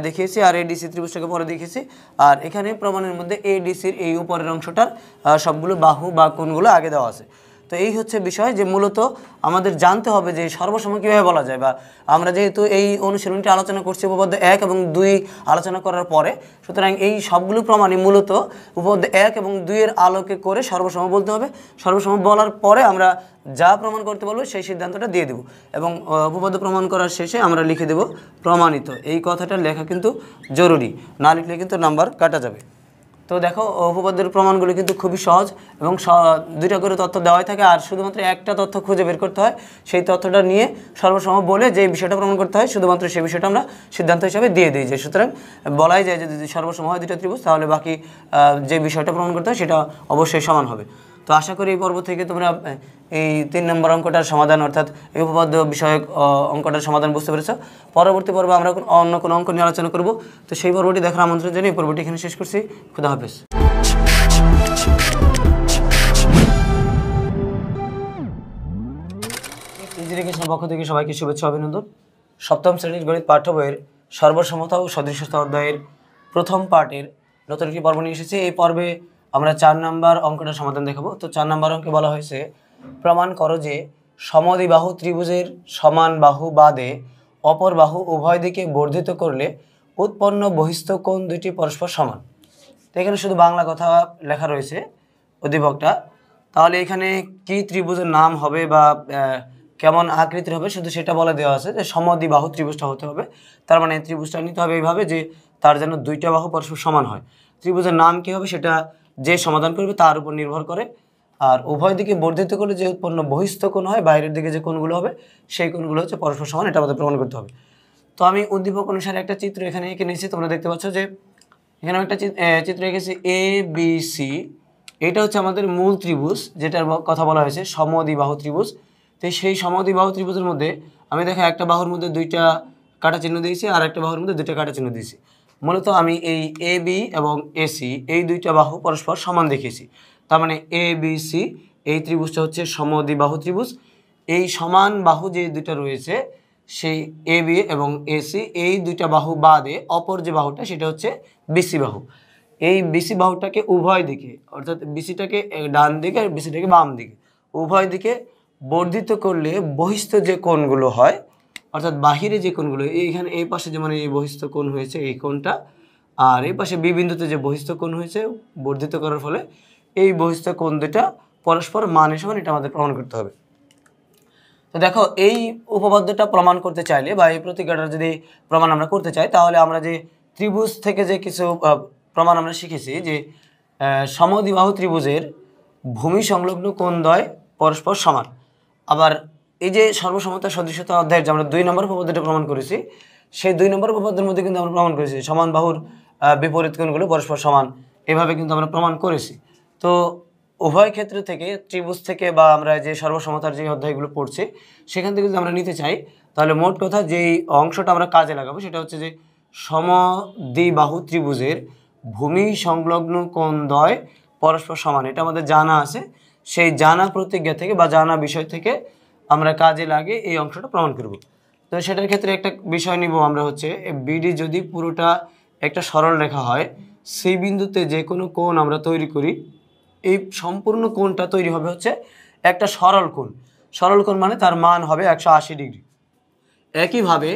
দেখিয়েছি আর এ ডিসি ত্রিভুজটাকে পরে দেখিয়েছি, আর এখানে প্রমাণের মধ্যে এ ডিসির এই উপরের অংশটার সবগুলো বাহু বা কোণগুলো আগে দেওয়া আছে। তো এই হচ্ছে বিষয় যে মূলত আমাদের জানতে হবে যে সর্বসম কীভাবে বলা যায়, বা আমরা যেহেতু এই অনুশীলনটি আলোচনা করছি উপপাদ্য 1 এবং 2 আলোচনা করার পরে, সুতরাং এই সবগুলো প্রমাণই মূলত উপপাদ্য 1 এবং 2 এর আলোকে করে সর্বসম বলতে হবে। সর্বসম বলার পরে আমরা যা প্রমাণ করতে বলবো সেই সিদ্ধান্তটা দিয়ে দেব, এবং উপপাদ্য প্রমাণ করার শেষে আমরা লিখে দেব প্রমাণিত। এই কথাটা লেখা কিন্তু জরুরি, না লিখলে কিন্তু নাম্বার কাটা যাবে। তো দেখো উপপাদ্যের প্রমাণগুলো কিন্তু খুবই সহজ, এবং 2টা করে তথ্য দেওয়াই থাকে, আর শুধুমাত্র একটা তথ্য খুঁজে বের করতে হয়, সেই তথ্যটা নিয়ে সর্বসম বলে যে বিষয়টা প্রমাণ করতে হয় শুধুমাত্র সেই বিষয়টা আমরা সিদ্ধান্ত হিসাবে দিয়ে দিই। যে সুতরাং বলাই যায় যে যদি সর্বসম হয় 2টা ত্রিভুজ, তাহলে বাকি যে বিষয়টা প্রমাণ করতে হয় সেটা অবশ্যই সমান হবে। তো আশা করি এই পর্ব থেকে তোমরা এই 3 নম্বর অঙ্কটার সমাধান অর্থাৎ এই উপপাদ্য বিষয়ক অঙ্কটার সমাধান বুঝতে পেরেছ। পরবর্তী পর্বে আমরা অন্য কোনো অঙ্ক নিয়ে আলোচনা করব। তো সেই পর্বটি দেখার আমন্ত্রণ জানিয়ে এই পর্বটি এখানে শেষ করছি। খুদা হাফেজ। এডুকেশন পক্ষ থেকে সবাইকে শুভেচ্ছা অভিনন্দন। সপ্তম শ্রেণীর গণিত পাঠ্য বইয়ের সর্বসমতা ও সদৃশতা অধ্যায়ের প্রথম পার্টের নতুন একটি পর্ব নিয়ে এসেছি। এই পর্বে আমরা 4 নম্বর অঙ্কটার সমাধান দেখাবো। তো 4 নম্বর অঙ্কে বলা হয়েছে প্রমাণ করো যে সমদ্বিবাহু ত্রিভুজের সমান বাহু বাদে অপর বাহু উভয় দিকে বর্ধিত করলে উৎপন্ন বহিস্থ কোণ দুইটি পরস্পর সমান। তো এখানে শুধু বাংলা কথা লেখা রয়েছে উদ্দীপকটা, তাহলে এখানে কি ত্রিভুজের নাম হবে বা কেমন আকৃতির হবে শুধু সেটা বলে দেওয়া আছে যে সমদ্বিবাহু ত্রিভুজটা হতে হবে। তার মানে ত্রিভুজটা নিতে হবে এইভাবে যে তার যেন 2টা বাহু পরস্পর সমান হয়। ত্রিভুজের নাম কী হবে সেটা যে সমাধান করবে তার উপর নির্ভর করে, আর উভয় দিকে বর্ধিত করলে যে উৎপন্ন বহিস্থ কোণ হয়, বাইরের দিকে যে কোণগুলো হবে সেই কোণগুলো হচ্ছে পরস্পর সমান, এটা আমাদের প্রমাণ করতে হবে। তো আমি উদ্দীপক অনুসারে একটা চিত্র এখানে এঁকে নিয়েছি। তোমরা দেখতে পাচ্ছ যে এখানে একটা চিত্র এঁকেছি এ বি সি। এটা হচ্ছে আমাদের মূল ত্রিভুজ যেটার কথা বলা হয়েছে সমদ্বিবাহু ত্রিভুজ। তো সেই সমদ্বিবাহু ত্রিভুজের মধ্যে আমি দেখো একটা বাহুর মধ্যে 2টা কাটা চিহ্ন দিয়েছি আর একটা বাহুর মধ্যে 2টা কাটা চিহ্ন দিয়েছি। মূলত আমি এই এ বি এবং এসি এই 2টা বাহু পরস্পর সমান দেখিয়েছি। তার মানে এ বি সি এই ত্রিভুজটা হচ্ছে সমদ্বিবাহু ত্রিভুজ। এই সমান বাহু যে 2টা রয়েছে সেই এ বি এবং এসি এই 2টা বাহু বাদে অপর যে বাহুটা সেটা হচ্ছে বিসি বাহু। এই বিসি বাহুটাকে উভয় দিকে অর্থাৎ বিসিটাকে ডান দিকে আর বিসিটাকে বাম দিকে উভয় দিকে বর্ধিত করলে বহিস্থ যে কোণগুলো হয় অর্থাৎ বাহিরে যে কোণগুলো, এইখানে এই পাশে যেমন এই বহিস্থ কোণ হয়েছে এই কোণটা, আর এই পাশে বি বিন্দুতে যে বহিস্থ কোণ হয়েছে বর্ধিত করার ফলে এই বহিস্থ কোণ দুটা পরস্পর মান সমান, এটা আমাদের প্রমাণ করতে হবে। তো দেখো এই উপপাদ্যটা প্রমাণ করতে চাইলে বা এই প্রতিক্রিয়াটা যদি প্রমাণ আমরা করতে চাই তাহলে আমরা যে ত্রিভুজ থেকে যে কিছু প্রমাণ আমরা শিখেছি যে সমদ্বিবাহু ত্রিভুজের ভূমি সংলগ্ন কোণদ্বয় পরস্পর সমান। আবার এই যে সর্বসমতা সদৃশতা অধ্যায়ের যে আমরা 2 নম্বর উপপাদ্যটা প্রমাণ করেছি সেই 2 নম্বর উপপাদ্যের মধ্যে কিন্তু আমরা প্রমাণ করেছি সমান বাহুর বিপরীত কোণগুলো পরস্পর সমান, এভাবে কিন্তু আমরা প্রমাণ করেছি। তো উভয় ক্ষেত্র থেকে ত্রিভুজ থেকে বা আমরা যে সর্বসমতার যে অধ্যায়গুলো পড়ছি সেখান থেকে যদি আমরা নিতে চাই তাহলে মোট কথা যেই অংশটা আমরা কাজে লাগাবো সেটা হচ্ছে যে সমদ্বিবাহু ত্রিভুজের ভূমি সংলগ্ন কোণদ্বয় পরস্পর সমান। এটা আমাদের জানা আছে, সেই জানা প্রতিজ্ঞা থেকে বা জানা বিষয় থেকে আমরা কাজে লাগে এই অংশটা প্রমাণ করব। তো সেটার ক্ষেত্রে একটা বিষয় নিব আমরা হচ্ছে বিডি যদি পুরোটা একটা সরল রেখা হয়, সেই বিন্দুতে যে কোনো কোণ আমরা তৈরি করি, এই সম্পূর্ণ কোণটা তৈরি হবে হচ্ছে একটা সরল কোণ। সরল কোণ মানে তার মান হবে 180 ডিগ্রি। একইভাবে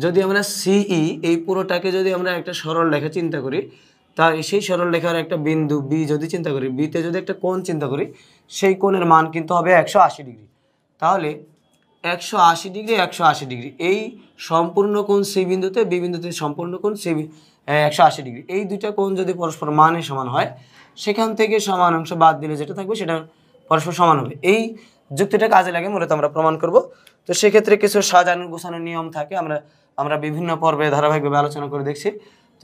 যদি আমরা সিই এই পুরোটাকে যদি আমরা একটা সরল রেখা চিন্তা করি, তার সেই সরল রেখার একটা বিন্দু বি যদি চিন্তা করি, বিতে যদি একটা কোণ চিন্তা করি, সেই কোণের মান কিন্তু হবে 180 ডিগ্রি। তাহলে 180 ডিগ্রি 180 ডিগ্রি, এই সম্পূর্ণ কোণ সি বিন্দুতে, বি বিন্দুতে সম্পূর্ণ কোণ সি 180 ডিগ্রি, এই দুইটা কোণ যদি পরস্পর মানে সমান হয়, সেখান থেকে সমান অংশ বাদ দিলে যেটা থাকবে সেটা পরস্পর সমান হবে। এই যুক্তিটা কাজে লাগে মূলত আমরা প্রমাণ করব। তো সেক্ষেত্রে কিছু সাজানো গোছানোর নিয়ম থাকে, আমরা বিভিন্ন পর্বে ধারাবাহিকভাবে আলোচনা করে দেখছি।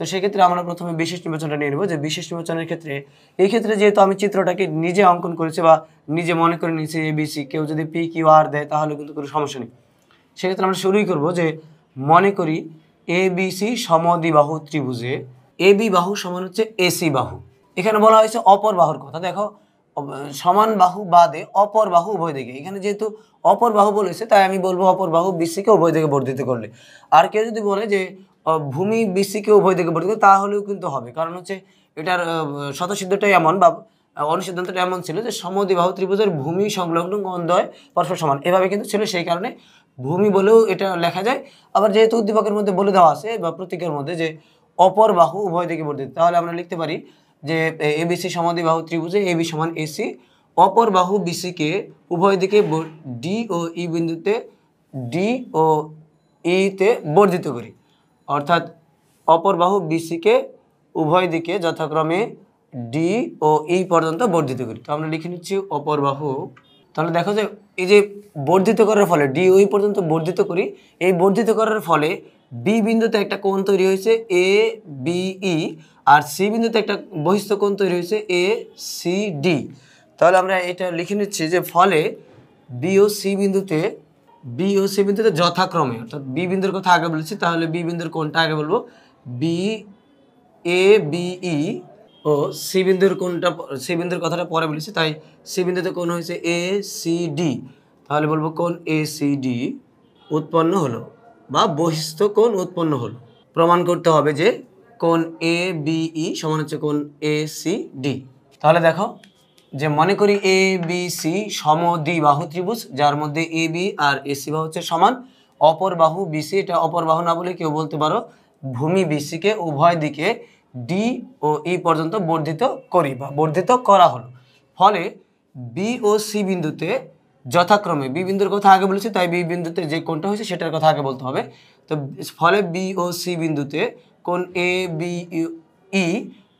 তো সেক্ষেত্রে আমরা প্রথমে বিশেষ নির্বাচনটা নিয়ে নেব, যে বিশেষ নির্বাচনের ক্ষেত্রে এই ক্ষেত্রে যেহেতু আমি চিত্রটাকে নিজে অঙ্কন করেছি বা নিজে মনে করে নিয়েছি এবিসি, কেউ যদি পি কিউ আর দেয় তাহলে কিন্তু কোনো সমস্যা নেই। সেক্ষেত্রে আমরা শুরুই করব যে মনে করি এবিসি সমদ্বিবাহু ত্রিভুজে এবি বাহু সমান হচ্ছে এসি বাহু। এখানে বলা হয়েছে অপর বাহুর কথা। দেখো সমান বাহু বাদে অপর বাহু উভয় দিকে, এখানে যেহেতু অপর বাহু বলেছে তাই আমি বলবো অপর বাহু বিসিকে উভয় দিকে বর্ধিত করলে। আর কেউ যদি বলে যে ভূমি বিসিকে উভয় দিকে বর্ধিত, তাহলেও কিন্তু হবে, কারণ হচ্ছে এটার স্বতঃসিদ্ধটাই এমন বা অনুসিদ্ধান্তটা এমন ছিল যে সমদ্বিবাহু ত্রিভুজের ভূমি সংলগ্ন কোণদ্বয় পরস্পর সমান, এভাবে কিন্তু ছিল, সেই কারণে ভূমি বলেও এটা লেখা যায়। আবার যেহেতু উদ্দীপকের মধ্যে বলে দেওয়া আছে বা প্রতীকের মধ্যে যে অপর বাহু উভয় দিকে বর্ধিত, তাহলে আমরা লিখতে পারি যে এবিসি সমদ্বিবাহু ত্রিভুজে এবি সমান এসি, অপর বাহু বিসিকে উভয় দিকে ডি ও ই বিন্দুতে ডি ও ইতে বর্ধিত করি, অর্থাৎ অপর বাহু বিসিকে উভয় দিকে যথাক্রমে ডি ও ই পর্যন্ত বর্ধিত করি। তো আমরা লিখে নিচ্ছি অপর বাহু। তাহলে দেখো যে এই যে বর্ধিত করার ফলে ডি ও ই পর্যন্ত বর্ধিত করি, এই বর্ধিত করার ফলে বি বিন্দুতে একটা কোণ তৈরি হয়েছে A B E, R C বিন্দুতে একটা বহিস্থ কোণ তৈরি হয়েছে এ সি ডি। তাহলে আমরা এটা লিখে নিচ্ছি যে ফলে বি ও সি বিন্দুতে যথাক্রমে, অর্থাৎ বি বিন্দুর কথা আগে বলেছি, তাহলে বি বিন্দুর কোণটা আগে বলবো, B A B E, O C বিন্দুর কথাটা পরে বলেছি, তাই সি বিন্দুতে কোণ হয়েছে এ সি ডি। তাহলে বলবো কোণ এ সি ডি উৎপন্ন হলো বা বহিস্থ কোণ উৎপন্ন হলো। প্রমাণ করতে হবে যে কোণ এ বি ই সমান হচ্ছে কোণ এ সি ডি। তাহলে দেখো যে মনে করি এ বি সি সমদ্বিবাহু ত্রিভুজ, যার মধ্যে এ বি আর এসি বাহু হচ্ছে সমান, অপর বাহু বিসি, এটা অপর বাহু না বলে কেউ বলতে পারো ভূমি বিসিকে উভয় দিকে ডি ও ই পর্যন্ত বর্ধিত করি বা বর্ধিত করা হলো। ফলে বি ও সি বিন্দুতে যথাক্রমে, বি বিন্দুর কথা আগে বলেছি তাই বি বিন্দুতে যে কোণটা হয়েছে সেটার কথা আগে বলতে হবে। তো ফলে বি ও সি বিন্দুতে কোণ এ বি ই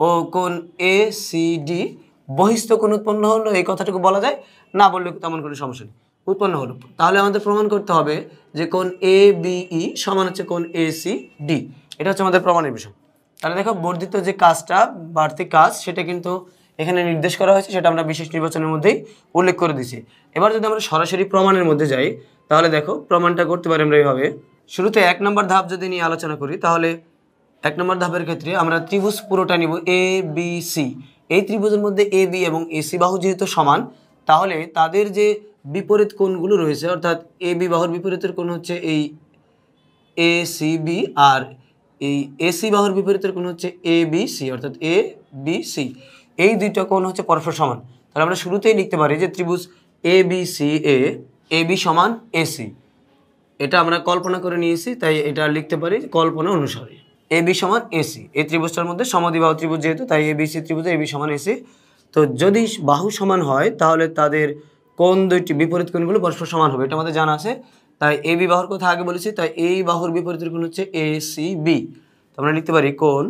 ও কোণ এ সি ডি বহিস্থ কোণ উৎপন্ন হলো, এই কথাটুকু বলা যায়, না বললে তেমন কোনো সমস্যা নেই, উৎপন্ন হলো। তাহলে আমাদের প্রমাণ করতে হবে যে কোণ এ বি ই সমান হচ্ছে কোণ এ সি ডি। এটা হচ্ছে আমাদের প্রমাণের বিষয়। তাহলে দেখো বর্ধিত যে কাজটা, বাড়তি কাজ, সেটা কিন্তু এখানে নির্দেশ করা হয়েছে, সেটা আমরা বিশেষ নির্বাচনের মধ্যেই উল্লেখ করে দিয়েছি। এবার যদি আমরা সরাসরি প্রমাণের মধ্যে যাই, তাহলে দেখো প্রমাণটা করতে পারি আমরা এইভাবে। শুরুতে 1 নম্বর ধাপ যদি নিয়ে আলোচনা করি, তাহলে 1 নম্বর ধাপের ক্ষেত্রে আমরা ত্রিভুজ পুরোটা নিব এ বি সি। এই ত্রিভুজের মধ্যে এ বি এবং এসি বাহু যেহেতু সমান, তাহলে তাদের যে বিপরীত কোণগুলো রয়েছে, অর্থাৎ এ বি বাহুর বিপরীতের কোণ হচ্ছে এই এ সি বি, আর এই এসি বাহুর বিপরীতের কোণ হচ্ছে এ বি সি, অর্থাৎ এ বি সি, এই দুইটা কোণ হচ্ছে পরস্পর সমান। তাহলে আমরা শুরুতেই লিখতে পারি যে ত্রিভুজ এ বি সি এ বি সমান এসি, এটা আমরা কল্পনা করে নিয়েছি তাই এটা লিখতে পারি কল্পনা অনুসারে, এ বি সমান এসি। এই ত্রিভুজটার মধ্যে সমদ্বিবাহু ত্রিভুজ যেহেতু, তাই এ বি সি ত্রিভুজে এ বি সমান এসি। তো যদি বাহু সমান হয় তাহলে তাদের কোণ দুইটি, বিপরীত কোণগুলো পরস্পর সমান হবে, এটা আমাদের জানা আছে। তাই এ বি বাহুর কথা আগে বলেছি, তাই এই বাহুর বিপরীতের কোণ হচ্ছে এ সি বি। তো আমরা লিখতে পারি কোণ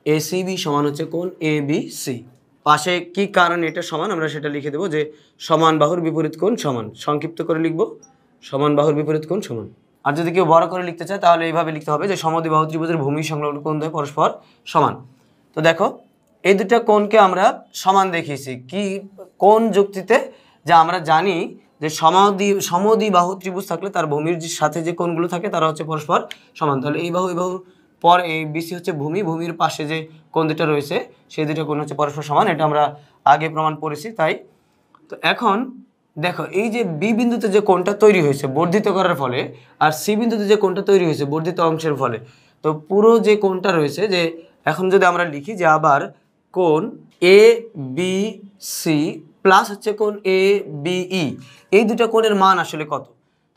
এ সি বি সমান হচ্ছে কোণ এ বি সি। পাশে কি কারণে এটা সমান আমরা সেটা লিখে দেবো, যে সমান বাহুর বিপরীত কোণ সমান, সংক্ষিপ্ত করে লিখব সমান বাহুর বিপরীত কোণ সমান। আর যদি কেউ বড় করে লিখতে চায় তাহলে এইভাবে লিখতে হবে যে সমদ্বিবাহু ত্রিভুজের ভূমি সংলগ্ন কোণদ্বয় পরস্পর সমান। তো দেখো এই দুটো কোণকে আমরা সমান দেখিয়েছি কি কোন যুক্তিতে, যে আমরা জানি যে সমদ্বিবাহু ত্রিভুজ থাকলে তার ভূমির সাথে যে কোণগুলো থাকে তারা হচ্ছে পরস্পর সমান। তাহলে এই বাহু পর এই বিসি হচ্ছে ভূমির পাশে যে কোণ দুটো রয়েছে সেই দুটো কোণ হচ্ছে পরস্পর সমান, এটা আমরা আগে প্রমাণ করেছি। তাই তো এখন দেখো এই যে বি বিন্দুতে যে কোণটা তৈরি হয়েছে বর্ধিত করার ফলে আর সি বিন্দুতে যে কোণটা তৈরি হয়েছে বর্ধিত অংশের ফলে, তো পুরো যে কোণটা রয়েছে যে এখন যদি আমরা লিখি যে আবার কোণ এ বি সি প্লাস হচ্ছে কোণ এ বি ই, এই দুটো কোণের মান আসলে কত।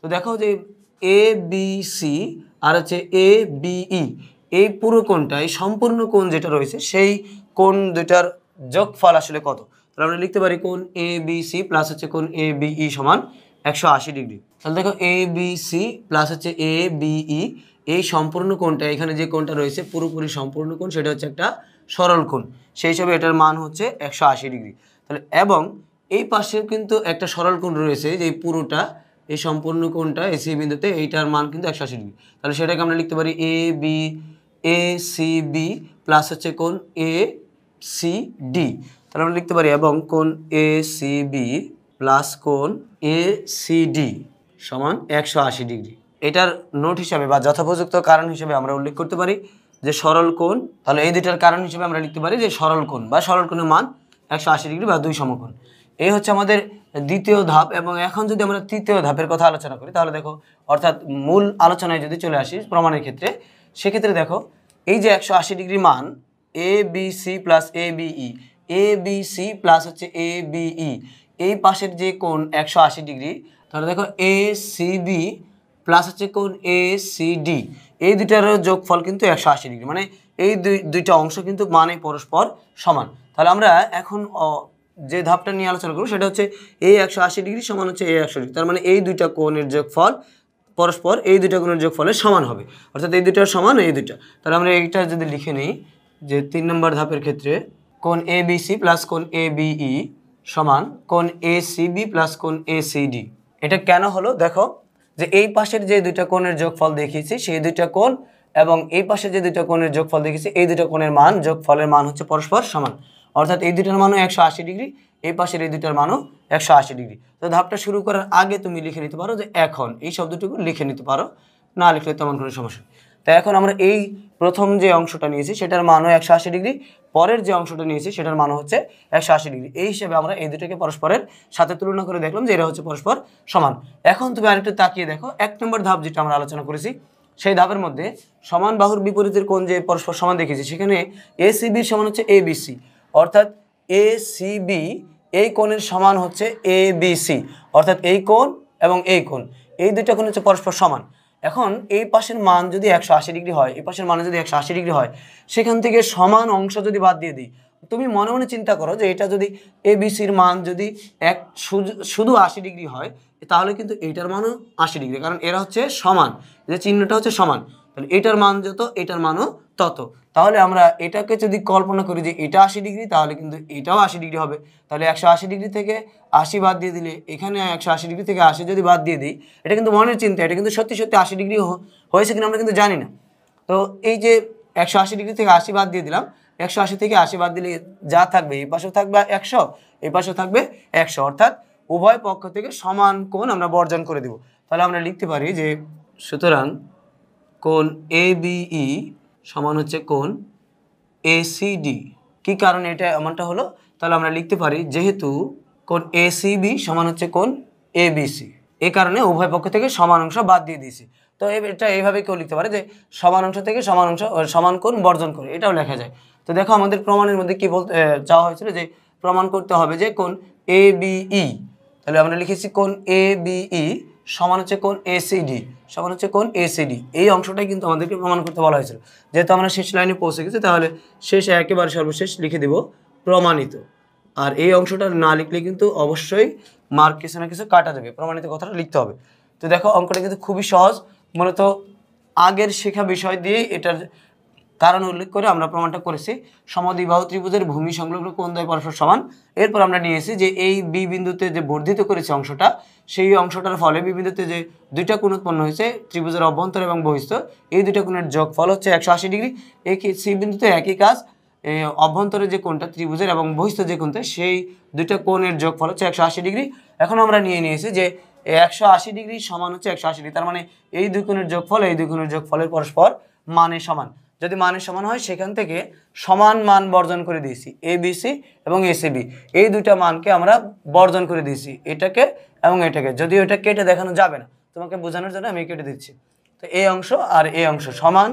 তো দেখো যে এ বি সি আর হচ্ছে এ বি ই, এই পুরো কোণটা এই সম্পূর্ণ কোণ যেটা রয়েছে সেই কোণ দুটার যোগফল আসলে কত। তাহলে আমরা লিখতে পারি কোণ এ বি সি প্লাস হচ্ছে কোণ এ বি ই সমান 180 ডিগ্রি। তাহলে দেখো এ বি সি প্লাস হচ্ছে এ বি ই, এই সম্পূর্ণ কোণটা এখানে যে কোণটা রয়েছে পুরোপুরি সম্পূর্ণ কোণ সেটা হচ্ছে একটা সরল কোণ, সেই হিসাবে এটার মান হচ্ছে 180 ডিগ্রি। তাহলে এবং এই পাশেও কিন্তু একটা সরল কোণ রয়েছে যে এই পুরোটা এই সম্পূর্ণ কোণটা এসি বিন্দুতে এইটার মান কিন্তু 180 ডিগ্রি। তাহলে সেটাকে আমরা লিখতে পারি এ সি বি প্লাস হচ্ছে কোণ এ সি ডি। তাহলে আমরা লিখতে পারি এবং কোণ এ সি বি প্লাস কোণ এ সি ডি সমান 180 ডিগ্রি। এটার নোট হিসাবে বা যথোপযুক্ত কারণ হিসেবে আমরা উল্লেখ করতে পারি যে সরল কোণ। তাহলে এই দুটার কারণ হিসেবে আমরা লিখতে পারি যে সরল কোণ বা সরল কোণের মান 180 ডিগ্রি বা 2 সমকোণ। এই হচ্ছে আমাদের দ্বিতীয় ধাপ। এবং এখন যদি আমরা তৃতীয় ধাপের কথা আলোচনা করি তাহলে দেখো অর্থাৎ মূল আলোচনায় যদি চলে আসি প্রমাণের ক্ষেত্রে, সেক্ষেত্রে দেখো এই যে 180 ডিগ্রি মান এ B C plus A B E, A B C plus হচ্ছে এ বি ই, এই পাশের যে কোণ 180 ডিগ্রি, তাহলে দেখো এ সি বি প্লাস হচ্ছে কোণ এ সি ডি, এই দুটার যোগফল কিন্তু 180 ডিগ্রি, মানে এই দুইটা অংশ কিন্তু মানে পরস্পর সমান। তাহলে আমরা এখন যে ধাপটা নিয়ে আলোচনা করব সেটা হচ্ছে এই 180 ডিগ্রি সমান হচ্ছে এই 180 ডিগ্রি, তার মানে এই দুইটা কোণের যোগফল পরস্পর এই দুইটা কোণের যোগফলের সমান হবে, অর্থাৎ এই দুইটার সমান এই দুইটা। তাহলে আমরা এইটা যদি লিখে নিই যে 3 নম্বর ধাপের ক্ষেত্রে কোণ এ বি সি প্লাস কোণ এ বি ই সমান কোণ এ সি বি প্লাস কোণ এ সি ডি। এটা কেন হলো দেখো যে এই পাশের যে দুইটা কোণের যোগফল দেখিয়েছি সেই দুইটা কোণ এবং এই পাশে যে দুইটা কোণের যোগফল দেখিয়েছি এই দুইটা কোণের মান যোগফলের মান হচ্ছে পরস্পর সমান, অর্থাৎ এই দুইটার মানও 180 ডিগ্রি, এই পাশের এই দুইটার মানও 180 ডিগ্রি। তো ধাপটা শুরু করার আগে তুমি লিখে নিতে পারো যে এখন এই শব্দটুকু লিখে নিতে পারো, না লিখলে তেমন কোনো সমস্যা। তো এখন আমরা এই প্রথম যে অংশটা নিয়েছি সেটার মানও 180 ডিগ্রি, পরের যে অংশটা নিয়েছি সেটার মানও হচ্ছে 180 ডিগ্রি। এই হিসেবে আমরা এই দুটোকে পরস্পরের সাথে তুলনা করে দেখলাম যে এরা হচ্ছে পরস্পর সমান। এখন তুমি আরেকটু তাকিয়ে দেখো 1 নম্বর ধাপ যেটা আমরা আলোচনা করেছি সেই ধাপের মধ্যে সমান বাহুর বিপরীতের কোণ যে পরস্পর সমান দেখেছি সেখানে এ সি বির সমান হচ্ছে এ বি সি, অর্থাৎ এ সি বি এই কোণের সমান হচ্ছে এ বি সি, অর্থাৎ এই কোণ এবং এই কোণ এই দুইটা কোণ হচ্ছে পরস্পর সমান। এখন এই পাশের মান যদি 180 ডিগ্রি হয়, এই পাশের মান যদি 180 ডিগ্রি হয়, সেখান থেকে সমান অংশ যদি বাদ দিয়ে দিই, তুমি মনে মনে চিন্তা করো যে এটা যদি এ বি সির মান যদি শুধু 80 ডিগ্রি হয় তাহলে কিন্তু এইটার মানও 80 ডিগ্রি, কারণ এরা হচ্ছে সমান, যে চিহ্নটা হচ্ছে সমান, তাহলে এটার মান যত এটার মানও তত। তাহলে আমরা এটাকে যদি কল্পনা করি যে এটা 80 ডিগ্রি তাহলে কিন্তু এটাও 80 ডিগ্রি হবে। তাহলে 180 ডিগ্রি থেকে 80 বাদ দিয়ে দিলে এখানে 180 ডিগ্রি থেকে 80 যদি বাদ দিয়ে দিই, এটা কিন্তু মনের চিন্তা, এটা কিন্তু সত্যি সত্যি 80 ডিগ্রি হয়েছে কিনা আমরা কিন্তু জানি না। তো এই যে 180 ডিগ্রি থেকে 80 বাদ দিয়ে দিলাম, 180 থেকে 80 বাদ দিলে যা থাকবে এই পাশেও থাকবে 100, এই পাশেও থাকবে 100, অর্থাৎ উভয় পক্ষ থেকে সমান কোণ আমরা বর্জন করে দেব। তাহলে আমরা লিখতে পারি যে সুতরাং কোণ এ বি ই সমান হচ্ছে কোণ এ সি ডি। কী কারণে এটা এমনটা হলো, তাহলে আমরা লিখতে পারি যেহেতু কোণ এ সি বি সমান হচ্ছে কোণ এ বি সি, এই কারণে উভয় পক্ষ থেকে সমান অংশ বাদ দিয়ে দিয়েছি। তো এটা এইভাবে কেউ লিখতে পারে যে সমান অংশ থেকে সমান অংশ সমান কোণ বর্জন করে, এটাও লেখা যায়। তো দেখো আমাদের প্রমাণের মধ্যে কি বলতে চাওয়া হয়েছিল যে প্রমাণ করতে হবে যে কোণ এ বি ই, তাহলে আমরা লিখেছি কোণ এ বি ই সমান হচ্ছে কোণ এ সি ডি, সমান হচ্ছে কোণ এ সি ডি। এই অংশটাই কিন্তু আমাদেরকে প্রমাণ করতে বলা হয়েছিল। যেহেতু আমরা শেষ লাইনে পৌঁছে গেছি তাহলে শেষ একেবারে সর্বশেষ লিখে দেব প্রমাণিত, আর এই অংশটা না লিখলে কিন্তু অবশ্যই মার্ক কিছু না কিছু কাটা যাবে, প্রমাণিত কথাটা লিখতে হবে। তো দেখো অঙ্কটা কিন্তু খুবই সহজ, মূলত আগের শেখা বিষয় দিয়েই এটার কারণ উল্লেখ করে আমরা প্রমাণটা করেছি। সমদ্বিবাহু ত্রিভুজের ভূমি সংলগ্ন কোণদ্বয় পরস্পর সমান। এরপর আমরা নিয়ে এসেছি যে এই বি বিন্দুতে যে বর্ধিত করেছে অংশটা, সেই অংশটার ফলে বি বিন্দুতে যে দুইটা কোণ উৎপন্ন হয়েছে ত্রিভুজের অভ্যন্তর এবং বহিস্থ, এই দুইটা কোণের যোগফল হচ্ছে 180 ডিগ্রি। এই সি বিন্দুতে একই কাজ, অভ্যন্তরে যে কোণটা ত্রিভুজের এবং বহিস্থ যে কোণটা সেই দুইটা কোণের যোগফল হচ্ছে 180 ডিগ্রি। এখন আমরা নিয়েছি যে 180 ডিগ্রি সমান হচ্ছে 180 ডিগ্রি, তার মানে এই দুই কোণের যোগফল এই দুই কোণের যোগফলের পরস্পর মানে সমান। যদি মানের সমান হয় সেখান থেকে সমান মান বর্জন করে দিয়েছি, ABC এবং ACB এই দুইটা মানকে আমরা বর্জন করে দিয়েছি, এটাকে এবং এটাকে। যদিও এটা কেটে দেখানো যাবে না, তোমাকে বোঝানোর জন্য আমি কেটে দিচ্ছি। তো এই অংশ আর এই অংশ সমান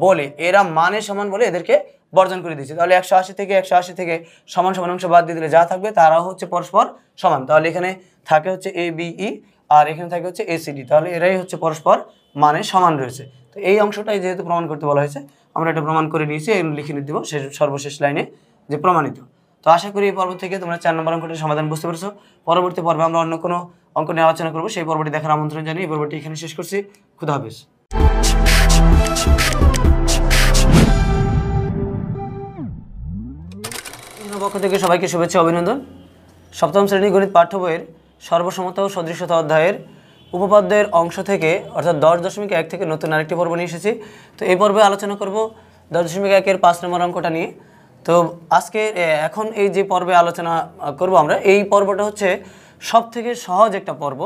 বলে, এরা মানের সমান বলে এদেরকে বর্জন করে দিয়েছি। তাহলে 180 থেকে সমান সমান অংশ বাদ দিয়ে দিলে যা থাকবে তারাও হচ্ছে পরস্পর সমান। তাহলে এখানে থাকে হচ্ছে ABE আর এখানে থাকে হচ্ছে ACD, তাহলে এরাই হচ্ছে পরস্পর মানে সমান রয়েছে। তো এই অংশটাই যেহেতু প্রমাণ করতে বলা হয়েছে, আমরা এটা প্রমাণ করে নিয়েছি, লিখে নিতে দেবো সর্বশেষ লাইনে যে প্রমাণিত। তো আশা করি এই পর্ব থেকে তোমরা 4 নম্বর অঙ্কটির সমাধান বুঝতে পেরেছো। পরবর্তী পর্বে আমরা অন্য কোনো অঙ্ক নিয়ে আলোচনা করবো, সেই পর্বটি দেখার আমন্ত্রণ জানিয়ে এই পর্বটি এখানে শেষ করছি। খুদা হাফেজ। পক্ষ থেকে সবাইকে শুভেচ্ছা অভিনন্দন। সপ্তম শ্রেণীর গণিত পাঠ্য বইয়ের সর্বসমতা ও সদৃশতা অধ্যায়ের উপপাদ্যের অংশ থেকে অর্থাৎ 10.1 থেকে নতুন আরেকটি পর্ব নিয়ে এসেছি। তো এই পর্বে আলোচনা করব 10.1-এর 5 নম্বর অঙ্কটা নিয়ে। তো আজকে এখন এই যে পর্বে আলোচনা করব আমরা, এই পর্বটা হচ্ছে সবথেকে সহজ একটা পর্ব,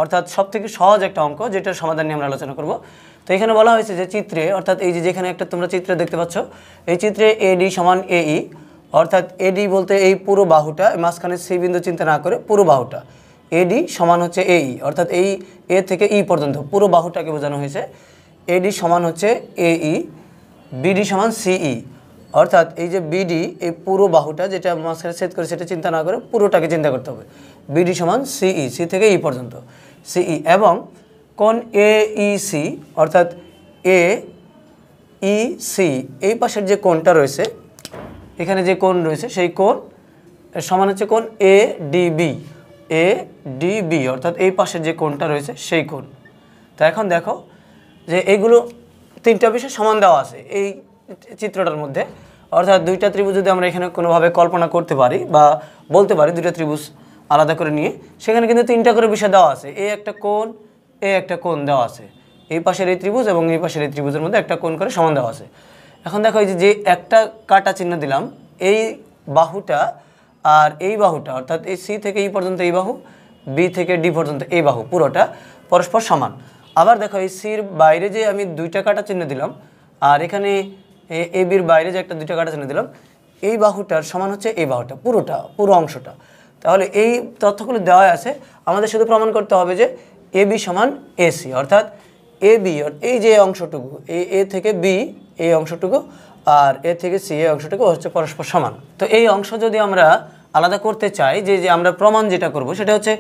অর্থাৎ সবথেকে সহজ একটা অঙ্ক যেটার সমাধান নিয়ে আমরা আলোচনা করব। তো এখানে বলা হয়েছে যে চিত্রে, অর্থাৎ এই যে যেখানে একটা তোমরা চিত্র দেখতে পাচ্ছ, এই চিত্রে AD সমান AE, অর্থাৎ AD বলতে এই পুরো বাহুটা, মাঝখানে C বিন্দু চিন্তা না করে পুরো বাহুটা, AD সমান হচ্ছে AE, অর্থাৎ এই A থেকে E পর্যন্ত পুরো বাহুটাকে বোঝানো হয়েছে। AD সমান হচ্ছে AE, BD সমান CE, অর্থাৎ এই যে BD এই পুরো বাহুটা যেটা মাঝখানে ছেদ করে সেটা চিন্তা না করে পুরোটাকে চিন্তা করতে হবে। BD সমান CE, C থেকে E পর্যন্ত CE, এবং কোণ AEC অর্থাৎ AEC এই পাশের যে কোণটা রয়েছে, এখানে যে কোণ রয়েছে সেই কোণ সমান হচ্ছে কোণ ADB, অর্থাৎ এই পাশের যে কোণটা রয়েছে সেই কোণ। তো এখন দেখো যে এইগুলো তিনটা বিষয় সমান দেওয়া আছে এই চিত্রটার মধ্যে, অর্থাৎ দুইটা ত্রিভুজ যদি আমরা এখানে কোনোভাবে কল্পনা করতে পারি বা বলতে পারি দুইটা ত্রিভুজ আলাদা করে নিয়ে, সেখানে কিন্তু তিনটা করে বিষয় দেওয়া আছে। এই একটা কোণ দেওয়া আছে, এই পাশের এই ত্রিভুজ এবং এই পাশের এই ত্রিভুজের মধ্যে একটা কোণ করে সমান দেওয়া আছে। এখন দেখো এই যে একটা কাটা চিহ্ন দিলাম, এই বাহুটা আর এই বাহুটা, অর্থাৎ এই C থেকে E পর্যন্ত এই বাহু, B থেকে D পর্যন্ত এই বাহু, পুরোটা পরস্পর সমান। আবার দেখো এই সির বাইরে যে আমি দুইটা কাটা চিহ্ন দিলাম, আর এখানে ABর বাইরে যে একটা দুইটা কাটা চিহ্ন দিলাম, এই বাহুটার সমান হচ্ছে এই বাহুটা, পুরো অংশটা। তাহলে এই তথ্যগুলো দেওয়া আছে, আমাদের শুধু প্রমাণ করতে হবে যে AB সমান AC, অর্থাৎ AB এই যে অংশটুকু, A থেকে B এই অংশটুকু আর A থেকে C এই অংশটুকু হচ্ছে পরস্পর সমান। তো এই অংশ যদি আমরা আলাদা করতে চাই, যে আমরা প্রমাণ যেটা করব সেটা হচ্ছে,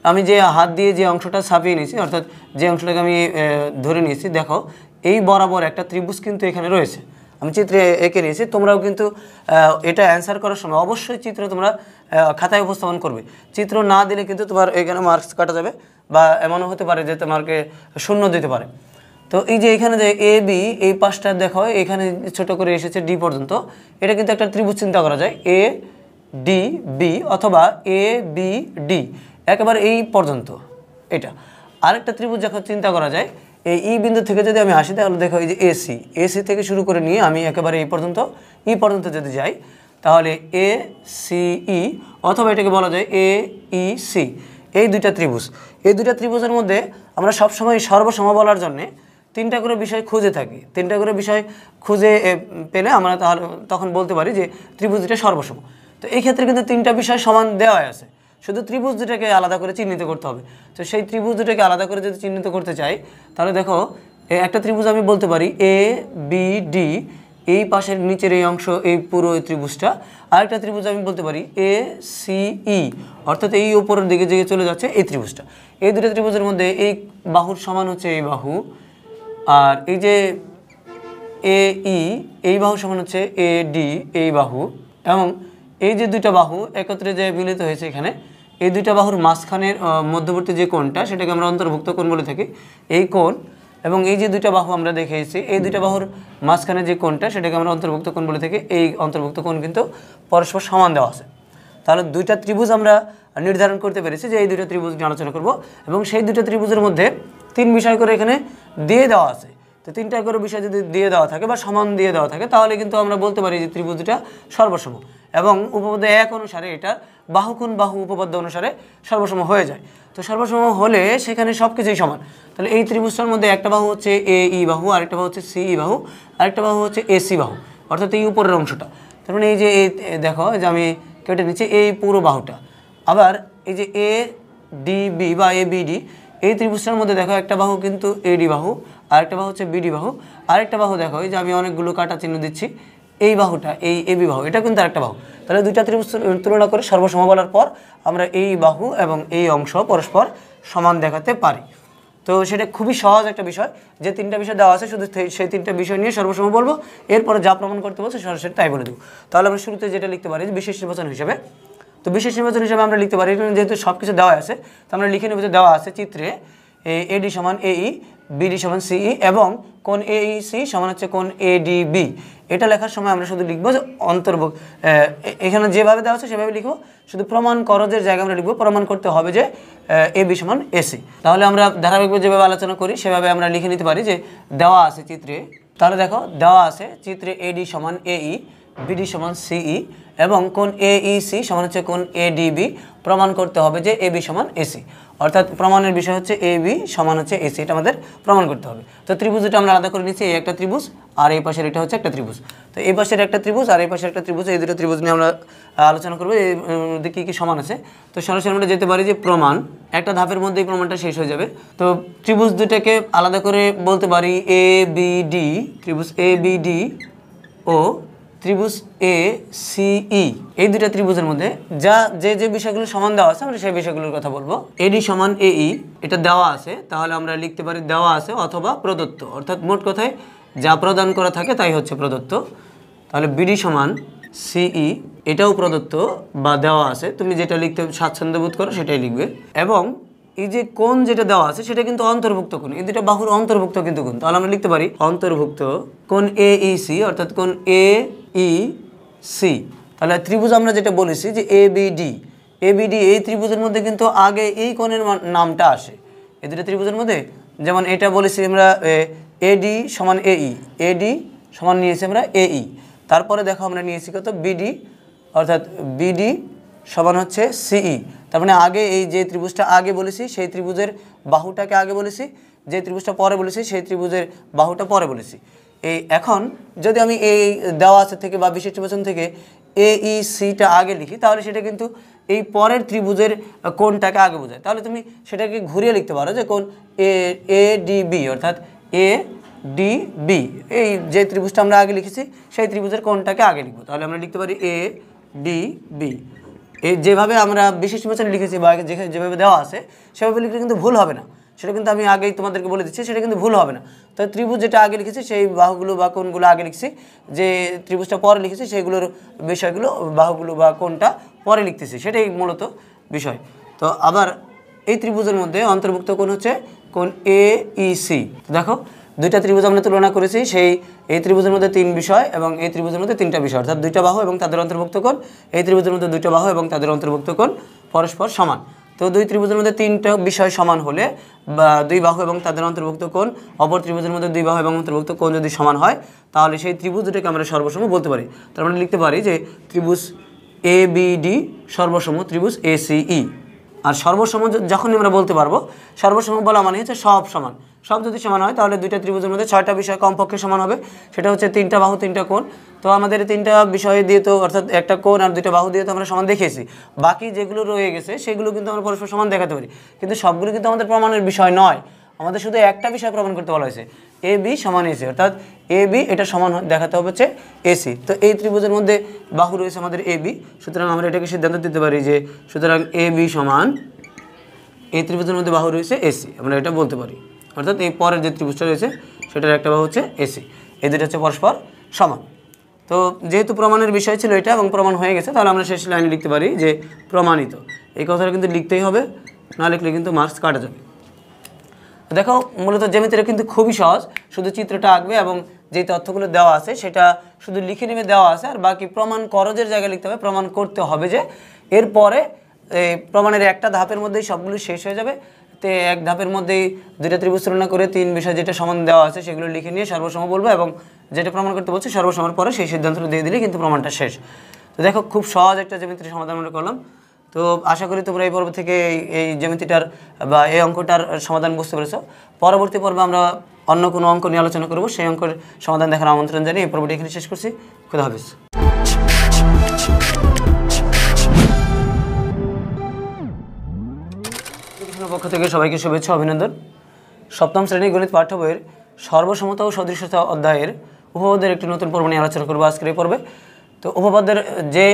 আমি যে হাত দিয়ে যে অংশটা ছাপিয়ে নিয়েছি, অর্থাৎ যে অংশটাকে আমি ধরে নিয়েছি, দেখো এই বরাবর একটা ত্রিভুজ কিন্তু এখানে রয়েছে, আমি চিত্রে এঁকে নিয়েছি। তোমরাও কিন্তু এটা অ্যান্সার করার সময় অবশ্যই চিত্র তোমরা খাতায় উপস্থাপন করবে। চিত্র না দিলে কিন্তু তোমার এখানে মার্কস কাটা যাবে, বা এমনও হতে পারে যে তোমাকে 0 দিতে পারে। তো এই যে এখানে যে AB এই পাশটা দেখো এখানে ছোট করে এসেছে D পর্যন্ত, এটা কিন্তু একটা ত্রিভুজ চিন্তা করা যায়, ADB অথবা ABD একেবারে এই পর্যন্ত। এটা আরেকটা ত্রিভুজ যখন চিন্তা করা যায়, এই E বিন্দু থেকে যদি আমি আসি, তাহলে দেখো এই যে AC থেকে শুরু করে নিয়ে আমি একেবারে এই পর্যন্ত E পর্যন্ত যদি যাই, তাহলে ACE অথবা এটাকে বলা যায় AEC, এই দুইটা ত্রিভুজের মধ্যে আমরা সবসময় সর্বসম বলার জন্যে তিনটা করে বিষয় খুঁজে থাকি। তিনটা করে বিষয় খুঁজে পেলে আমরা তখন বলতে পারি যে ত্রিভুজ দুটা সর্বসম। তো এই ক্ষেত্রে কিন্তু তিনটা বিষয় সমান দেওয়া আছে, শুধু ত্রিভুজ দুটাকে আলাদা করে চিহ্নিত করতে হবে। তো সেই ত্রিভুজ দুটাকে আলাদা করে যদি চিহ্নিত করতে চাই, তাহলে দেখো একটা ত্রিভুজ আমি বলতে পারি ABD, এই পাশের নিচের এই অংশ এই পুরো এই ত্রিভুজটা। আরেকটা ত্রিভুজ আমি বলতে পারি ACE, অর্থাৎ এই উপরের দিকে যে চলে যাচ্ছে এই ত্রিভুজটা। এই দুটো ত্রিভুজের মধ্যে এই বাহুর সমান হচ্ছে এই বাহু, আর এই যে AE এই বাহু সমান হচ্ছে AD এই বাহু, এবং এই যে দুইটা বাহু একত্রে যে মিলিত হয়েছে এখানে, এই দুইটা বাহুর মাঝখানের মধ্যবর্তী যে কোণটা সেটাকে আমরা অন্তর্ভুক্ত কোণ বলে থাকি, এই কোণ। এবং এই যে দুইটা বাহু আমরা দেখেছি, এই দুইটা বাহুর মাঝখানে যে কোণটা সেটাকে আমরা অন্তর্ভুক্ত কোণ বলে থাকি। এই অন্তর্ভুক্ত কোণ কিন্তু পরস্পর সমান দেওয়া আছে। তাহলে দুইটা ত্রিভুজ আমরা নির্ধারণ করতে পেরেছি যে এই দুইটা ত্রিভুজ নিয়ে আলোচনা করব, এবং সেই দুইটা ত্রিভুজের মধ্যে 3 বিষয় করে এখানে দিয়ে দেওয়া আছে। তো 3টা করে বিষয় যদি দিয়ে দেওয়া থাকে বা সমান দিয়ে দেওয়া থাকে, তাহলে কিন্তু আমরা বলতে পারি যে ত্রিভুজ দুটা সর্বসম, এবং উপপাদ্য 1 অনুসারে এটা বাহু কোণ বাহু উপপাদ্য অনুসারে সর্বসম হয়ে যায়। তো সর্বসম হলে সেখানে সব কিছুই সমান। তাহলে এই ত্রিভুজটার মধ্যে একটা বাহু হচ্ছে এই বাহু, আরেকটা বাহু হচ্ছে সিই বাহু, আরেকটা বাহু হচ্ছে এসি বাহু, অর্থাৎ এই উপরের অংশটা। তার মানে এই যে দেখো যে আমি কেটে নিচ্ছি এই পুরো বাহুটা। আবার এই যে এ ডিবি বা এ বিডি, এই ত্রিভুজটার মধ্যে দেখো একটা বাহু কিন্তু এডি বাহু, আরেকটা বাহু হচ্ছে বিডি বাহু, আরেকটা বাহু দেখো এই যে আমি অনেকগুলো কাটা চিহ্ন দিচ্ছি, এই বাহুটা এই এবি বাহু, এটা কিন্তু আরেকটা বাহু। তাহলে দুইটা ত্রিভুজ তুলনা করে সর্বসম বলার পর আমরা এই বাহু এবং এই অংশ পরস্পর সমান দেখাতে পারি। তো সেটা খুবই সহজ একটা বিষয়, যে তিনটা বিষয় দেওয়া আছে শুধু সেই তিনটা বিষয় নিয়ে সর্বসম বলবো, এরপরে যা প্রমাণ করতে বলছে সরাসরি তাই বলে দেবো। তাহলে আমরা শুরুতে যেটা লিখতে পারি বিশেষ নির্বাচন হিসেবে, তো বিশেষ নির্বাচন হিসেবে আমরা লিখতে পারি যেহেতু সব কিছু দেওয়া আছে, তো আমরা লিখে নেব যে দেওয়া আছে চিত্রে এডি সমান এই, বিডি সমান সিই এবং কোণ এইসি সমান হচ্ছে কোণ এডিবি। এটা লেখার সময় আমরা শুধু লিখবো যে অন্তর্ভুক্ত, এখানে যেভাবে দেওয়া আছে সেভাবে লিখবো, শুধু প্রমাণ করজের জায়গায় আমরা লিখবো প্রমাণ করতে হবে যে এবি সমান এসি। তাহলে আমরা ধারাবাহিকভাবে যেভাবে আলোচনা করি সেভাবে আমরা লিখে নিতে পারি যে দেওয়া আছে চিত্রে, তাহলে দেখো দেওয়া আছে চিত্রে এডি সমান এই, বিডি সমান সিই এবং কোণ এইসি সমান হচ্ছে কোণ এডিবি, প্রমাণ করতে হবে যে এবি সমান এসি। অর্থাৎ প্রমাণের বিষয় হচ্ছে এবি সমান হচ্ছে এসি, এটা আমাদের প্রমাণ করতে হবে। তো ত্রিভুজ দুটো আমরা আলাদা করে নিচ্ছি, এই একটা ত্রিভুজ আর এই পাশের এটা হচ্ছে একটা ত্রিভুজ। তো এই পাশের একটা ত্রিভুজ আর এই পাশের একটা ত্রিভুজ, এই দুটো ত্রিভুজ নিয়ে আমরা আলোচনা করবো এর মধ্যে কী কী সমান আছে। তো সরাসরি আমরা যেতে পারি যে প্রমাণ, একটা ধাপের মধ্যেই প্রমাণটা শেষ হয়ে যাবে। তো ত্রিভুজ দুটাকে আলাদা করে বলতে পারি এ বিডি, ত্রিভুজ এ বিডি ও ত্রিভুজ এ সিই, এই দুটা ত্রিভুজের মধ্যে যে বিষয়গুলো সমান দেওয়া আছে আমরা সেই বিষয়গুলোর কথা বলবো। এডি সমান এই, এটা দেওয়া আছে, তাহলে আমরা লিখতে পারি দেওয়া আছে অথবা প্রদত্ত, অর্থাৎ মোট কথায় যা প্রদান করা থাকে তাই হচ্ছে প্রদত্ত। তাহলে বিডি সমান সিই, এটাও প্রদত্ত বা দেওয়া আছে, তুমি যেটা লিখতে স্বাচ্ছন্দ্য বোধ করো সেটাই লিখবে। এবং এই যে কোণ যেটা দেওয়া আছে সেটা কিন্তু অন্তর্ভুক্ত কোণ, এই দুটো বাহুর অন্তর্ভুক্ত কিন্তু কোণ, তাহলে আমরা লিখতে পারি অন্তর্ভুক্ত কোণ এইসি, অর্থাৎ কোণ এইসি। তাহলে ত্রিভুজ আমরা যেটা বলেছি যে এবিডি, এই ত্রিভুজের মধ্যে কিন্তু আগে এই কোণের নামটা আসে এই দুটো ত্রিভুজের মধ্যে। যেমন এটা বলেছি আমরা এডি সমান এই, এডি সমান নিয়েছি আমরা এই, তারপরে দেখো আমরা নিয়েছি কত বিডি, অর্থাৎ বিডি সমান হচ্ছে সিই। তার মানে আগে এই যে ত্রিভুজটা আগে বলেছি সেই ত্রিভুজের বাহুটাকে আগে বলেছি, যে ত্রিভুজটা পরে বলেছি সেই ত্রিভুজের বাহুটা পরে বলেছি। এই এখন যদি আমি এই দেওয়া আছে থেকে বা বিশেষ নির্বাচন থেকে এইসিটা আগে লিখি তাহলে সেটা কিন্তু এই পরের ত্রিভুজের কোণটাকে আগে বোঝায়। তাহলে তুমি সেটাকে ঘুরিয়ে লিখতে পারো যে কোণ এডিবি, অর্থাৎ এডিবি, এই যে ত্রিভুজটা আমরা আগে লিখেছি সেই ত্রিভুজের কোণটাকে আগে লিখবো। তাহলে আমরা লিখতে পারি এডিবি। এই যেভাবে আমরা বিশেষ নির্বাচনে লিখেছি বা যেভাবে দেওয়া আছে সেভাবে লিখলে কিন্তু ভুল হবে না, সেটা কিন্তু আমি আগেই তোমাদেরকে বলে দিচ্ছি, সেটা কিন্তু ভুল হবে না। তো ত্রিভুজ যেটা আগে লিখেছি সেই বাহুগুলো বা কোণগুলো আগে লিখছি, যে ত্রিভুজটা পরে লিখেছি সেইগুলোর বিষয়গুলো বাহুগুলো বা কোণটা পরে লিখতেছি, সেটাই মূলত বিষয়। তো আবার এই ত্রিভুজের মধ্যে অন্তর্ভুক্ত কোণ হচ্ছে কোণ এইসি। দেখো দুইটা ত্রিভুজ আমরা তুলনা করেছি, এই ত্রিভুজের মধ্যে তিন বিষয় এবং এই ত্রিভুজের মধ্যে তিনটা বিষয়, অর্থাৎ দুইটা বাহু এবং তাদের অন্তর্ভুক্ত কোণ, এই ত্রিভুজের মধ্যে দুইটা বাহু এবং তাদের অন্তর্ভুক্ত কোণ পরস্পর সমান। তো দুই ত্রিভুজের মধ্যে তিনটা বিষয় সমান হলে বা দুই বাহু এবং তাদের অন্তর্ভুক্ত কোণ অপর ত্রিভুজের মধ্যে দুই বাহু এবং অন্তর্ভুক্ত কোণ যদি সমান হয় তাহলে সেই ত্রিভুজ দুটোকে আমরা সর্বসম বলতে পারি। তার মানে লিখতে পারি যে ত্রিভুজ এবিডি সর্বসম ত্রিভুজ এসিই। আর সর্বসম যখনই আমরা বলতে পারবো, সর্বসম বলা মানে হচ্ছে সব সমান, সব যদি সমান হয় তাহলে দুইটা ত্রিভুজের মধ্যে ছয়টা বিষয় কমপক্ষে সমান হবে, সেটা হচ্ছে তিনটা বাহু তিনটা কোণ। তো আমাদের তিনটা বিষয় দিয়ে তো অর্থাৎ একটা কোণ আর দুইটা বাহু দিয়ে তো আমরা সমান দেখিয়েছি, বাকি যেগুলো রয়ে গেছে সেগুলো কিন্তু আমরা পরস্পর সমান দেখাতে পারি, কিন্তু সবগুলো কিন্তু আমাদের প্রমাণের বিষয় নয়, আমাদের শুধু একটা বিষয় প্রমাণ করতে বলা হয়েছে এ বি সমান এসি, অর্থাৎ এ বি এটা সমান দেখাতে হবে হচ্ছে এসি। তো এই ত্রিভুজের মধ্যে বাহু রয়েছে আমাদের এ বি, সুতরাং আমরা এটাকে সিদ্ধান্ত দিতে পারি যে সুতরাং এ বি সমান এই ত্রিভুজের মধ্যে বাহু রয়েছে এসি, আমরা এটা বলতে পারি। অর্থাৎ এই পরের যে ত্রিভুজটা রয়েছে সেটার একটা বাহু হচ্ছে এসি, এই দুটো হচ্ছে পরস্পর সমান। তো যেহেতু প্রমাণের বিষয় ছিল এটা এবং প্রমাণ হয়ে গেছে, তাহলে আমরা শেষ লাইনে লিখতে পারি যে প্রমাণিত। এই কথাটা কিন্তু লিখতেই হবে, না লিখলে কিন্তু মার্কস কাটা যাবে। দেখো মূলত জ্যামিতিটা কিন্তু খুবই সহজ, শুধু চিত্রটা আঁকবে এবং যে তথ্যগুলো দেওয়া আছে সেটা শুধু লিখে নেবে দেওয়া আছে, আর বাকি প্রমাণ করজের জায়গায় লিখতে হবে, প্রমাণ করতে হবে যে এরপরে প্রমাণের একটা ধাপের মধ্যেই সবগুলো শেষ হয়ে যাবে। তো এক ধাপের মধ্যেই দুইটা ত্রিভুজ তুলনা করে তিন বিষয় যেটা সমান দেওয়া আছে সেগুলো লিখে নিয়ে সর্বসম বলবো এবং যেটা প্রমাণ করতে বলছে সর্বসমের পরে সেই সিদ্ধান্তটা দিয়ে দিলে কিন্তু প্রমাণটা শেষ। তো দেখো খুব সহজ একটা জ্যামিতির সমাধান আমরা করলাম। তো আশা করি তোমরা এই পর্ব থেকে এই জ্যামিতিটার বা এই অঙ্কটার সমাধান বুঝতে পেরেছো। পরবর্তী পর্বে আমরা অন্য কোনো অঙ্ক নিয়ে আলোচনা করব, সেই অঙ্কের সমাধান দেখার আমন্ত্রণ জানিয়ে এই পর্বটি এখানে শেষ করছি। খোদা হাফেজ। পক্ষ থেকে সবাইকে শুভেচ্ছা অভিনন্দন। সপ্তম শ্রেণীর গণিত পাঠ্য বইয়ের সর্বসমতা ও সদৃশতা অধ্যায়ের উপপাদ্যের একটি নতুন পর্ব নিয়ে আলোচনা করবো আজকের এই পর্বে। তো উপপাদ্যের যে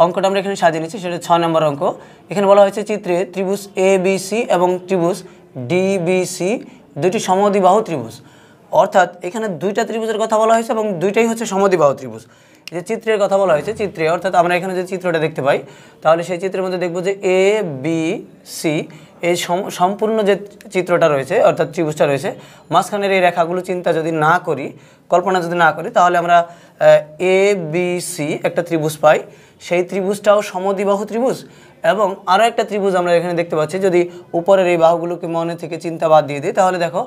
অঙ্কটা আমরা এখানে সাজিয়ে নিচ্ছি সেটা 6 নম্বর অঙ্ক। এখানে বলা হয়েছে চিত্রে ত্রিভুজ ABC এবং ত্রিভুজ DBC দুটি সমদ্বিবাহু ত্রিভুজ, অর্থাৎ এখানে দুইটা ত্রিভুজের কথা বলা হয়েছে এবং দুইটাই হচ্ছে সমদ্বিবাহু ত্রিভুজ। যে চিত্রের কথা বলা হয়েছে, চিত্রে অর্থাৎ আমরা এখানে যে চিত্রটা দেখতে পাই, তাহলে সেই চিত্রের মধ্যে দেখব যে ABC এই সম্পূর্ণ যে চিত্রটা রয়েছে অর্থাৎ ত্রিভুজটা রয়েছে, মাঝখানের এই রেখাগুলো চিন্তা যদি না করি, কল্পনা যদি না করি, তাহলে আমরা ABC একটা ত্রিভুজ পাই। সেই ত্রিভুজটাও সমদ্বিবাহু ত্রিভুজ এবং আরও একটা ত্রিভুজ আমরা এখানে দেখতে পাচ্ছি। যদি উপরের এই বাহুগুলোকে মনে থেকে চিন্তা বাদ দিয়ে দিই, তাহলে দেখো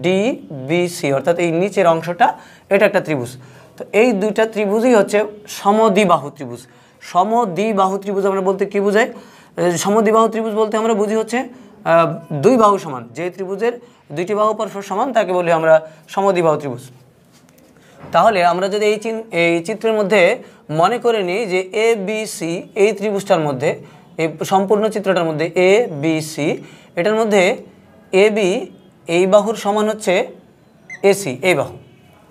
DBC অর্থাৎ এই নিচের অংশটা, এটা একটা ত্রিভুজ। তো এই দুইটা ত্রিভুজই হচ্ছে সমদ্বিবাহু ত্রিভুজ। সমদ্বিবাহু ত্রিভুজ আমরা বলতে কী বোঝাই? সমদ্বিবাহু ত্রিভুজ বলতে আমরা বুঝি হচ্ছে দুই বাহু সমান, যে ত্রিভুজের দুইটি বাহু পরস্পর সমান তাকে বলি আমরা সমদ্বিবাহু ত্রিভুজ। তাহলে আমরা যদি এই চিত্রের মধ্যে মনে করে নিই যে ABC এই ত্রিভুজটার মধ্যে, এই সম্পূর্ণ চিত্রটার মধ্যে ABC, এটার মধ্যে AB এই বাহুর সমান হচ্ছে AC এই বাহু,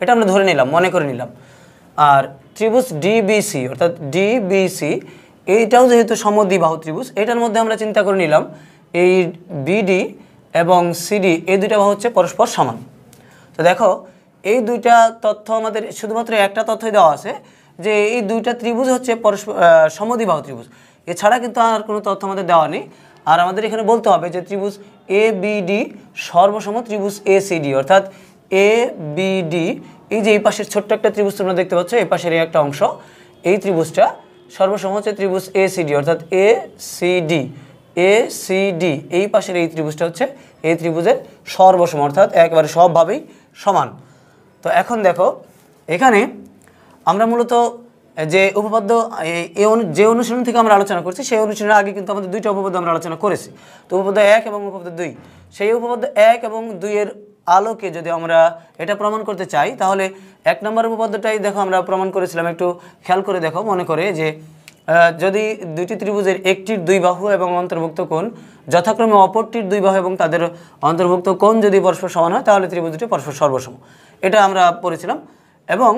এটা আমরা ধরে নিলাম, মনে করে নিলাম। আর ত্রিভুজ DBC অর্থাৎ DBC এইটাও যেহেতু সমদ্বিবাহু ত্রিভুজ, এটার মধ্যে আমরা চিন্তা করে নিলাম এই BD এবং CD এই দুইটা বাহু হচ্ছে পরস্পর সমান। তো দেখো এই দুইটা তথ্য আমাদের শুধুমাত্র একটা তথ্যই দেওয়া আছে যে এই দুইটা ত্রিভুজ হচ্ছে পরস্পর সমদ্বিবাহু ত্রিভুজ, এছাড়া কিন্তু আর কোনো তথ্য আমাদের দেওয়া নেই। আর আমাদের এখানে বলতে হবে যে ত্রিভুজ ABD সর্বসম ত্রিভুজ ACD, অর্থাৎ ABD এই যে এই পাশের ছোট্ট একটা ত্রিভুজ তোমরা দেখতে পাচ্ছ, এই পাশের এই একটা অংশ, এই ত্রিভুজটা সর্বসম হচ্ছে ত্রিভুজ ACD অর্থাৎ ACD এই পাশের এই ত্রিভুজটা হচ্ছে এই ত্রিভুজের সর্বসম অর্থাৎ একেবারে সবভাবেই সমান। তো এখন দেখো এখানে আমরা মূলত যে উপপাদ্য যে অনুশীলন থেকে আমরা আলোচনা করছি, সেই অনুশীলনের আগে কিন্তু আমাদের দুইটা উপপাদ্য আমরা আলোচনা করেছি। তো উপপাদ্য 1 এবং উপপাদ্য 2, সেই উপপাদ্য 1 এবং 2 এর আলোকে যদি আমরা এটা প্রমাণ করতে চাই, তাহলে 1 নম্বর উপপাদ্যটাই দেখো আমরা প্রমাণ করেছিলাম। একটু খেয়াল করে দেখো, মনে করে যে যদি দুইটি ত্রিভুজের একটির দুই বাহু এবং অন্তর্ভুক্ত কোণ যথাক্রমে অপরটির দুই বাহু এবং তাদের অন্তর্ভুক্ত কোণ যদি পরস্পর সমান হয়, তাহলে ত্রিভুজ দুটি পরস্পর সর্বসম, এটা আমরা পড়েছিলাম। এবং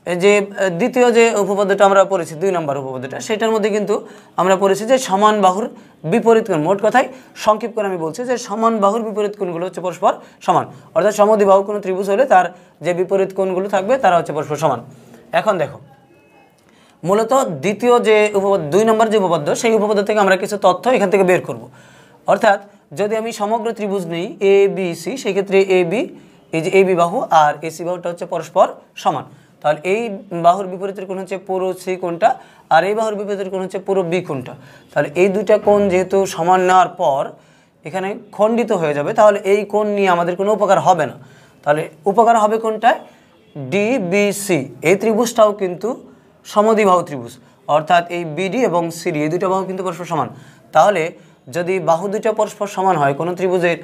যে দ্বিতীয় যে উপপাদ্যটা আমরা পড়েছি 2 নম্বর উপপাদ্যটা, সেটার মধ্যে কিন্তু আমরা পড়েছি যে সমান বাহুর বিপরীত কোণ, মোট কথায় সংক্ষেপ করে আমি বলছি যে সমান বাহুর বিপরীত কোণগুলো হচ্ছে পরস্পর সমান, অর্থাৎ সমদ্বিবাহু কোনো ত্রিভুজ হলে তার যে বিপরীত কোণগুলো থাকবে তারা হচ্ছে পরস্পর সমান। এখন দেখো মূলত দ্বিতীয় যে উপপাদ্য 2 নম্বর যে উপপাদ্য, সেই উপপাদ্য থেকে আমরা কিছু তথ্য এখান থেকে বের করব। অর্থাৎ যদি আমি সমগ্র ত্রিভুজ নেই ABC, সেই ক্ষেত্রে AB এই যে AB বাহু আর AC বাহুটা হচ্ছে পরস্পর সমান, তাহলে এই বাহুর বিপরীতের কোণ হচ্ছে পুরো C কোণটা আর এই বাহুর বিপরীতের কোণ হচ্ছে পুরো B কোণটা। তাহলে এই দুইটা কোণ যেহেতু সমান নেওয়ার পর এখানে খণ্ডিত হয়ে যাবে, তাহলে এই কোণ নিয়ে আমাদের কোনো উপকার হবে না। তাহলে উপকার হবে কোনটায়? DBC এই ত্রিভুজটাও কিন্তু সমদ্বিবাহু ত্রিভুজ, অর্থাৎ এই BD এবং CD এই দুইটা বাহু কিন্তু পরস্পর সমান। তাহলে যদি বাহু দুইটা পরস্পর সমান হয়, কোনো ত্রিভুজের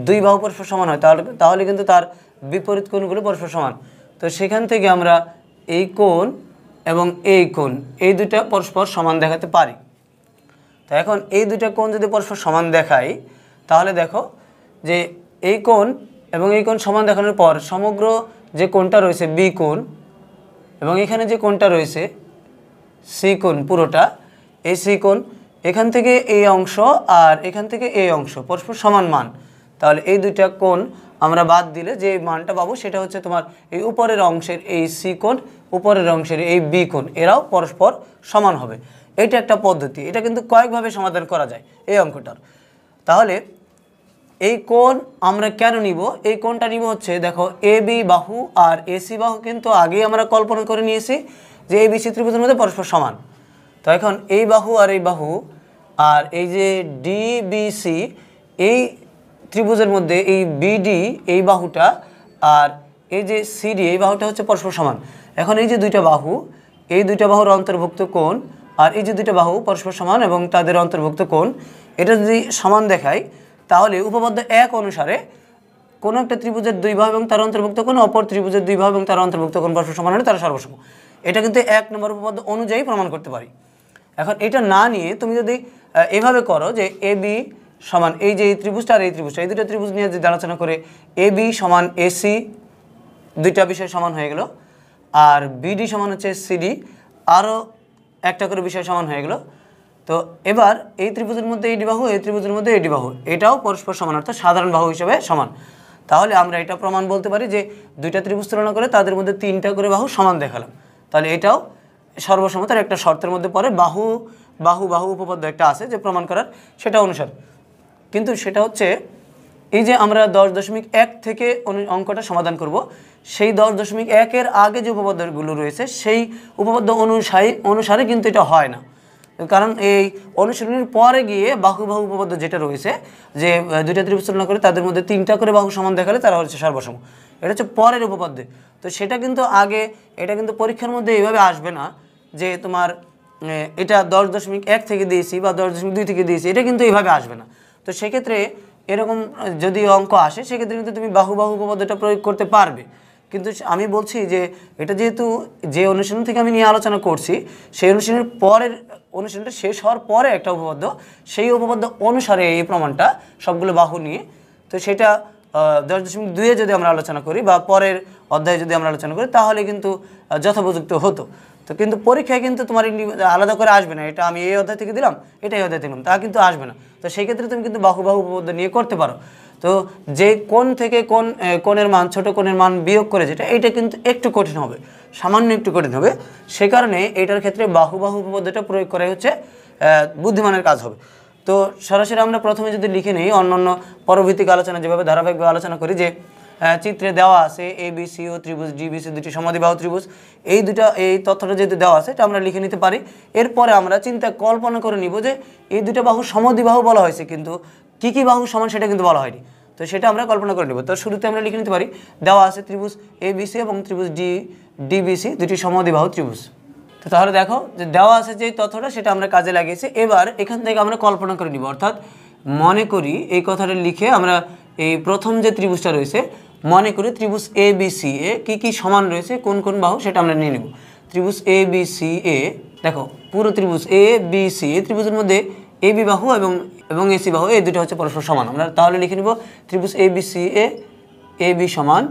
দুই বাহু পরস্পর সমান হয়, তাহলে কিন্তু তার বিপরীত কোণগুলো পরস্পর সমান। তো সেখান থেকে আমরা এই কোণ এবং এই কোণ এই দুইটা পরস্পর সমান দেখাতে পারি। তো এখন এই দুইটা কোণ যদি পরস্পর সমান দেখাই, তাহলে দেখো যে এই কোণ এবং এই কোণ সমান দেখানোর পর সমগ্র যে কোণটা রয়েছে B কোণ এবং এখানে যে কোণটা রয়েছে C কোণ, পুরোটা এই C কোণ, এখান থেকে এই অংশ আর এখান থেকে এই অংশ পরস্পর সমান মান। তাহলে এই দুইটা কোণ আমরা বাদ দিলে যে মানটা পাবো সেটা হচ্ছে তোমার এই উপরের অংশের এই C কোণ, উপরের অংশের এই B কোণ, এরাও পরস্পর সমান হবে। এটা একটা পদ্ধতি, এটা কিন্তু কয়েকভাবে সমাধান করা যায় এই অঙ্কটার। তাহলে এই কোণ আমরা কেন নিব? এই কোণটা নিব হচ্ছে দেখো AB বাহু আর AC বাহু কিন্তু আগেই আমরা কল্পনা করে নিয়েছি যে এই ABC ত্রিভুজের মধ্যে পরস্পর সমান। তো এখন এই বাহু আর এই বাহু আর এই যে DBC এই ত্রিভুজের মধ্যে এই BD এই বাহুটা আর এই যে CD এই বাহুটা হচ্ছে পরস্পর সমান। এখন এই যে দুইটা বাহু, এই দুইটা বাহুর অন্তর্ভুক্ত কোণ আর এই যে দুইটা বাহু পরস্পর সমান এবং তাদের অন্তর্ভুক্ত কোণ এটা যদি সমান দেখায় তাহলে উপপাদ্য 1 অনুসারে কোনো একটা ত্রিভুজের দুই বাহু এবং তার অন্তর্ভুক্ত কোণ অপর ত্রিভুজের দুই বাহু এবং তার অন্তর্ভুক্ত কোণ পরস্পর সমান হলে তারা সর্বসম। এটা কিন্তু 1 নম্বর উপপাদ্য অনুযায়ী প্রমাণ করতে পারি। এখন এটা না নিয়ে তুমি যদি এভাবে করো যে এ বি সমান এই যে এই ত্রিভুজটা আর এই ত্রিভুজটা, এই দুটো ত্রিভুজ নিয়ে যদি আলোচনা করে এ বি সমান এসি, দুইটা বিষয় সমান হয়ে গেল, আর বিডি সমান হচ্ছে সিডি, আরও একটা করে বিষয় সমান হয়ে গেল। তো এবার এই ত্রিভুজের মধ্যে এইডি বাহু, এই ত্রিভুজের মধ্যে এইডি বাহু, এটাও পরস্পর সমান অর্থাৎ সাধারণ বাহু হিসেবে সমান। তাহলে আমরা এটা প্রমাণ বলতে পারি যে দুইটা ত্রিভুজ তুলনা করে তাদের মধ্যে 3টা করে বাহু সমান দেখালাম, তাহলে এটাও সর্বসমতার একটা শর্তের মধ্যে পড়ে। বাহু বাহু বাহু উপপাদ্য একটা আছে যে প্রমাণ করার, সেটা অনুসার। কিন্তু সেটা হচ্ছে এই যে আমরা 10.1 থেকে অঙ্কটা সমাধান করব, সেই 10.1-এর আগে যে উপপাদ্যগুলো রয়েছে সেই উপপাদ্য অনুসারে কিন্তু এটা হয় না। কারণ এই অনুশীলনীর পরে গিয়ে বাহু বাহু উপপাদ্য যেটা রয়েছে যে দুইটা ত্রিভুজ তুলনা করে তাদের মধ্যে 3টা করে বাহু সমান দেখালে তারা হচ্ছে সর্বসম, এটা হচ্ছে পরের উপপাদ্য। তো সেটা কিন্তু আগে, এটা কিন্তু পরীক্ষার মধ্যে এইভাবে আসবে না যে তোমার এটা 10.1 থেকে দিয়েছি বা 10.2 থেকে দিয়েছি, এটা কিন্তু এইভাবে আসবে না। তো সেক্ষেত্রে এরকম যদি অঙ্ক আসে সেক্ষেত্রে কিন্তু তুমি বাহু বাহু উপপাদ্যটা প্রয়োগ করতে পারবে। কিন্তু আমি বলছি যে এটা যেহেতু যে অনুশীলন থেকে আমি নিয়ে আলোচনা করছি সেই অনুশীলনের পরের অনুশীলনটা শেষ হওয়ার পরে একটা উপপাদ্য, সেই উপপাদ্য অনুসারে এই প্রমাণটা সবগুলো বাহু নিয়ে, তো সেটা 10.2-এ যদি আমরা আলোচনা করি বা পরের অধ্যায়ে যদি আমরা আলোচনা করি তাহলে কিন্তু যথোপযুক্ত হতো। তো কিন্তু পরীক্ষায় কিন্তু তোমার আলাদা করে আসবে না, এটা আমি এই অধ্যায় থেকে দিলাম এটা এই অধ্যায় থেকে দিলাম, তা কিন্তু আসবে না। তো সেই ক্ষেত্রে তুমি কিন্তু বাহু বাহু উপপাদ্য নিয়ে করতে পারো। তো যে কোণ থেকে কোণের মান, ছোট কোণের মান বিয়োগ করে যেটা, এটা কিন্তু একটু কঠিন হবে, সামান্য একটু কঠিন হবে। সে কারণে এটার ক্ষেত্রে বাহু বাহু উপপাদ্যটা প্রয়োগ করাই হচ্ছে বুদ্ধিমানের কাজ হবে। তো সরাসরি আমরা প্রথমে যদি লিখে নিই, অন্যান্য পরবর্তীক আলোচনা যেভাবে ধারাবাহিকভাবে আলোচনা করি যে চিত্রে দেওয়া আছে এ বি সি ও ত্রিভুজ ডিবিসি দুটি সমাদ্বিবাহু ত্রিভুজ, এই তথ্যটা যেহেতু দেওয়া আছে এটা আমরা লিখে নিতে পারি। এরপরে আমরা কল্পনা করে নিব যে এই দুটো বাহু সমদ্বিবাহু বলা হয়েছে, কিন্তু কী কী বাহু সমান সেটা কিন্তু বলা হয়নি। তো সেটা আমরা কল্পনা করে নেব। তো শুরুতে আমরা লিখে নিতে পারি দেওয়া আছে ত্রিভুজ এ বি সি এবং ত্রিভুজ ডিবিসি দুটি সমদ্বিবাহু ত্রিভুজ। তো তাহলে দেখো যে দেওয়া আছে যে তথ্যটা সেটা আমরা কাজে লাগিয়েছি। এবার এখান থেকে আমরা কল্পনা করে নিব, অর্থাৎ মনে করি এই কথাটা লিখে আমরা এই প্রথম যে ত্রিভুজটা রয়েছে মনে করি ত্রিভুজ এ বি সি এ কী কী সমান রয়েছে, কোন কোন বাহু সেটা আমরা নিয়ে নেব। ত্রিভুজ এ বি সি এ, দেখো পুরো ত্রিভুজ এ বি সি, এই ত্রিভুজের মধ্যে এ বি বাহু এবং এসি বাহু এই দুটো হচ্ছে পরস্পর সমান। আমরা তাহলে লিখে নেব ত্রিভুজ এ বি সি এ বি সমান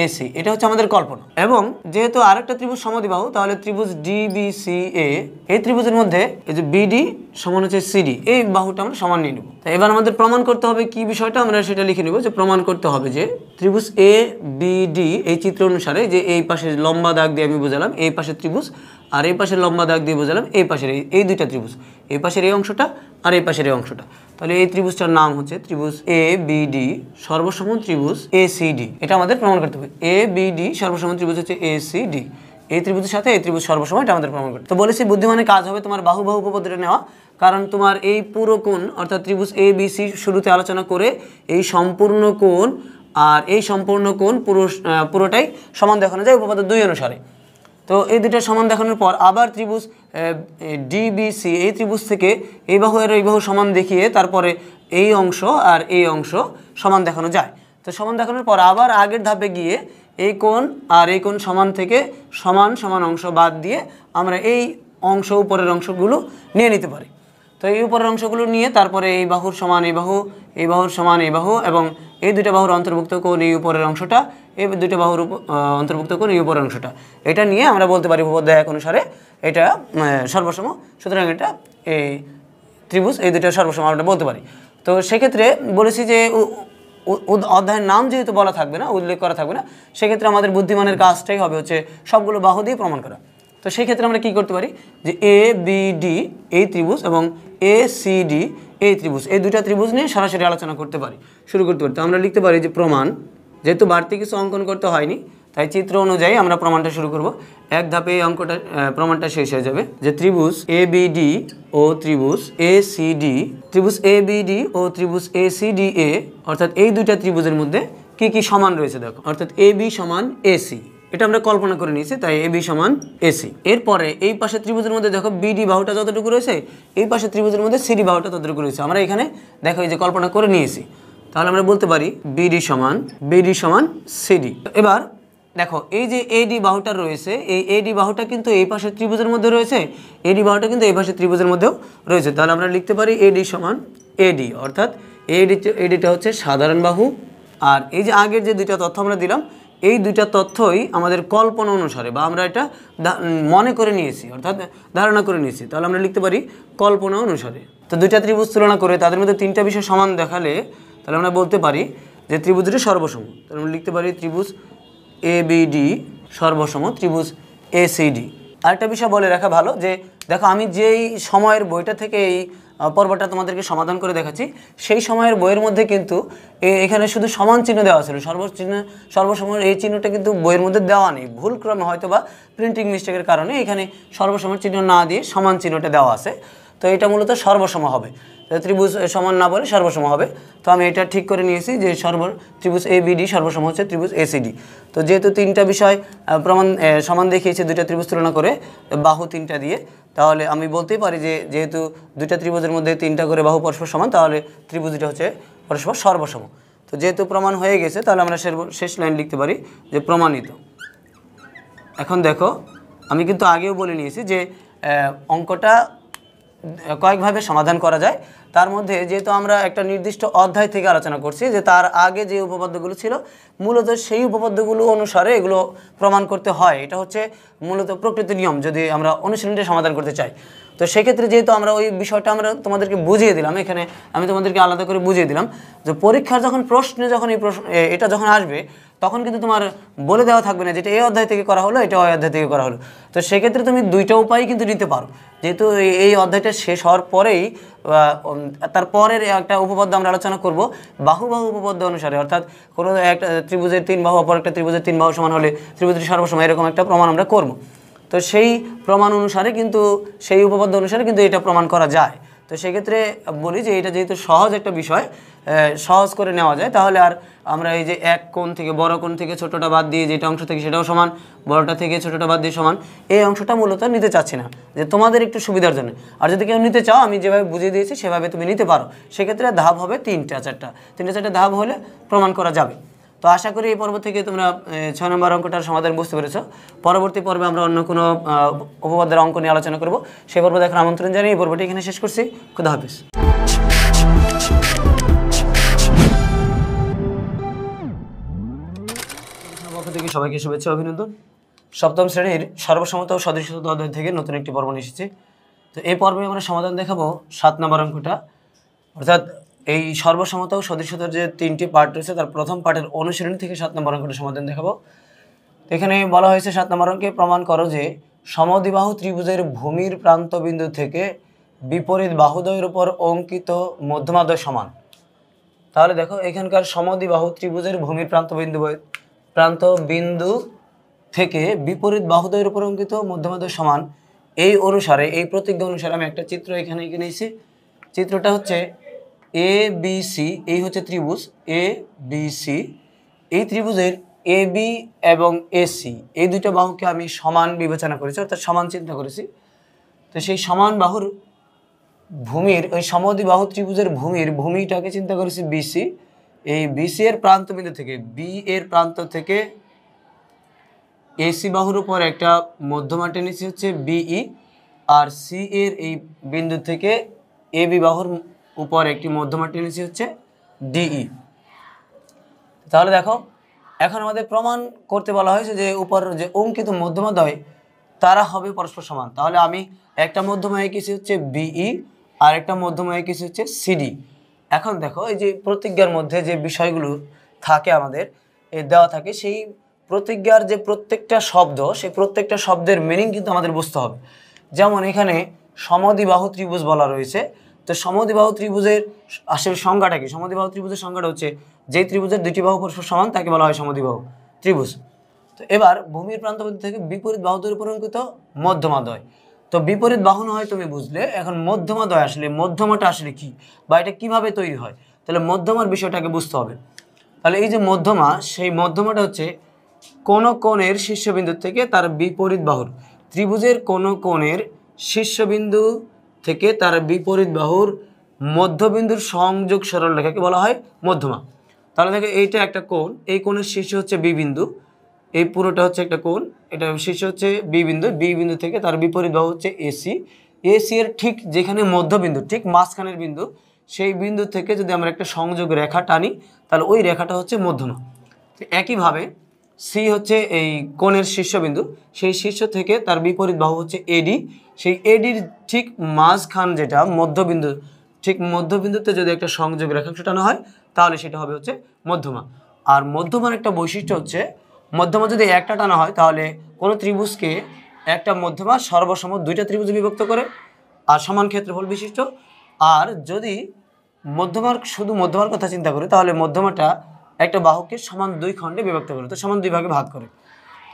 এসি, এটা হচ্ছে আমাদের কল্পনা। এবং যেহেতু আরেকটা ত্রিভুজ সমদ্বিবাহু তাহলে ত্রিভুজ ডিবিসি এ, এই ত্রিভুজের মধ্যে এই যে বিডি সমান হচ্ছে সিডি, এই বাহুটা আমরা সমান নিয়ে নেব। তো এবার আমাদের প্রমাণ করতে হবে কি বিষয়টা, আমরা সেটা লিখে নেব যে প্রমাণ করতে হবে যে ত্রিভুজ এ বিডি এই চিত্র অনুসারে, যে এই পাশে লম্বা দাগ দিয়ে আমি বোঝালাম এই পাশের ত্রিভুজ, আর এই পাশের লম্বা দাগ দিয়ে বোঝালাম এই পাশের এই দুইটা ত্রিভুজ, এই পাশের এই অংশটা আর এই পাশের এই অংশটা। তাহলে এই ত্রিভুজটার নাম হচ্ছে ত্রিভুজ এ বিডি সর্বসম ত্রিভুজ এসিডি, এটা আমাদের প্রমাণ করতে হবে। এ বিডি সর্বসম ত্রিভুজ হচ্ছে এসিডি, এই ত্রিভুজের সাথে এই ত্রিভুজ সর্বসম, এটা আমাদের প্রমাণ করতে। তো বলেছি বুদ্ধিমানের কাজ হবে তোমার বাহু বাহু উপপাদ্যটা নেওয়া, কারণ তোমার এই পুরো কোণ অর্থাৎ ত্রিভুজ এ বি সি শুরুতে আলোচনা করে এই সম্পূর্ণ কোণ আর এই সম্পূর্ণ কোণ পুরোটাই সমান দেখানো যায় উপপাদ্য 2 অনুসারে। তো এই দুটো সমান দেখানোর পর আবার ত্রিভুজ ডিবিসি, এই ত্রিভুজ থেকে এই বাহু আর এই বাহু সমান দেখিয়ে তারপরে এই অংশ আর এই অংশ সমান দেখানো যায়। তো সমান দেখানোর পর আবার আগের ধাপে গিয়ে এই কোণ আর এই কোণ সমান থেকে সমান সমান অংশ বাদ দিয়ে আমরা এই অংশ উপরের অংশগুলো নিয়ে নিতে পারি। তো এই উপরের অংশগুলো নিয়ে তারপরে এই বাহুর সমান এই বাহু, এই বাহুর সমান এই বাহু এবং এই দুটো বাহুর অন্তর্ভুক্ত কোণ এই উপরের অংশটা, এই দুটো বাহুর অন্তর্ভুক্ত কোণ এই উপরের অংশটা, এটা নিয়ে আমরা বলতে পারি উপপাদ্য 1 অনুসারে এটা সর্বসম। সুতরাং এটা এই ত্রিভুজ এই দুটো সর্বসম আমরা বলতে পারি। তো সেক্ষেত্রে বলেছি যে অধ্যায়ের নাম যেহেতু বলা থাকবে না, উল্লেখ করা থাকবে না, সেক্ষেত্রে আমাদের বুদ্ধিমানের কাজটাই হবে হচ্ছে সবগুলো বাহু দিয়ে প্রমাণ করা। তো সেই ক্ষেত্রে আমরা কী করতে পারি যে এ বি ডি এই ত্রিভুজ এবং এ সি ডি এই ত্রিভুজ, এই দুটা ত্রিভুজ নিয়ে সরাসরি আলোচনা করতে পারি, শুরু করতে পারি। তো আমরা লিখতে পারি যে প্রমাণ, যেহেতু বাড়তি কিছু অঙ্কন করতে হয়নি তাই চিত্র অনুযায়ী আমরা প্রমাণটা শুরু করব। এক ধাপে এই প্রমাণটা শেষ হয়ে যাবে যে ত্রিভুজ এ বি ডি ও ত্রিভুজ এ সি ডি, ত্রিভুজ এ বি ডি ও ত্রিভুজ এ সি ডি এ, অর্থাৎ এই দুইটা ত্রিভুজের মধ্যে কি কি সমান রয়েছে দেখো, অর্থাৎ এ বি সমান এসি, এটা আমরা কল্পনা করে নিয়েছি, তাই AB সমান AC। এরপরে এই পাশে ত্রিভুজের মধ্যে দেখো BD বাহুটা যতটুকু রয়েছে, এই পাশে ত্রিভুজের মধ্যে CD বাহুটা ততটুকু রয়েছে। আমরা এখানে দেখো এই যে কল্পনা করে নিয়েছি, তাহলে আমরা বলতে পারি BD সমান CD। এবার দেখো এই যে AD বাহুটা রয়েছে, এই AD বাহুটা কিন্তু এই পাশে ত্রিভুজের মধ্যে রয়েছে, AD বাহুটা কিন্তু এই পাশে ত্রিভুজের মধ্যেও রয়েছে। তাহলে আমরা লিখতে পারি AD সমান AD, অর্থাৎ ADটা হচ্ছে সাধারণ বাহু। আর এই যে আগের যে দুইটা তথ্য আমরা দিলাম, এই দুইটা তথ্যই আমাদের কল্পনা অনুসারে বা আমরা এটা মনে করে নিয়েছি, অর্থাৎ ধারণা করে নিয়েছি। তাহলে আমরা লিখতে পারি কল্পনা অনুসারে। তো দুইটা ত্রিভুজ তুলনা করে তাদের মধ্যে তিনটা বিষয় সমান দেখালে তাহলে আমরা বলতে পারি যে ত্রিভুজ দুটি সর্বসম। তাহলে আমরা লিখতে পারি ত্রিভুজ ABD সর্বসম ত্রিভুজ ACD। আরেকটা বিষয় বলে রাখা ভালো যে দেখো আমি যেই সময়ের বইটা থেকে এই পর্বটা তোমাদেরকে সমাধান করে দেখাচ্ছি, সেই সময়ের বইয়ের মধ্যে কিন্তু এখানে শুধু সমান চিহ্ন দেওয়া ছিল, সর্বসময়ের এই চিহ্নটা কিন্তু বইয়ের মধ্যে দেওয়া নেই। ভুলক্রমে হয়তো বা প্রিন্টিং মিস্টেকের কারণে এখানে সর্বসময়ের চিহ্ন না দিয়ে সমান চিহ্নটা দেওয়া আছে। তো এটা মূলত সর্বসম হবে, ত্রিভুজ সমান না বলে সর্বসম হবে। তো আমি এটা ঠিক করে নিয়েছি যে ত্রিভুজ ABD সর্বসম হচ্ছে ত্রিভুজ ACD। তো যেহেতু তিনটা বিষয় প্রমাণ সমান দেখিয়েছে দুইটা ত্রিভুজ তুলনা করে বাহু তিনটা দিয়ে, তাহলে আমি বলতেই পারি যে যেহেতু দুইটা ত্রিভুজের মধ্যে তিনটা করে বাহু পরস্পর সমান, তাহলে ত্রিভুজ দুটো হচ্ছে পরস্পর সর্বসম। তো যেহেতু প্রমাণ হয়ে গেছে, তাহলে আমরা শেষ লাইন লিখতে পারি যে প্রমাণিত। এখন দেখো আমি কিন্তু আগেও বলে নিয়েছি যে অঙ্কটা কয়েকভাবে সমাধান করা যায়। তার মধ্যে যেহেতু আমরা একটা নির্দিষ্ট অধ্যায় থেকে আলোচনা করছি, যে তার আগে যে উপপাদ্যগুলো ছিল মূলত সেই উপপাদ্যগুলো অনুসারে এগুলো প্রমাণ করতে হয়। এটা হচ্ছে মূলত প্রকৃত নিয়ম যদি আমরা অনুশীলনটা সমাধান করতে চাই। তো সেক্ষেত্রে যেহেতু আমরা ওই বিষয়টা আমরা তোমাদেরকে বুঝিয়ে দিলাম, এখানে আমি তোমাদেরকে আলাদা করে বুঝিয়ে দিলাম যে পরীক্ষার যখন প্রশ্নে যখন এটা যখন আসবে তখন কিন্তু তোমার বলে দেওয়া থাকবে না যেটা এই অধ্যায় থেকে করা হলো, এটা ওই অধ্যায় থেকে করা হলো। তো সেক্ষেত্রে তুমি দুইটা উপায় কিন্তু নিতে পারো। যেহেতু এই অধ্যায়টা শেষ হওয়ার পরেই তারপরের একটা উপপাদ্য আমরা আলোচনা করব বাহু উপপাদ্য অনুসারে, অর্থাৎ কোনো একটা ত্রিভুজের তিন বাহু অপর একটা ত্রিভুজের তিন বাহু সমান হলে ত্রিভুজের সর্বসম, এরকম একটা প্রমাণ আমরা করব। তো সেই প্রমাণ অনুসারে কিন্তু সেই উপপাদ্য অনুসারে কিন্তু এটা প্রমাণ করা যায়। তো সেক্ষেত্রে বলি যে এটা যেহেতু সহজ একটা বিষয়, সহজ করে নেওয়া যায়, তাহলে আর আমরা এই যে এক কোণ থেকে বড় কোণ থেকে ছোটটা বাদ দিয়ে যেটা অংশ থেকে সেটাও সমান, বড়টা থেকে ছোটটা বাদ দিয়ে সমান, এই অংশটা মূলত নিতে চাচ্ছি না, যে তোমাদের একটু সুবিধার জন্য। আর যদি কেউ নিতে চাও আমি যেভাবে বুঝিয়ে দিয়েছি সেভাবে তুমি নিতে পারো। সেক্ষেত্রে ধাপ হবে তিনটা চারটা ধাপ হলে প্রমাণ করা যাবে। তো আশা করি এই পর্ব থেকে তোমরা 6 নম্বর অঙ্কটার সমাধান বুঝতে পেরেছ। পরবর্তী পর্বে আমরা অন্য কোনো উপপাদ্যের অঙ্ক নিয়ে আলোচনা করব। সেই পর্ব দেখার আমন্ত্রণ জানিয়ে এই পর্বটি এখানে শেষ করছি। খুদা হাফেজ। পক্ষ থেকে সবাইকে শুভেচ্ছা অভিনন্দন। সপ্তম শ্রেণীর সর্বসমতা ও সদৃশতা অধ্যায় থেকে নতুন একটি পর্ব নিয়ে এসেছি। তো এই পর্বে আমরা সমাধান দেখাবো 7 নম্বর অঙ্কটা, অর্থাৎ এই সর্বসমতা ও সদৃশতার যে তিনটি পার্ট রয়েছে তার প্রথম পার্টের অনুশীলনী থেকে 7 নম্বর অঙ্কটা সমাধান দেখাবো। এখানে বলা হয়েছে 7 নম্বর অঙ্কে প্রমাণ করো যে সমদ্বিবাহু ত্রিভুজের ভূমির প্রান্তবিন্দু থেকে বিপরীত বাহুদ্বয়ের উপর অঙ্কিত মধ্যমাদ্বয় সমান। তাহলে দেখো এখানকার সমদ্বিবাহু ত্রিভুজের ভূমির প্রান্তবিন্দু থেকে বিপরীত বাহুদ্বয়ের উপর অঙ্কিত মধ্যমাদ্বয় সমান, এই অনুসারে এই প্রতিজ্ঞা অনুসারে আমি একটা চিত্র এখানে এঁকে নিয়েছি। চিত্রটা হচ্ছে ABC, এই হচ্ছে ত্রিভুজ ABC। এই ত্রিভুজের AB এবং AC এই দুইটা বাহুকে আমি সমান বিবেচনা করেছি, অর্থাৎ সমান চিন্তা করেছি। তো সেই সমান বাহুর ভূমির ওই সমদ্বিবাহু ত্রিভুজের ভূমিটাকে চিন্তা করেছি BC। এই BC এর প্রান্তবিন্দু থেকে এর প্রান্ত থেকে AC বাহুর উপর একটা মধ্যমা টেনেছি হচ্ছে BE, আর C এর এই বিন্দু থেকে AB বাহুর উপর একটি মধ্যমা টেনেছি হচ্ছে DE। তাহলে দেখো এখন আমাদের প্রমাণ করতে বলা হয়েছে যে উপর যে অঙ্কিত মধ্যমাদ্বয় তারা হবে পরস্পর সমান। তাহলে আমি একটা মধ্যমা এঁকেছি হচ্ছে BE আর একটা মধ্যমা এঁকেছি হচ্ছে CD। এখন দেখো এই যে প্রতিজ্ঞার মধ্যে যে বিষয়গুলো থাকে আমাদের দেওয়া থাকে, সেই প্রতিজ্ঞার যে প্রত্যেকটা শব্দ, সেই প্রত্যেকটা শব্দের মিনিং কিন্তু আমাদের বুঝতে হবে। যেমন এখানে সমদ্বিবাহু ত্রিভুজ বলা রয়েছে, তো সমদ্বিবাহু ত্রিভুজের আসলে সংজ্ঞাটা কি? সমদ্বিবাহু ত্রিভুজের সংজ্ঞাটা হচ্ছে যেই ত্রিভুজের দুটি বাহু পরস্পর সমান তাকে বলা হয় সমদ্বিবাহু ত্রিভুজ। তো এবার ভূমির প্রান্তবিন্দু থেকে বিপরীত বাহুদ্বয়ের উপর অঙ্কিত মধ্যমাদ্বয়। তো বিপরীত বাহু না হয় তুমি বুঝলে, এখন মধ্যমাদ্বয় আসলে মধ্যমাটা আসলে কি বা এটা কিভাবে তৈরি হয়, তাহলে মধ্যমার বিষয়টাকে বুঝতে হবে। তাহলে এই যে মধ্যমা, সেই মধ্যমাটা হচ্ছে কোন কোণের শীর্ষবিন্দু থেকে তার বিপরীত বাহুর, ত্রিভুজের কোন কোণের শীর্ষবিন্দু থেকে তার বিপরীত বাহুর মধ্যবিন্দুর সংযোগ সরলরেখাকে বলা হয় মধ্যমা। তাহলে দেখো এইটা একটা কোণ, এই কোণের শীর্ষ হচ্ছে বি বিন্দু, এই পুরোটা হচ্ছে একটা কোণ, এটা শীর্ষ হচ্ছে বি বিন্দু, বি বিন্দু থেকে তার বিপরীত বাহু হচ্ছে এসি, এসি এর ঠিক যেখানে মধ্যবিন্দু, ঠিক মাঝখানের বিন্দু, সেই বিন্দু থেকে যদি আমরা একটা সংযোগ রেখা টানি তাহলে ওই রেখাটা হচ্ছে মধ্যমা। একইভাবে সি হচ্ছে এই কোণের শীর্ষবিন্দু, সেই শীর্ষ থেকে তার বিপরীত বাহু হচ্ছে এডি, সেই এডির ঠিক মাঝখান যেটা মধ্যবিন্দু, ঠিক মধ্যবিন্দুতে যদি একটা সংযোগ রেখাংশ টানা হয় তাহলে সেটা হবে হচ্ছে মধ্যমা। আর মধ্যমার একটা বৈশিষ্ট্য হচ্ছে মধ্যমা যদি একটা টানা হয় তাহলে কোনো ত্রিভুজকে একটা মধ্যমা সর্বসম দুইটা ত্রিভুজে বিভক্ত করে আর সমান ক্ষেত্রফল বিশিষ্ট। আর যদি মধ্যমার শুধু মধ্যমার কথা চিন্তা করি তাহলে মধ্যমাটা একটা বাহুকে সমান দুই খণ্ডে বিভক্ত করে, তো সমান দুই ভাগে ভাগ করে।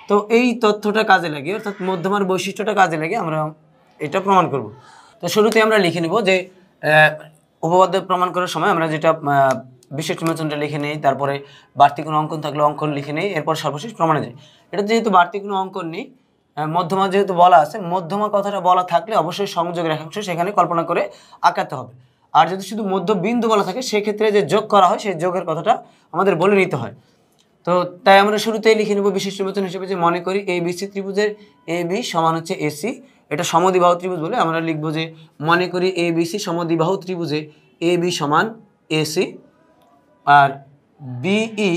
তো এই তথ্যটা কাজে লাগে, অর্থাৎ মধ্যমার বৈশিষ্ট্যটা কাজে লাগে আমরা এটা প্রমাণ করব। তো শুরুতে আমরা লিখে নিব যে উপপাদ্য প্রমাণ করার সময় আমরা যেটা বিশিষ্ট নির্বাচনটা লিখে নেই, তারপরে বাড়তি কোনো অঙ্কন থাকলে অঙ্কন লিখে নেই, এরপর সর্বশেষ প্রমাণে যাই। এটা যেহেতু বাড়তি কোনো অঙ্কন নেই, মধ্যমা যেহেতু বলা আছে, মধ্যমা কথাটা বলা থাকলে অবশ্যই সংযোগ রেখাংশ সেখানে কল্পনা করে আঁকাতে হবে। আর যদি শুধু মধ্যবিন্দু বলা থাকে সেক্ষেত্রে যে যোগ করা হয় সেই যোগের কথাটা আমাদের বলে নিতে হয়। তো তাই আমরা শুরুতেই লিখে নেব বিশিষ্ট নির্বাচন হিসেবে যে মনে করি এ বি সি ত্রিভুজের এ বি সমান হচ্ছে এসি, এটা সমদ্বিবাহু ত্রিভুজ বলে আমরা লিখব যে মনে করি এ বি সি সমদ্বিবাহু ত্রিভুজে এ বি সমান এসি, আর বিই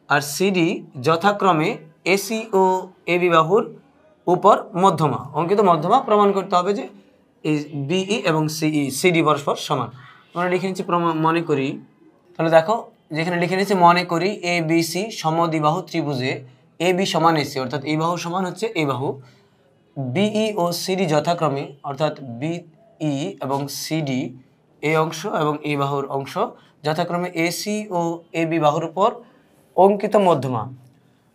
আর সিডি যথাক্রমে এসি ও এ বি বাহুর উপর মধ্যমা, অঙ্কিত মধ্যমা প্রমাণ করতে হবে যে এই বিই এবং সিডি পরস্পর সমান। আমরা লিখে নিচ্ছি মনে করি, তাহলে দেখো যেখানে লিখে নিচ্ছি মনে করি এ বি সি সমদ্বিবাহু ত্রিভুজে এ বি সমান এসি, অর্থাৎ এই বাহু সমান হচ্ছে এই বাহু, বিই ও সিডি যথাক্রমে, অর্থাৎ বিই এবং সিডি এই অংশ এবং এই বাহুর অংশ যথাক্রমে এসি ও এ বি বাহুর উপর অঙ্কিত মধ্যমা,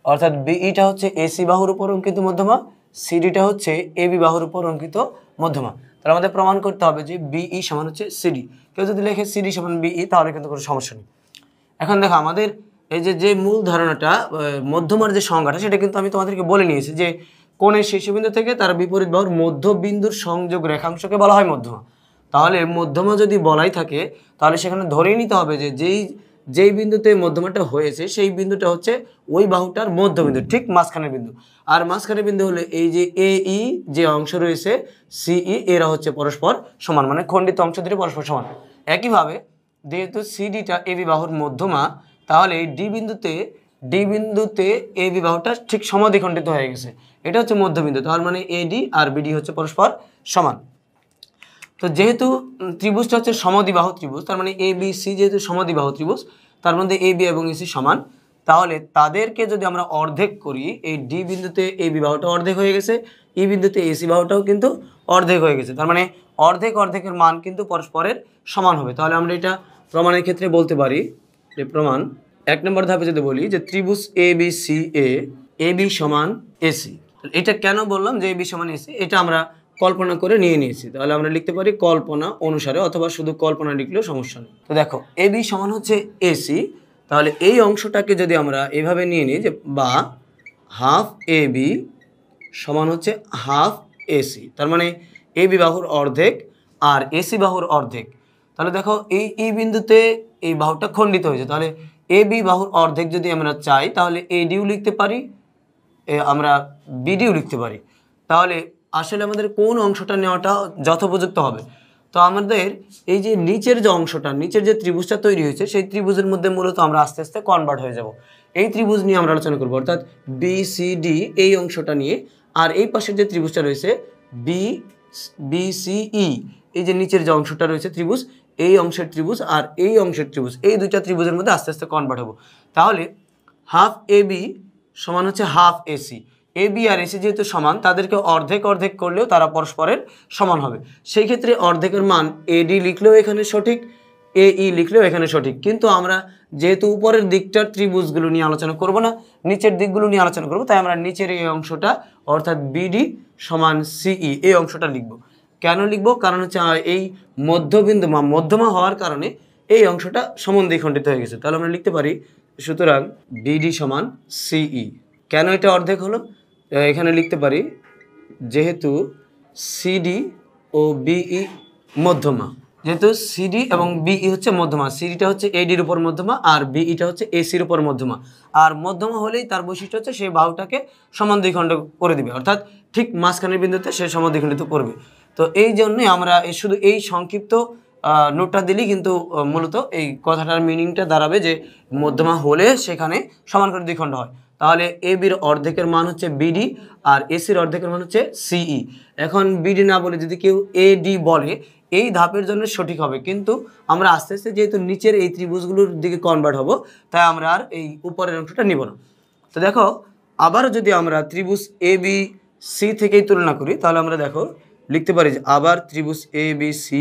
অর্থাৎ বিইটা হচ্ছে এসি বাহুর উপর অঙ্কিত মধ্যমা, সিডিটা হচ্ছে এ বি বাহুর উপর অঙ্কিত মধ্যমা। তাহলে আমাদের প্রমাণ করতে হবে যে বিই সমান হচ্ছে সিডি। কেউ যদি লেখে সিডি সমান বিই তাহলে কিন্তু কোনো সমস্যা নেই। এখন দেখো আমাদের এই যে মূল ধারণাটা মধ্যমার যে সংজ্ঞাটা সেটা কিন্তু আমি তোমাদেরকে বলে নিয়েছি যে কোণের শীর্ষবিন্দু থেকে তার বিপরীত বাহুর মধ্যবিন্দুর সংযোগ রেখাংশকে বলা হয় মধ্যমা। তাহলে মধ্যমা যদি বলাই থাকে তাহলে সেখানে ধরেই নিতে হবে যে যেই বিন্দুতে মধ্যমাটা হয়েছে সেই বিন্দুটা হচ্ছে ওই বাহুটার মধ্যবিন্দু, ঠিক মাঝখানের বিন্দু। আর মাঝখানের বিন্দু হলে এই যে এই যে অংশ রয়েছে সিই, এরা হচ্ছে পরস্পর সমান, মানে খণ্ডিত অংশ দুটি পরস্পর সমান। একইভাবে যেহেতু সিডিটা এ বি বাহুর মধ্যমা, তাহলে ডি বিন্দুতে এ বি বাহুটা ঠিক সমাদ্বিখণ্ডিত হয়ে গেছে, এটা হচ্ছে মধ্যবিন্দু। তার মানে এডি আর বিডি হচ্ছে পরস্পর সমান। তো যেহেতু ত্রিভুজটা হচ্ছে সমদ্বিবাহু ত্রিভুজ, তার মানে এ বি সি যেহেতু সমদ্বিবাহু ত্রিভুজ, তার মধ্যে এ বি এবং এসি সমান, তাহলে তাদেরকে যদি আমরা অর্ধেক করি, এই ডি বিন্দুতে এ বি বাহুটা অর্ধেক হয়ে গেছে, ই বিন্দুতে এসি বাহুটাও কিন্তু অর্ধেক হয়ে গেছে, তার মানে অর্ধেকের মান কিন্তু পরস্পরের সমান হবে। তাহলে আমরা এটা প্রমাণের ক্ষেত্রে বলতে পারি যে প্রমাণ 1 নম্বর ধাপে যদি বলি যে ত্রিভুজ এ বি সি এ বি সমান এসি। এটা কেন বললাম যে এ বি সমান এসি, এটা আমরা কল্পনা করে নিয়ে নিয়েছি, তাহলে আমরা লিখতে পারি কল্পনা অনুসারে, অথবা শুধু কল্পনা লিখলেও সমস্যা নেই। তো দেখো এ বি সমান হচ্ছে এসি, তাহলে এই অংশটাকে যদি আমরা এভাবে নিয়ে নিই যে বা হাফ এ বি সমান হচ্ছে হাফ এসি, তার মানে এ বি বাহুর অর্ধেক আর এসি বাহুর অর্ধেক। তাহলে দেখো এই বিন্দুতে এই বাহুটা খণ্ডিত হয়েছে, তাহলে এ বি বাহুর অর্ধেক যদি আমরা চাই তাহলে এডিও লিখতে পারি, আমরা বিডিও লিখতে পারি। তাহলে আসলে আমাদের কোন অংশটা নেওয়াটা যথোপযুক্ত হবে? তো আমাদের এই যে নিচের যে অংশটা, নিচের যে ত্রিভুজটা তৈরি হয়েছে সেই ত্রিভুজের মধ্যে মূলত আমরা আস্তে আস্তে কনভার্ট হয়ে যাব। এই ত্রিভুজ নিয়ে আমরা আলোচনা করবো, অর্থাৎ বি সি ডি এই অংশটা নিয়ে, আর এই পাশের যে ত্রিভুজটা রয়েছে বি সি ই, এই যে নিচের যে অংশটা রয়েছে ত্রিভুজ, এই অংশের ত্রিভুজ আর এই অংশের ত্রিভুজ, এই দুইটা ত্রিভুজের মধ্যে আস্তে আস্তে কনভার্ট হবো। তাহলে হাফ এ বি সমান হচ্ছে half AC, A B R AC যেহেতু সমান তাদেরকে অর্ধেক করলেও তারা পরস্পরের সমান হবে। সেই ক্ষেত্রে অর্ধেকের মান এডি লিখলেও এখানে সঠিক, এ ই লিখলেও এখানে সঠিক। কিন্তু আমরা যেহেতু উপরের দিকটার ত্রিভুজগুলো নিয়ে আলোচনা করব না, নিচের দিকগুলো নিয়ে আলোচনা করব, তাই আমরা নিচের এই অংশটা অর্থাৎ বিডি সমান সিই এই অংশটা লিখব। কেন লিখব? কারণ হচ্ছে এই মধ্যমা হওয়ার কারণে এই অংশটা সমদ্বিখণ্ডিত হয়ে গেছে। তাহলে আমরা লিখতে পারি সুতরাং বিডি সমান সিই। কেন এটা অর্ধেক হলো? এখানে লিখতে পারি যেহেতু সিডি ও বিই মধ্যমা, যেহেতু সিডি এবং বিই হচ্ছে মধ্যমা, সিডিটা হচ্ছে এডির উপর মধ্যমা আর বিইটা হচ্ছে এসির উপর মধ্যমা, আর মধ্যমা হলেই তার বৈশিষ্ট্য হচ্ছে সেই বাহুটাকে সমান দুই খণ্ড করে দিবে, অর্থাৎ ঠিক মাঝখানের বিন্দুতে সে সমান দ্বিখণ্ডিত করবে। তো এই জন্যই আমরা শুধু এই সংক্ষিপ্ত নোটটা দিলেই কিন্তু মূলত এই কথাটার মিনিংটা দাঁড়াবে যে মধ্যমা হলে সেখানে সমান করে দ্বিখণ্ড হয়। তাহলে এ বির অর্ধেকের মান হচ্ছে বিডি আর এসির অর্ধেকের মান হচ্ছে সিই। এখন বিডি না বলে যদি কেউ এডি বলে এই ধাপের জন্য সঠিক হবে, কিন্তু আমরা আস্তে আস্তে যেহেতু নিচের এই ত্রিভুজগুলোর দিকে কনভার্ট হব তাই আমরা আর এই উপরের অংশটা নিব না। তো দেখো আবারও যদি আমরা ত্রিভুজ এ বি সি থেকেই তুলনা করি তাহলে আমরা দেখো লিখতে পারি যে আবার ত্রিভুজ এ বি সি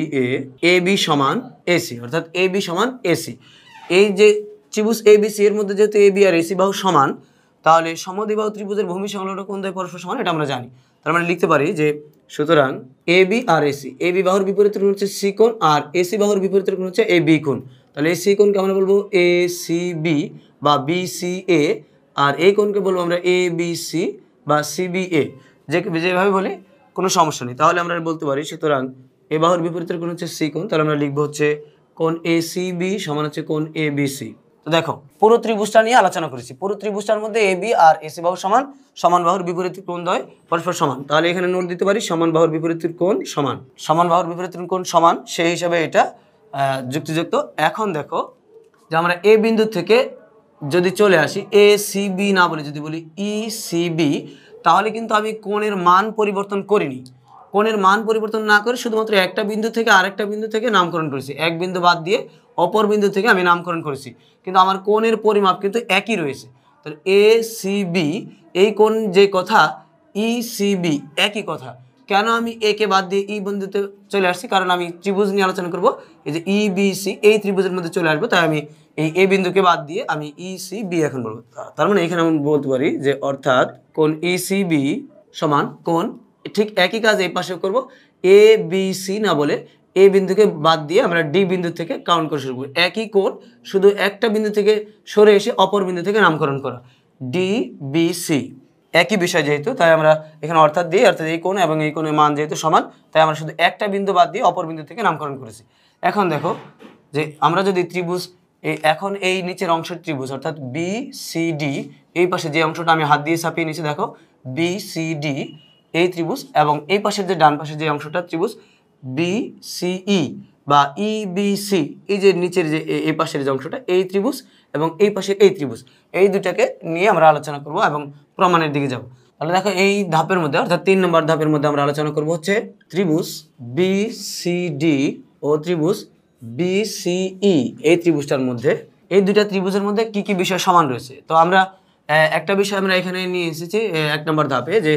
এ বি সমান এসি, অর্থাৎ এ বি সমান এসি। এই যে ত্রিভুজ এ বি সি এর মধ্যে যেহেতু এ বি আর এসি বাহু সমান, তাহলে সমদ্বিবাহু ত্রিভুজের ভূমি সংলগ্ন কোণ দ্বয় পরস্পর সমান, এটা আমরা জানি। তার মানে লিখতে পারি যে সুতরাং A B R AC, A B বাহুর বিপরীতের কোণ হচ্ছে সি কোণ আর এসি বাহুর বিপরীতের কোণ হচ্ছে এ বি কোণ। তাহলে এই সি কোণকে আমরা বলবো এ সি বি বা বি সি এ, আর এই কোণকে বলবো আমরা এ বি সি বা সি বি এ, যেভাবে বলি কোনো সমস্যা নেই। তাহলে আমরা বলতে পারি সুতরাং এ বাহুর বিপরীতের কোণ হচ্ছে সি কোণ, তাহলে আমরা লিখবো হচ্ছে কোণ এ সি বি সমান হচ্ছে কোণ এ বি সি। তো দেখো পুরো ত্রিভুজটা নিয়ে আলোচনা করেছি, পুরো ত্রিভুজটার মধ্যে এ বি আর এসি বাহু সমান, সমান বাহুর বিপরীত কোণ দ্বয় পরস্পর সমান। তাহলে এখানে নোট দিতে পারি সমান বাহুর বিপরীত কোণ সমান, সমান বাহুর বিপরীত কোণ সমান, সেই হিসাবে এটা যুক্তিযুক্ত। এখন দেখো যে আমরা এ বিন্দু থেকে যদি চলে আসি এ সি বি না বলে যদি বলি ই সি বি, তাহলে কিন্তু আমি কোণের মান পরিবর্তন করিনি। কোণের মান পরিবর্তন না করে শুধুমাত্র একটা বিন্দু থেকে আরেকটা বিন্দু থেকে নামকরণ করেছি, এক বিন্দু বাদ দিয়ে অপর বিন্দু থেকে আমি নামকরণ করেছি, কিন্তু আমার কোণের পরিমাপ কিন্তু একই রয়েছে। তাহলে এ সি বি এই কোণ যে কথা, ই সি বি একই কথা। কেন আমি এ কে বাদ দিয়ে ই বিন্দুতে চলে আসছি? কারণ আমি ত্রিভুজ নিয়ে আলোচনা করব, এই যে ই বি সি এই ত্রিভুজের মধ্যে চলে আসবো, তাই আমি এই এ বিন্দুকে বাদ দিয়ে আমি ই সি বি এখন বলবো। তার মানে এখানে আমি বলতে পারি যে অর্থাৎ কোণ ই সি বি সমান কোণ, ঠিক একই কাজ এই পাশেও করবো, এ বি সি না বলে এ বিন্দুকে বাদ দিয়ে আমরা ডি বিন্দু থেকে কাউন্ট করে শুরু করবো। একই কোণ, শুধু একটা বিন্দু থেকে সরে এসে অপর বিন্দু থেকে নামকরণ করা, ডি বি সি একই বিষয় যেহেতু, তাই আমরা এখানে অর্থাৎ দিই, অর্থাৎ এই কোণ এবং এই কোণের মান যেহেতু সমান, তাই আমরা শুধু একটা বিন্দু বাদ দিয়ে অপর বিন্দু থেকে নামকরণ করেছি। এখন দেখো যে আমরা যদি ত্রিভুজ এখন এই নিচের অংশের ত্রিভুজ অর্থাৎ বি সি ডি, এই পাশে যে অংশটা আমি হাত দিয়ে ছাপিয়ে নিচে দেখো বি সি ডি এই ত্রিভুজ, এবং এই পাশের যে ডান পাশে যে অংশটা ত্রিভুজ বি সি ই বা ই বি সি, এই যে নিচের যে এই পাশের যে অংশটা এই ত্রিভুজ এবং এই পাশের এই ত্রিভুজ, এই দুটাকে নিয়ে আমরা আলোচনা করব এবং প্রমাণের দিকে যাব। তাহলে দেখো এই ধাপের মধ্যে অর্থাৎ 3 নম্বর ধাপের মধ্যে আমরা আলোচনা করব হচ্ছে ত্রিভুজ বি সি ডি ও ত্রিভুজ বি সি ই, এই ত্রিভুজটার মধ্যে এই দুইটা ত্রিভুজের মধ্যে কি কি বিষয় সমান রয়েছে। তো আমরা একটা বিষয় আমরা এখানে নিয়ে এসেছি 1 নম্বর ধাপে, যে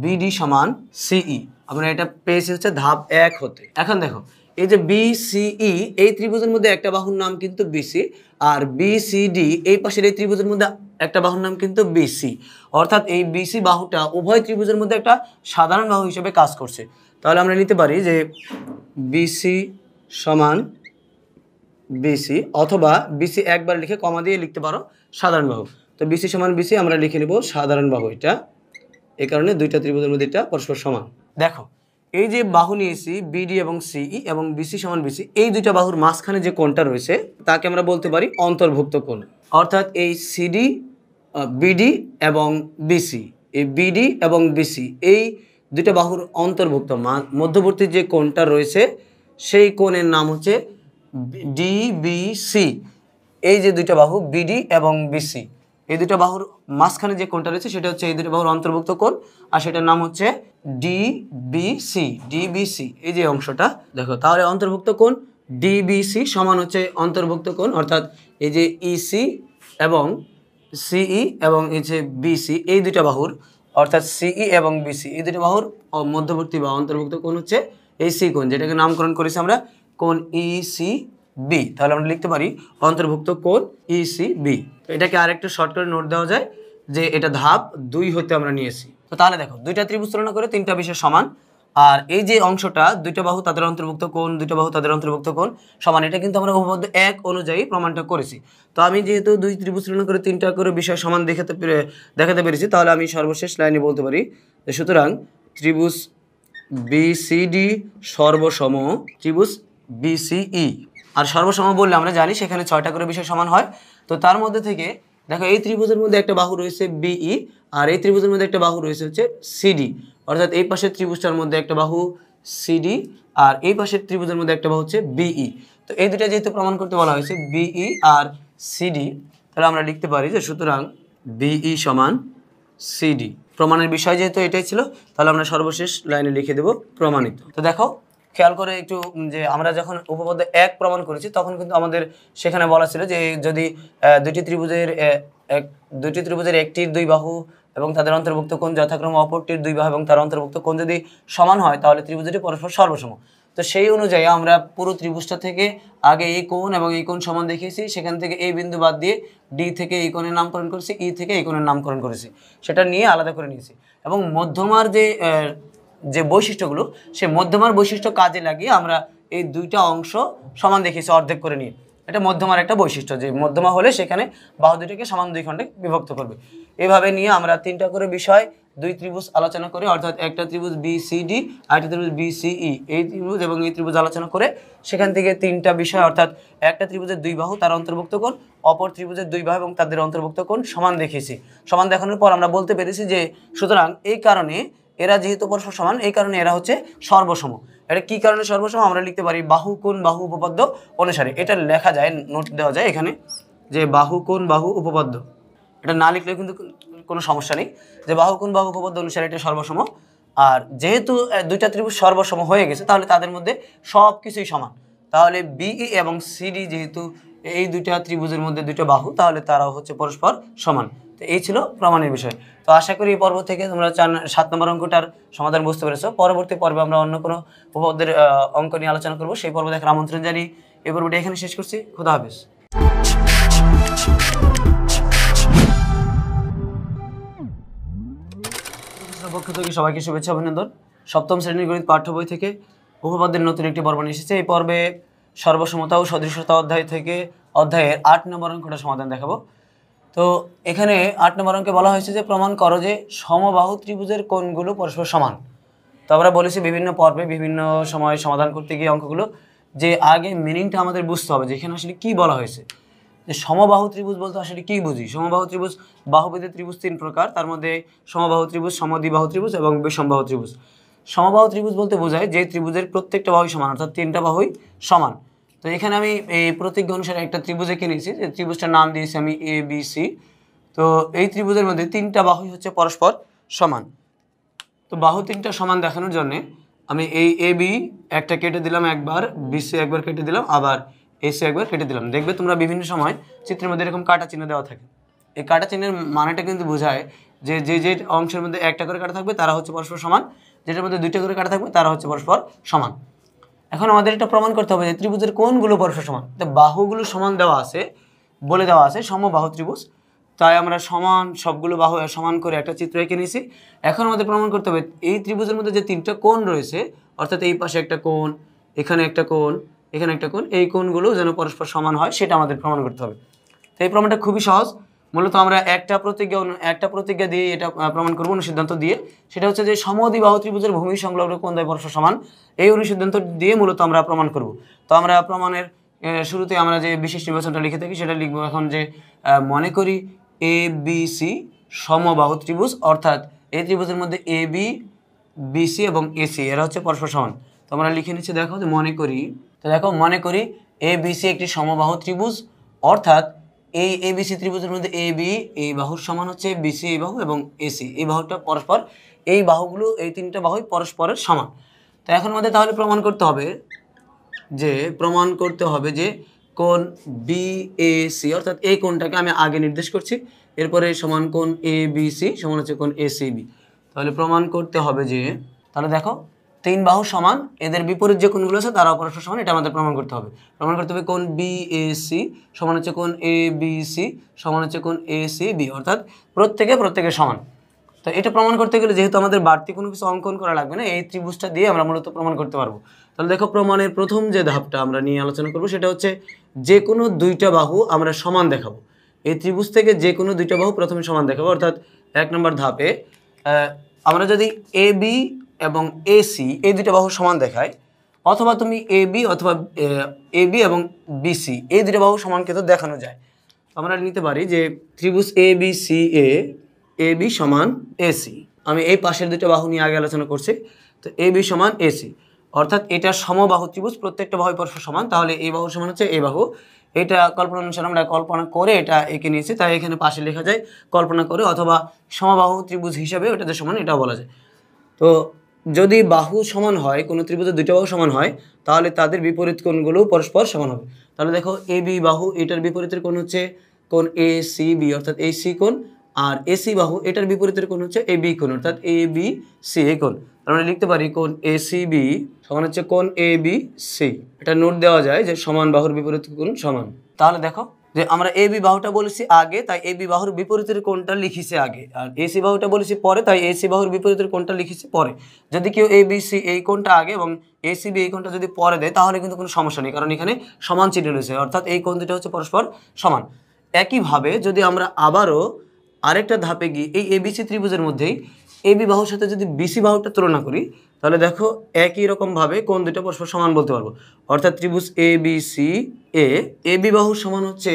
বিডি সমান সিই, আমরা এটা পেয়েছি হচ্ছে ধাপ 1 হতে। এখন দেখো এই যে বিসিই এই ত্রিভুজের মধ্যে একটা বাহুর নাম কিন্তু বিসি, আর বিসিডি এই পাশের এই ত্রিভুজের মধ্যে একটা বাহুর নাম কিন্তু বিসি, অর্থাৎ এই বিসি বাহুটা উভয় ত্রিভুজের মধ্যে একটা সাধারণ বাহু হিসেবে কাজ করছে। তাহলে আমরা নিতে পারি যে বিসি সমান বিসি, অথবা বিসি একবার লিখে কমা দিয়ে লিখতে পারো সাধারণ বাহু। তো বিসি সমান বিসি আমরা লিখে নেব সাধারণ বাহু, এটা এই কারণে দুইটা ত্রিভুজের মধ্যে এটা পরস্পর সমান। দেখো এই যে বাহু নিয়েছি বিডি এবং সিই এবং বিসি সমান বিসি, এই দুইটা বাহুর মাঝখানে যে কোণটা রয়েছে তাকে আমরা বলতে পারি অন্তর্ভুক্ত কোণ, অর্থাৎ এই সিডি বিডি এবং বিসি, এই বিডি এবং বিসি এই দুইটা বাহুর অন্তর্ভুক্ত মধ্যবর্তী যে কোণটা রয়েছে সেই কোণের নাম হচ্ছে ডিবিসি। এই যে দুইটা বাহু বিডি এবং বিসি, এই দুটো বাহুর মাঝখানে যে কোণটা রয়েছে সেটা হচ্ছে এই দুটো বাহুর অন্তর্ভুক্ত কোণ, আর সেটার নাম হচ্ছে ডিবিসি। ডিবিসি এই যে অংশটা দেখো, তাহলে অন্তর্ভুক্ত কোণ ডিবিসি সমান হচ্ছে অন্তর্ভুক্ত কোণ, অর্থাৎ এই যে ইসি এবং সিই এবং এই যে বিসি এই দুটো বাহুর, অর্থাৎ সিই এবং বিসি এই দুটো বাহুর মধ্যবর্তী বা অন্তর্ভুক্ত কোণ হচ্ছে এই সি কোণ, যেটাকে নামকরণ করেছি আমরা কোণ ইসি বি। তাহলে আমরা লিখতে পারি অন্তর্ভুক্ত কোণ ইসি বি। এটাকে আরেকটু শর্ট করে নোট দেওয়া যায় যে এটা ধাপ 2 হতে আমরা নিয়েছি। তো তাহলে দেখো দুইটা ত্রিভুজ তুলনা করে 3টা বিষয় সমান, আর এই যে অংশটা দুইটা বাহু তাদের অন্তর্ভুক্ত কোণ, দুইটা বাহু তাদের অন্তর্ভুক্ত কোণ সমান, এটা কিন্তু আমরা উপপাদ্য 1 অনুযায়ী প্রমাণটা করেছি। তো আমি যেহেতু দুই ত্রিভুজ তুলনা করে তিনটা করে বিষয় সমান দেখাতে পেরেছি, তাহলে আমি সর্বশেষ লাইনে বলতে পারি যে সুতরাং ত্রিভুজ বিসিডি সর্বসম ত্রিভুজ বিসিই। আর সর্বসম বললে আমরা জানি সেখানে 6টা করে বিষয় সমান হয়। তো তার মধ্যে থেকে দেখো এই ত্রিভুজের মধ্যে একটা বাহু রয়েছে বিই, আর এই ত্রিভুজের মধ্যে একটা বাহু রয়েছে হচ্ছে সিডি, অর্থাৎ এই পাশের ত্রিভুজটার মধ্যে একটা বাহু সিডি আর এই পাশের ত্রিভুজের মধ্যে একটা বাহু হচ্ছে বিই। তো এই দুটা যেহেতু প্রমাণ করতে বলা হয়েছে বিই আর সিডি, তাহলে আমরা লিখতে পারি যে সুতরাং বিই সমান সিডি। প্রমাণের বিষয় যেহেতু এটাই ছিল, তাহলে আমরা সর্বশেষ লাইনে লিখে দেব প্রমাণিত। তো দেখো খেয়াল করে একটু যে আমরা যখন উপপাদ্য 1 প্রমাণ করেছি তখন কিন্তু আমাদের সেখানে বলা ছিল যে যদি দুটি ত্রিভুজের একটির দুই বাহু এবং তাদের অন্তর্ভুক্ত কোণ যথাক্রমে অপরটির দুই বাহু এবং তার অন্তর্ভুক্ত কোণ যদি সমান হয় তাহলে ত্রিভুজটি পরস্পর সর্বসম। তো সেই অনুযায়ী আমরা পুরো ত্রিভুজটা থেকে আগে এই কোণ এবং এই কোণ সমান দেখিয়েছি, সেখান থেকে এই বিন্দু বাদ দিয়ে ডি থেকে এই কোণের নামকরণ করেছি, ই থেকে এই কোণের নামকরণ করেছি, সেটা নিয়ে আলাদা করে নিয়েছি। এবং মধ্যমার যে বৈশিষ্ট্যগুলো, সেই মধ্যমার বৈশিষ্ট্য কাজে লাগিয়ে আমরা এই দুইটা অংশ সমান দেখিয়েছি অর্ধেক করে নিয়ে। এটা মধ্যমার একটা বৈশিষ্ট্য যে মধ্যমা হলে সেখানে বাহু দুটিকে সমান দুই খণ্ডে বিভক্ত করবে। এভাবে নিয়ে আমরা তিনটা করে বিষয় দুই ত্রিভুজ আলোচনা করে, অর্থাৎ একটা ত্রিভুজ বিসিডি আর একটা ত্রিভুজ বিসিই, এই ত্রিভুজ এবং এই ত্রিভুজ আলোচনা করে সেখান থেকে তিনটা বিষয়, অর্থাৎ একটা ত্রিভুজের দুই বাহু তার অন্তর্ভুক্ত কোণ, অপর ত্রিভুজের দুই বাহু এবং তাদের অন্তর্ভুক্ত কোণ সমান দেখিয়েছি। সমান দেখানোর পর আমরা বলতে পেরেছি যে সুতরাং এই কারণে এরা যেহেতু পরস্পর সমান, এই কারণে এরা হচ্ছে সর্বসম। এটা কি কারণে সর্বসম আমরা লিখতে পারি বাহু কোণ বাহু উপপাদ্য অনুসারে। এটা লেখা যায়, নোট দেওয়া যায় এখানে যে বাহু কোণ বাহু উপপাদ্য। এটা না লিখলে কিন্তু কোনো সমস্যা নেই, যে বাহু কোণ বাহু উপপাদ্য অনুসারে এটা সর্বসম। আর যেহেতু দুইটা ত্রিভুজ সর্বসম হয়ে গেছে তাহলে তাদের মধ্যে সব কিছুই সমান। তাহলে বিই এবং সিডি যেহেতু এই দুইটা ত্রিভুজের মধ্যে দুইটা বাহু, তাহলে তারাও হচ্ছে পরস্পর সমান। তো এই ছিল প্রমাণের বিষয়। তো আশা করি এই পর্ব থেকে তোমরা 7 নম্বর অঙ্কটার সমাধান বুঝতে পেরেছো। পরবর্তী পর্বে আমরা অন্য কোনো উপপাদ্যের অঙ্ক নিয়ে আলোচনা করবো, সেই পর্ব দেখার আমন্ত্রণ জানিয়ে এই পর্বটি এখানে শেষ করছি। খোদা হাফেজ। পক্ষ থেকে সবাইকে শুভেচ্ছা অভিনন্দন। সপ্তম শ্রেণীর গণিত পাঠ্য বই থেকে উপপাদ্যের নতুন একটি পর্ব নিয়ে এসেছে। এই পর্বে সর্বসমতা ও সদৃশতা অধ্যায় থেকে অধ্যায়ের 8 নম্বর অঙ্কটা সমাধান দেখাবো। তো এখানে 8 নম্বর অঙ্কে বলা হয়েছে যে প্রমাণ করো যে সমবাহু ত্রিভুজের কোণগুলো পরস্পর সমান। তো আমরা বলেছি বিভিন্ন পর্বে বিভিন্ন সময় সমাধান করতে গিয়ে অঙ্কগুলো যে আগে মিনিংটা আমাদের বুঝতে হবে যে এখানে আসলে কী বলা হয়েছে। যে সমবাহু ত্রিভুজ বলতে আসলে কী বুঝি? সমবাহু ত্রিভুজ, বাহুবেদের ত্রিভুজ 3 প্রকার, তার মধ্যে সমবাহু ত্রিভুজ, সমদ্বিবাহু ত্রিভুজ এবং বিষমবাহু ত্রিভুজ। সমবাহু ত্রিভুজ বলতে বোঝায় যে ত্রিভুজের প্রত্যেকটা বাহুই সমান, অর্থাৎ 3টা বাহুই সমান। তো এখানে আমি এই প্রতিজ্ঞা অনুসারে একটা ত্রিভুজ এঁকে নিয়েছি, যে ত্রিভুজটার নাম দিয়েছি আমি এ বি সি। তো এই ত্রিভুজের মধ্যে 3টা বাহুই হচ্ছে পরস্পর সমান। তো বাহু 3টা সমান দেখানোর জন্যে আমি এই এ বি একটা কেটে দিলাম একবার, বিসি একবার কেটে দিলাম, আবার এসি একবার কেটে দিলাম। দেখবে তোমরা বিভিন্ন সময় চিত্রের মধ্যে এরকম কাটা চিহ্ন দেওয়া থাকে। এই কাটা চিহ্নের মানেটা কিন্তু বোঝায় যে যে অংশের মধ্যে একটা করে কাটা থাকবে তারা হচ্ছে পরস্পর সমান, যেটার মধ্যে 2টা করে কাটা থাকবে তারা হচ্ছে পরস্পর সমান। এখন আমাদের এটা প্রমাণ করতে হবে যে ত্রিভুজের কোণগুলো পরস্পর সমান। তো বাহুগুলো সমান দেওয়া আছে, বলে দেওয়া আছে সমবাহু ত্রিভুজ, তাই আমরা সমান সবগুলো বাহু সমান করে একটা চিত্র এঁকে নিয়েছি। এখন আমাদের প্রমাণ করতে হবে এই ত্রিভুজের মধ্যে যে 3টা কোণ রয়েছে, অর্থাৎ এই পাশে একটা কোণ, এখানে একটা কোণ, এখানে একটা কোণ, এই কোণগুলো যেন পরস্পর সমান হয় সেটা আমাদের প্রমাণ করতে হবে। তো এই প্রমাণটা খুবই সহজ। মূলত আমরা একটা প্রতিজ্ঞা দিয়ে এটা প্রমাণ করবো, অনুসিদ্ধান্ত দিয়ে। সেটা হচ্ছে যে সমদ্বিবাহু ত্রিভুজের ভূমি সংলগ্ন কোণ দ্বয় পরস্পর সমান। এই অনুসিদ্ধান্ত দিয়ে মূলত আমরা প্রমাণ করব। তো আমরা প্রমাণের শুরুতে আমরা যে বিশেষ নির্বাচনটা লিখে থাকি সেটা লিখবো এখন, যে মনে করি এ বি সি সমবাহু ত্রিভুজ, অর্থাৎ এই ত্রিভুজের মধ্যে এ বি, বিসি এবং এসি এরা হচ্ছে পরস্পর সমান। তো আমরা লিখে নিচ্ছি, দেখো যে মনে করি এ বিসি একটি সমবাহু ত্রিভুজ, অর্থাৎ এই এবিসি ত্রিভুজের মধ্যে এ বি এই বাহুর সমান হচ্ছে বিসি এই বাহু, এবং এসি এই বাহুটা পরস্পর, এই বাহুগুলো এই 3টা বাহুই পরস্পরের সমান। তো এখন আমাদের তাহলে প্রমাণ করতে হবে যে কোণ বিএসি, অর্থাৎ এই কোণটাকে আমি আগে নির্দেশ করছি, এরপরে সমান কোণ এ বি সি সমান হচ্ছে কোণ এসিবি। তাহলে প্রমাণ করতে হবে যে, তাহলে দেখো 3 বাহু সমান, এদের বিপরীত যে কোণগুলো আছে তারাও পরস্পর সমান, এটা আমাদের প্রমাণ করতে হবে। কোণ বিএসি সমান হচ্ছে কোণ এ বি সি সমান হচ্ছে কোণ এসিবি, অর্থাৎ প্রত্যেকে সমান। তো এটা প্রমাণ করতে গেলে যেহেতু আমাদের বাড়তি কোনো কিছু অঙ্কন করা লাগবে না, এই ত্রিভুজটা দিয়ে আমরা মূলত প্রমাণ করতে পারবো। তাহলে দেখো প্রমাণের প্রথম যে ধাপটা আমরা নিয়ে আলোচনা করব সেটা হচ্ছে যে কোনো দুইটা বাহু আমরা সমান দেখাবো। এই ত্রিভুজ থেকে যে কোনো দুইটা বাহু প্রথমে সমান দেখাবো, অর্থাৎ 1 নম্বর ধাপে আমরা যদি এ বি এবং এসি এই দুইটা বাহু সমান দেখাই, অথবা তুমি এ বি অথবা এ বি এবং বিসি এই দুইটা বাহু সমান কিন্তু দেখানো যায়। আমরা নিতে পারি যে ত্রিভুজ এ বি সি এ বি সমান এসি। আমি এই পাশের দুটো বাহু নিয়ে আগে আলোচনা করছি। তো এ বি সমান এসি, অর্থাৎ এটা সমবাহু ত্রিভুজ, প্রত্যেকটা বাহু পরস্পর সমান। তাহলে এই বাহু সমান হচ্ছে এই বাহু। এটা কল্পনা অনুসারে আমরা কল্পনা করে এটা এঁকে নিয়েছি, তাই এখানে পাশে লেখা যায় কল্পনা করে, অথবা সমবাহু ত্রিভুজ হিসাবে ওটাতে সমান এটাও বলা যায়। তো যদি বাহু সমান হয়, কোনো ত্রিভুজের দুইটা বাহু সমান হয়, তাহলে তাদের বিপরীত কোণগুলোও পরস্পর সমান হবে। তাহলে দেখো এ বি বাহু, এটার বিপরীতের কোণ হচ্ছে কোণ এ সি বি, অর্থাৎ এই সি কোণ, আর এসি বাহু এটার বিপরীতের কোণ হচ্ছে এ বি কোণ, অর্থাৎ এ বি সি এই কোণ। আমরা লিখতে পারি কোণ এ সি বি সমান হচ্ছে কোণ এ বি সি। এটা নোট দেওয়া যায় যে সমান বাহুর বিপরীত কোণ সমান। তাহলে দেখো যে আমরা এ বি বাহুটা বলেছি আগে, তাই এ বি বাহুর বিপরীতের কোণটা লিখিছে আগে, আর এসি বাহুটা বলেছি পরে, তাই এসি বাহুর বিপরীতের কোণটা লিখেছি পরে। যদি কেউ এ বি সি এই কোণটা আগে এবং এসি বি এই কোণটা যদি পরে দেয়, তাহলে কিন্তু কোনো সমস্যা নেই, কারণ এখানে সমান চিহ্ন রয়েছে, অর্থাৎ এই কোণ দুটো হচ্ছে পরস্পর সমান। একইভাবে যদি আমরা আবারও আরেকটা ধাপে গিয়ে এই এবিসি ত্রিভুজের মধ্যেই এ বি বাহুর সাথে যদি বিসি বাহুটা তুলনা করি, তাহলে দেখো একই রকমভাবে কোণ দুটো পরস্পর সমান বলতে পারবো। অর্থাৎ ত্রিভুজ এ বি সি এ বি বাহুর সমান হচ্ছে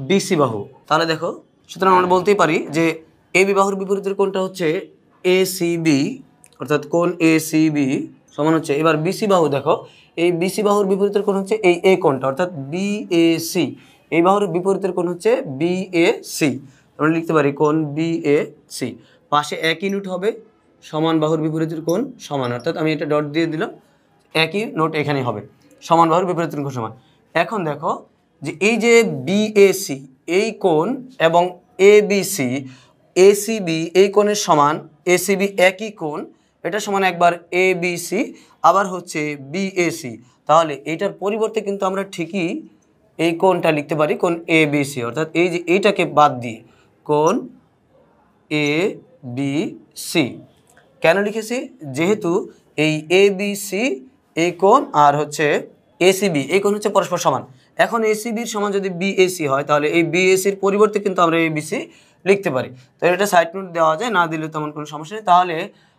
বিসি বাহু। তাহলে দেখো, সুতরাং আমরা বলতেই পারি যে এ বি বাহুর বিপরীতের কোণটা হচ্ছে এ সি বি, অর্থাৎ কোণ এ সি বি সমান হচ্ছে, এবার বিসি বাহু দেখো, এই বিসি বাহুর বিপরীতের কোণ হচ্ছে এই এ কোণটা, অর্থাৎ বি এ সি। এই বাহুর বিপরীতের কোণ হচ্ছে বি এ সি। আমরা লিখতে পারি কোণ বি এ সি। পাশে এক ইউনিট হবে, সমান বাহুর বিপরীতের কোণ সমান, অর্থাৎ আমি এটা ডট দিয়ে দিলাম, একই নোট এখানে হবে, সমান বাহুর বিপরীতের কোণ সমান। এখন দেখো যে এই যে বিএসি এই কোণ এবং এবিসি এসিবি এই কোণের সমান, এসিবি একই কোণ, এটা সমান একবার এবিসি আবার হচ্ছে বিএসি। তাহলে এইটার পরিবর্তে কিন্তু আমরা ঠিকই এই কোণটা লিখতে পারি কোণ এবিসি, অর্থাৎ এই যে এইটাকে বাদ দিয়ে কোণ এ বি সি। কেন লিখেছি? যেহেতু এই এ বি সি এই কোণ আর হচ্ছে এসিবি এই কোণ হচ্ছে পরস্পর সমান। এখন এসিবির সমান যদি বিএসি হয়, তাহলে এই বিএসির পরিবর্তে কিন্তু আমরা এবিসি লিখতে পারি। তো এটা সাইড নোট দেওয়া যায়, না দিলে তেমন কোনো সমস্যা নেই। তাহলে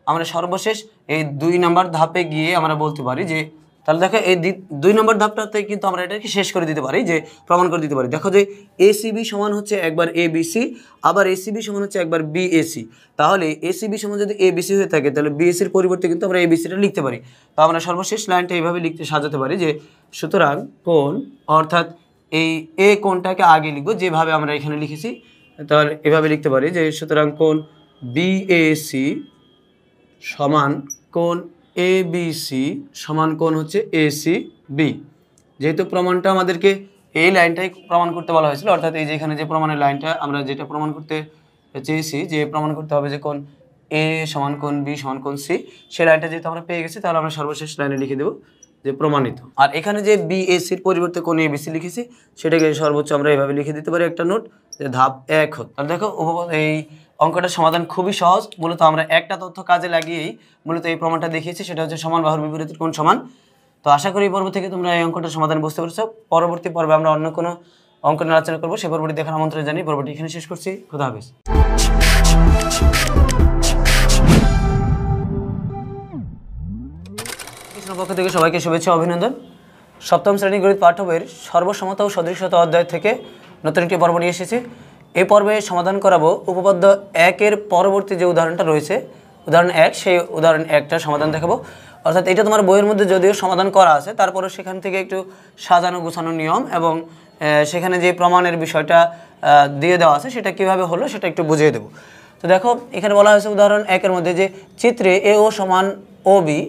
আমরা সর্বশেষ এই 2 নম্বর ধাপে গিয়ে আমরা বলতে পারি যে, তাহলে দেখো এই 2 নম্বর ধাপটাতে কিন্তু আমরা এটাকে শেষ করে দিতে পারি, যে প্রমাণ করে দিতে পারি। দেখো যে এসিবি সমান হচ্ছে একবার এবিসি, আবার এসিবি সমান হচ্ছে একবার বিএসি। তাহলে এসিবি সমান যদি এবিসি হয়ে থাকে, তাহলে বিএসির পরিবর্তে কিন্তু আমরা এবিসিটা লিখতে পারি। তো আমরা সর্বশেষ লাইনটা এইভাবে লিখতে সাজাতে পারি যে, সুতরাং কোণ, অর্থাৎ এই এ কোণটাকে আগে লিখবো যেভাবে আমরা এখানে লিখেছি, তাহলে এভাবে লিখতে পারি যে, সুতরাং কোণ বিএসি সমান কোণ এবিসি সমান কোণ হচ্ছে এসি বি। যেহেতু প্রমাণটা আমাদেরকে এই লাইনটাই প্রমাণ করতে বলা হয়েছিল, অর্থাৎ এই যে এখানে যে প্রমাণের লাইনটা আমরা যেটা প্রমাণ করতে চেয়েছি, যে প্রমাণ করতে হবে যে কোণ এ সমান কোণ বি সমান কোণ সি, সেই লাইনটা যেহেতু আমরা পেয়ে গেছি, তাহলে আমরা সর্বশেষ লাইনে লিখে দেবো যে প্রমাণিত। আর এখানে যে বিএসির পরিবর্তে কোণ এবিসি লিখেছি, সেটাকে সর্বোচ্চ আমরা এভাবে লিখে দিতে পারি একটা নোট, যে ধাপ 1 হতো। তাহলে দেখো এই অঙ্কটার সমাধান খুবই সহজ। মূলত আমরা একটা তথ্য কাজে লাগিয়েই মূলত এই প্রমাণটা দেখিয়েছি, সেটা হচ্ছে সমান বাহুর বিপরীতের কোণ সমান। তো আশা করি এই পর্ব থেকে তোমরা এই অঙ্কটার সমাধান বুঝতে পেরেছো। পরবর্তী পর্বে আমরা অন্য কোনো অঙ্ক নিয়ে আলোচনা করবো, সে পর্বটি দেখার আমন্ত্রণ জানিয়ে পর্বটি এখানে শেষ করছি। খোদা হাফেজ। পক্ষ থেকে সবাইকে শুভেচ্ছা অভিনন্দন। সপ্তম শ্রেণী গণিত পাঠ্য বইয়ের সর্বসমতা ও সদৃশতা অধ্যায় থেকে নতুন একটি পর্ব নিয়ে এসেছি। এই পর্বে সমাধান করাবো উপপাদ্য 1-এর পরবর্তী যে উদাহরণটা রয়েছে, উদাহরণ 1, সেই উদাহরণ 1টার সমাধান দেখাবো। অর্থাৎ এটা তোমার বইয়ের মধ্যে যদিও সমাধান করা আছে, তারপরে সেখান থেকে একটু সাজানো গোছানো নিয়ম এবং সেখানে যে প্রমাণের বিষয়টা দিয়ে দেওয়া আছে, সেটা কীভাবে হলো সেটা একটু বুঝিয়ে দেবো। তো দেখো এখানে বলা হয়েছে উদাহরণ 1-এর মধ্যে যে চিত্রে এও সমান ও বি,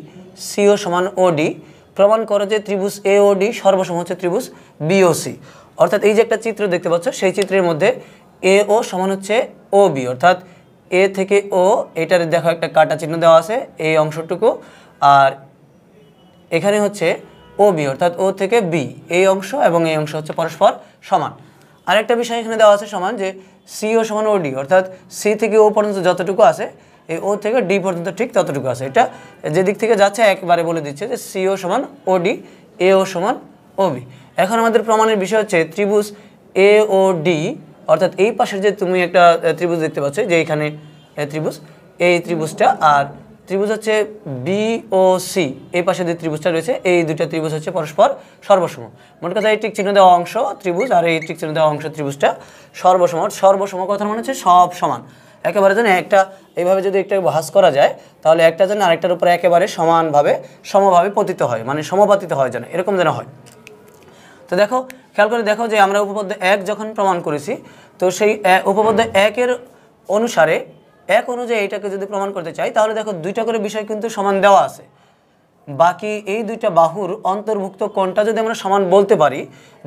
সিও সমান ও ডি, প্রমাণ করো যে ত্রিভুজ এ ও ডি সর্বসম হচ্ছে ত্রিভুজ বিওসি। অর্থাৎ এই যে একটা চিত্র দেখতে পাচ্ছ, সেই চিত্রের মধ্যে এ ও সমান হচ্ছে ও বি, অর্থাৎ এ থেকে ও, এটার দেখো একটা কাটা চিহ্ন দেওয়া আছে এই অংশটুকু, আর এখানে হচ্ছে ও বি, অর্থাৎ ও থেকে বি এই অংশ এবং এই অংশ হচ্ছে পরস্পর সমান। আরেকটা বিষয় এখানে দেওয়া আছে সমান, যে সিও সমান ও ডি, অর্থাৎ সি থেকে ও পর্যন্ত যতটুকু আছে এই ও থেকে ডি পর্যন্ত ঠিক ততটুকু আছে। এটা যে দিক থেকে যাচ্ছে একবারে বলে দিচ্ছে যে সিও সমান ওডি, এও সমান ওবি। এখন আমাদের প্রমাণের বিষয় হচ্ছে ত্রিভুজ এ ও ডি, অর্থাৎ এই পাশের যে তুমি একটা ত্রিভুজ দেখতে পাচ্ছ যে এইখানে ত্রিভুজ, এই ত্রিভুজটা, আর ত্রিভুজ হচ্ছে বি ও সি, এই পাশে যে ত্রিভুজটা রয়েছে এই দুইটা ত্রিভুজ হচ্ছে পরস্পর সর্বসম। মোট কথা এই টিক চিহ্ন দেওয়া অংশ ত্রিভুজ আর এই টিক চিহ্ন দেওয়া অংশ ত্রিভুজটা সর্বসম। সর্বসম কথার মানে হচ্ছে সব সমান, একেবারে যেন একটা এইভাবে যদি একটা ভাঁজ করা যায় তাহলে একটা যেন আরেকটার উপরে একেবারে সমভাবে পতিত হয়, মানে সমপাতিত হয় যেন, এরকম যেন হয়। তো দেখো, খেয়াল করে দেখো যে আমরা উপপাদ্য 1 যখন প্রমাণ করেছি, তো সেই উপপাদ্য 1-এর অনুসারে 1 অনুযায়ী এটাকে যদি প্রমাণ করতে চাই তাহলে দেখো দুইটা করে বিষয় কিন্তু সমান দেওয়া আছে। বাকি এই দুইটা বাহুর অন্তর্ভুক্ত কোণটা যদি আমরা সমান বলতে পারি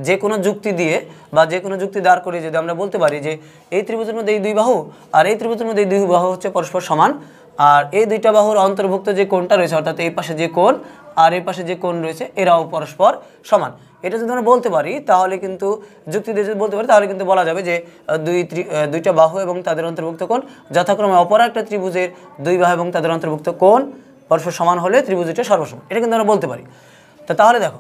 যে কোনো যুক্তি দিয়ে বা যে কোনো যুক্তি দাঁড় করে যদি আমরা বলতে পারি যে এই ত্রিভুজের মধ্যে এই দুই বাহু আর এই ত্রিভুজের মধ্যে এই দুই বাহু হচ্ছে পরস্পর সমান, আর এই দুইটা বাহুর অন্তর্ভুক্ত যে কোণটা রয়েছে অর্থাৎ এই পাশে যে কোণ আর এই পাশে যে কোণ রয়েছে এরাও পরস্পর সমান, এটা যদি আমরা বলতে পারি তাহলে কিন্তু যুক্তি দিয়ে যদি বলতে পারি তাহলে কিন্তু বলা যাবে যে দুইটা বাহু এবং তাদের অন্তর্ভুক্ত কোণ যথাক্রমে অপর একটা ত্রিভুজের দুই বাহু এবং তাদের অন্তর্ভুক্ত কোণ পরস্পর সমান হলে ত্রিভুজ দুইটা সর্বসম, এটা কিন্তু আমরা বলতে পারি। তাহলে দেখো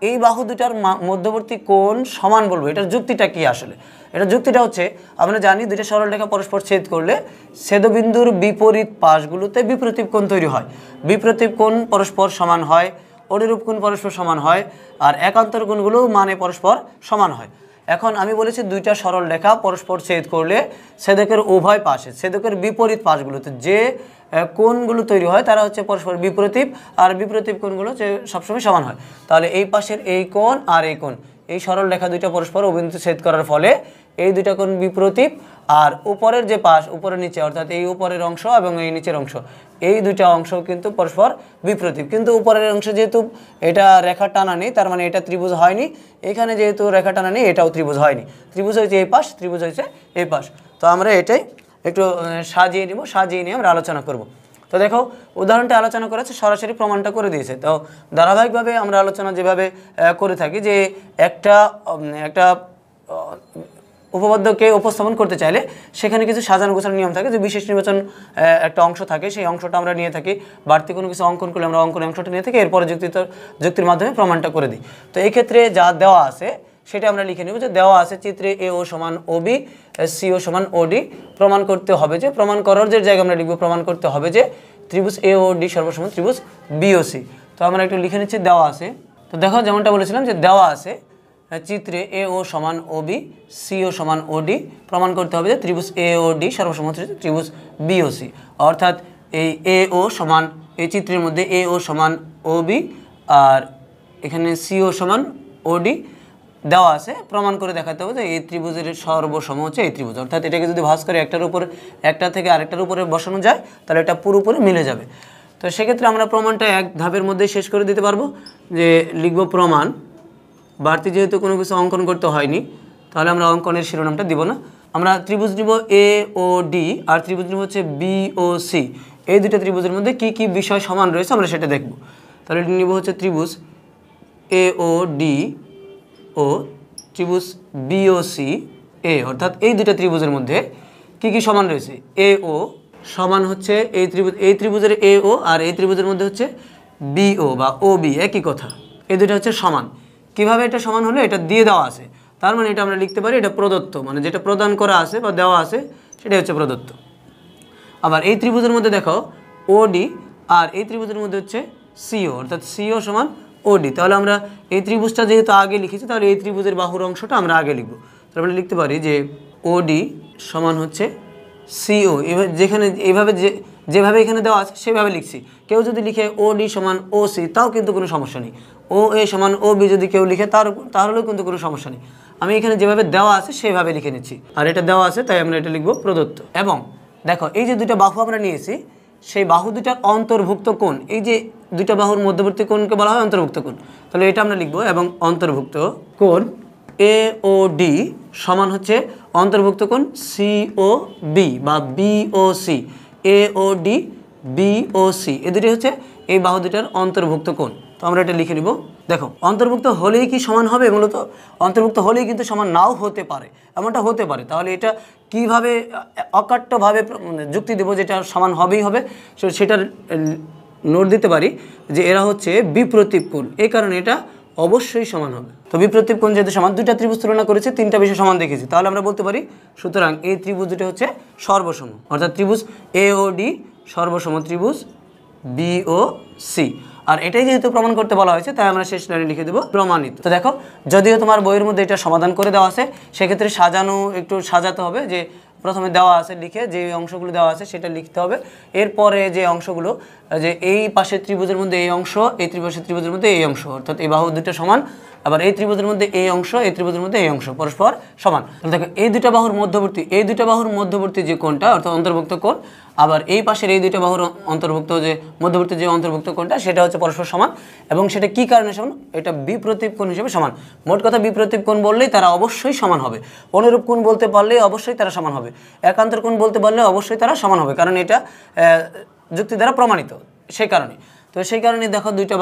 এই বাহু দুটার মধ্যবর্তী কোণ সমান বলবো, এটার যুক্তিটা কি আসলে? এটার যুক্তিটা হচ্ছে আমরা জানি দুইটা সরল রেখা পরস্পর ছেদ করলে ছেদবিন্দুর বিপরীত পাশগুলোতে বিপ্রতীপ কোণ তৈরি হয়, বিপ্রতীপ কোণ পরস্পর সমান হয়, অনুরূপ কোণ পরস্পর সমান হয়, আর একান্তর কোণগুলো মানে পরস্পর সমান হয়। এখন আমি বলেছি দুইটা সরল রেখা পরস্পর ছেদ করলে ছেদকের উভয় পাশে ছেদকের বিপরীত পাশগুলোতে যে কোণগুলো তৈরি হয় তারা হচ্ছে পরস্পর বিপ্রতীপ, আর বিপ্রতীপ কোণগুলো যে সবসময় সমান হয়। তাহলে এই পাশের এই কোণ আর এই কোণ, এই সরল রেখা দুইটা পরস্পর অভিমুখে ছেদ করার ফলে এই দুইটা কোণ বিপ্রতীপ, আর উপরের যে পাশ উপরের নিচে অর্থাৎ এই উপরের অংশ এবং এই নিচের অংশ এই দুইটা অংশ কিন্তু পরস্পর বিপ্রতীপ। কিন্তু উপরের অংশ যেহেতু এটা রেখা টানা নেই তার মানে এটা ত্রিভুজ হয়নি, এখানে যেহেতু রেখা টানা নেই এটাও ত্রিভুজ হয়নি, ত্রিভুজ হয়েছে এই পাশ, ত্রিভুজ হয়েছে এই পাশ। তো আমরা এটাই একটু সাজিয়ে নিব, সাজিয়ে নিয়ে আমরা আলোচনা করব। তো দেখো উদাহরণটা আলোচনা করেছে সরাসরি প্রমাণটা করে দিয়েছে। তো ধারাবাহিকভাবে আমরা আলোচনা যেভাবে করে থাকি যে একটা উপপাদ্যকে উপস্থাপন করতে চাইলে সেখানে কিছু সাজানো গোছানো নিয়ম থাকে, যে বিশেষ নির্বাচন একটা অংশ থাকে, সেই অংশটা আমরা নিয়ে থাকি, বাড়তি কোনো কিছু অঙ্কন করলে আমরা অঙ্কন অংশটা নিয়ে থাকি, এরপরে যুক্তির মাধ্যমে প্রমাণটা করে দিই। তো এই ক্ষেত্রে যা দেওয়া আছে সেটা আমরা লিখে নেব যে দেওয়া আছে চিত্রে এ ও সমান ওবি, সিও সমান ওডি, প্রমাণ করতে হবে যে, প্রমাণ করার যে জায়গা আমরা লিখব প্রমাণ করতে হবে যে ত্রিভুজ এ ও ডি সর্বসমান ত্রিভুজ বিওসি। তো আমরা একটু লিখে নিচ্ছি দেওয়া আছে। তো দেখো যেমনটা বলেছিলাম যে দেওয়া আছে চিত্রে এ ও সমান ওবি, সিও সমান ওডি, প্রমাণ করতে হবে যে ত্রিভুজ এ ও ডি সর্বসমান ত্রিভুজ বিওসি। অর্থাৎ এই এ ও সমান, এই চিত্রের মধ্যে এ ও সমান ওবি আর এখানে সিও সমান ওডি দেওয়া আছে, প্রমাণ করে দেখাতে হবে যে এই ত্রিভুজের সর্বসম হচ্ছে এই ত্রিভুজ। অর্থাৎ এটাকে যদি ভাঁজ করে একটা থেকে আরেকটার উপরে বসানো যায় তাহলে এটা পুরোপুরি মিলে যাবে। তো সেক্ষেত্রে আমরা প্রমাণটা এক ধাপের মধ্যে শেষ করে দিতে পারবো, যে লিখব প্রমাণ, বাড়তি যেহেতু কোনো কিছু অঙ্কন করতে হয়নি তাহলে আমরা অঙ্কনের শিরোনামটা দিব না, আমরা ত্রিভুজ নিব এ ও ডি আর ত্রিভুজ নিব হচ্ছে বি ও সি। এই দুটো ত্রিভুজের মধ্যে কি কি বিষয় সমান রয়েছে আমরা সেটা দেখব। তাহলে নিব হচ্ছে ত্রিভুজ এ ও ডি ও ত্রিভুজ বিওসি এ, অর্থাৎ এই দুটো ত্রিভুজের মধ্যে কি কি সমান রয়েছে। এ ও সমান হচ্ছে এই ত্রিভুজের এ ও, আর এই ত্রিভুজের মধ্যে হচ্ছে বিও বা ও বি, একই কথা, এই দুটো হচ্ছে সমান। কিভাবে এটা সমান হলো, এটা দিয়ে দেওয়া আছে, তার মানে এটা আমরা লিখতে পারি এটা প্রদত্ত, মানে যেটা প্রদান করা আছে বা দেওয়া আছে সেটা হচ্ছে প্রদত্ত। আবার এই ত্রিভুজের মধ্যে দেখো ওডি আর এই ত্রিভুজের মধ্যে হচ্ছে সিও, অর্থাৎ সিও সমান ওডি। তাহলে আমরা এই ত্রিভুজটা যেহেতু আগে লিখেছি তাহলে এই ত্রিভুজের বাহুর অংশটা আমরা আগে লিখব। তাহলে আমরা লিখতে পারি যে ওডি সমান হচ্ছে সিও, যেখানে এইভাবে যেভাবে এখানে দেওয়া আছে সেভাবে লিখছি। কেউ যদি লিখে ওডি সমান ও সি তাও কিন্তু কোনো সমস্যা নেই, ও এ সমান ও বি যদি কেউ লিখে তাহলেও কিন্তু কোনো সমস্যা নেই। আমি এখানে যেভাবে দেওয়া আছে সেভাবে লিখে নিচ্ছি, আর এটা দেওয়া আছে তাই আমরা এটা লিখব প্রদত্ত। এবং দেখো এই যে দুটো বাহু আমরা নিয়েছি সেই বাহু দুটার অন্তর্ভুক্ত কোণ, এই যে দুইটা বাহুর মধ্যবর্তী কোণকে বলা হয় অন্তর্ভুক্ত কোণ, তাহলে এটা আমরা লিখব। এবং অন্তর্ভুক্ত কোণ এ ও ডি সমান হচ্ছে অন্তর্ভুক্ত কোণ সি ও বি বা বি ও সি, এ ও ডি বি ও সি, এ দুটি হচ্ছে এই বাহু দুটার অন্তর্ভুক্ত কোণ। তো আমরা এটা লিখে নিব। দেখো অন্তর্ভুক্ত হলেই কি সমান হবে, মূলত অন্তর্ভুক্ত হলেই কিন্তু সমান নাও হতে পারে, এমনটা হতে পারে। তাহলে এটা কিভাবে অকাট্যভাবে যুক্তি দেবো যেটা সমান হবেই হবে, সেটার নোট দিতে পারি যে এরা হচ্ছে বিপ্রতীপ কোণ, এই কারণে এটা অবশ্যই সমান হবে। তো বিপ্রতীপ কোণ যেহেতু সমান, দুইটা ত্রিভুজ তুলনা করেছি, তিনটা বিষয় সমান দেখেছি, তাহলে আমরা বলতে পারি সুতরাং এই ত্রিভুজ দুটো হচ্ছে সর্বসম, অর্থাৎ ত্রিভুজ এ ও ডি সর্বসম ত্রিভুজ বি ও সি। আর এটাই যেহেতু প্রমাণ করতে বলা হয়েছে তাই আমরা শেষ লাইনে লিখে দেবো প্রমাণিত। তো দেখো, যদিও তোমার বইয়ের মধ্যে এটা সমাধান করে দেওয়া আছে, সেক্ষেত্রে একটু সাজাতে হবে, যে প্রথমে দেওয়া আছে লিখে যে অংশগুলো দেওয়া আছে সেটা লিখতে হবে, এরপরে যে অংশগুলো, যে এই পাশের ত্রিভুজের মধ্যে এই অংশ, এই পাশের ত্রিভুজের মধ্যে এই অংশ, অর্থাৎ এই বাহু দুটো সমান, আবার এই ত্রিভুজের মধ্যে এই অংশ, এই ত্রিভুজের মধ্যে এই অংশ পরস্পর সমান। দেখো এই দুটো বাহুর মধ্যবর্তী যে কোণটা, অর্থাৎ অন্তর্ভুক্ত কোণ, আবার এই পাশের এই দুটো বাহুর মধ্যবর্তী যে অন্তর্ভুক্ত কোণটা, সেটা হচ্ছে পরস্পর সমান। এবং সেটা কি কারণে সমান? এটা বিপ্রতীপ কোণ হিসেবে সমান। মোট কথা, বিপ্রতীপ কোণ বললেই তারা অবশ্যই সমান হবে, অনুরূপ কোণ বলতে পারলেই অবশ্যই তারা সমান হবে, একান্তর কোণ বলতে পারলে অবশ্যই তারা সমান হবে, কারণ এটা যুক্তি দ্বারা প্রমাণিত। সেই কারণে দেখো দুইটা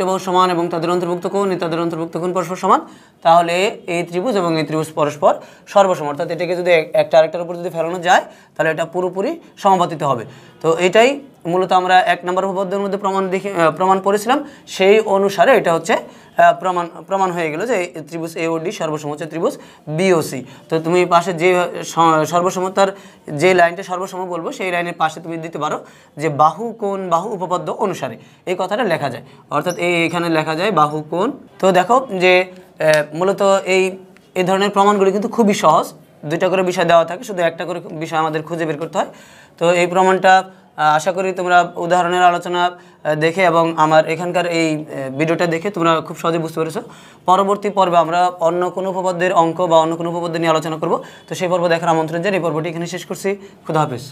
বাহু সমান এবং তাদের অন্তর্ভুক্ত কোণ পরস্পর সমান, তাহলে এই ত্রিভুজ এবং এই ত্রিভুজ পরস্পর সর্বসম, অর্থাৎ এটাকে যদি একটা আরেকটার উপর যদি ফেলানো যায় তাহলে এটা পুরোপুরি সমাপতিত হবে। তো এটাই মূলত আমরা 1 নম্বর উপপাদ্যের মধ্যে প্রমাণ করেছিলাম, সেই অনুসারে এটা হচ্ছে প্রমাণ হয়ে গেল যে ত্রিভুজ এ ও ডি সর্বসম হচ্ছে ত্রিভুজ বি ও সি। তো তুমি পাশে যে সর্বসমতার যে লাইনটা সর্বসম বলবো সেই লাইনের পাশে তুমি দিতে পারো যে বাহু উপপাদ্য অনুসারে, এই কথাটা লেখা যায়, অর্থাৎ এখানে লেখা যায় বাহু কোণ। তো দেখো যে মূলত এই ধরনের প্রমাণগুলি কিন্তু খুবই সহজ, 2টা করে বিষয় দেওয়া থাকে, শুধু একটা করে বিষয় আমাদের খুঁজে বের করতে হয়। তো এই প্রমাণটা আশা করি তোমরা উদাহরণের আলোচনা দেখে এবং আমার এখানকার এই ভিডিওটা দেখে তোমরা খুব সহজে বুঝতে পেরেছো। পরবর্তী পর্বে আমরা অন্য কোনো উপপাদ্যের অঙ্ক বা অন্য কোনো উপপাদ্য নিয়ে আলোচনা করব। তো সেই পর্ব দেখার আমন্ত্রণ জানিয়ে এই পর্বটি এখানে শেষ করছি। খুদা হাফেজ।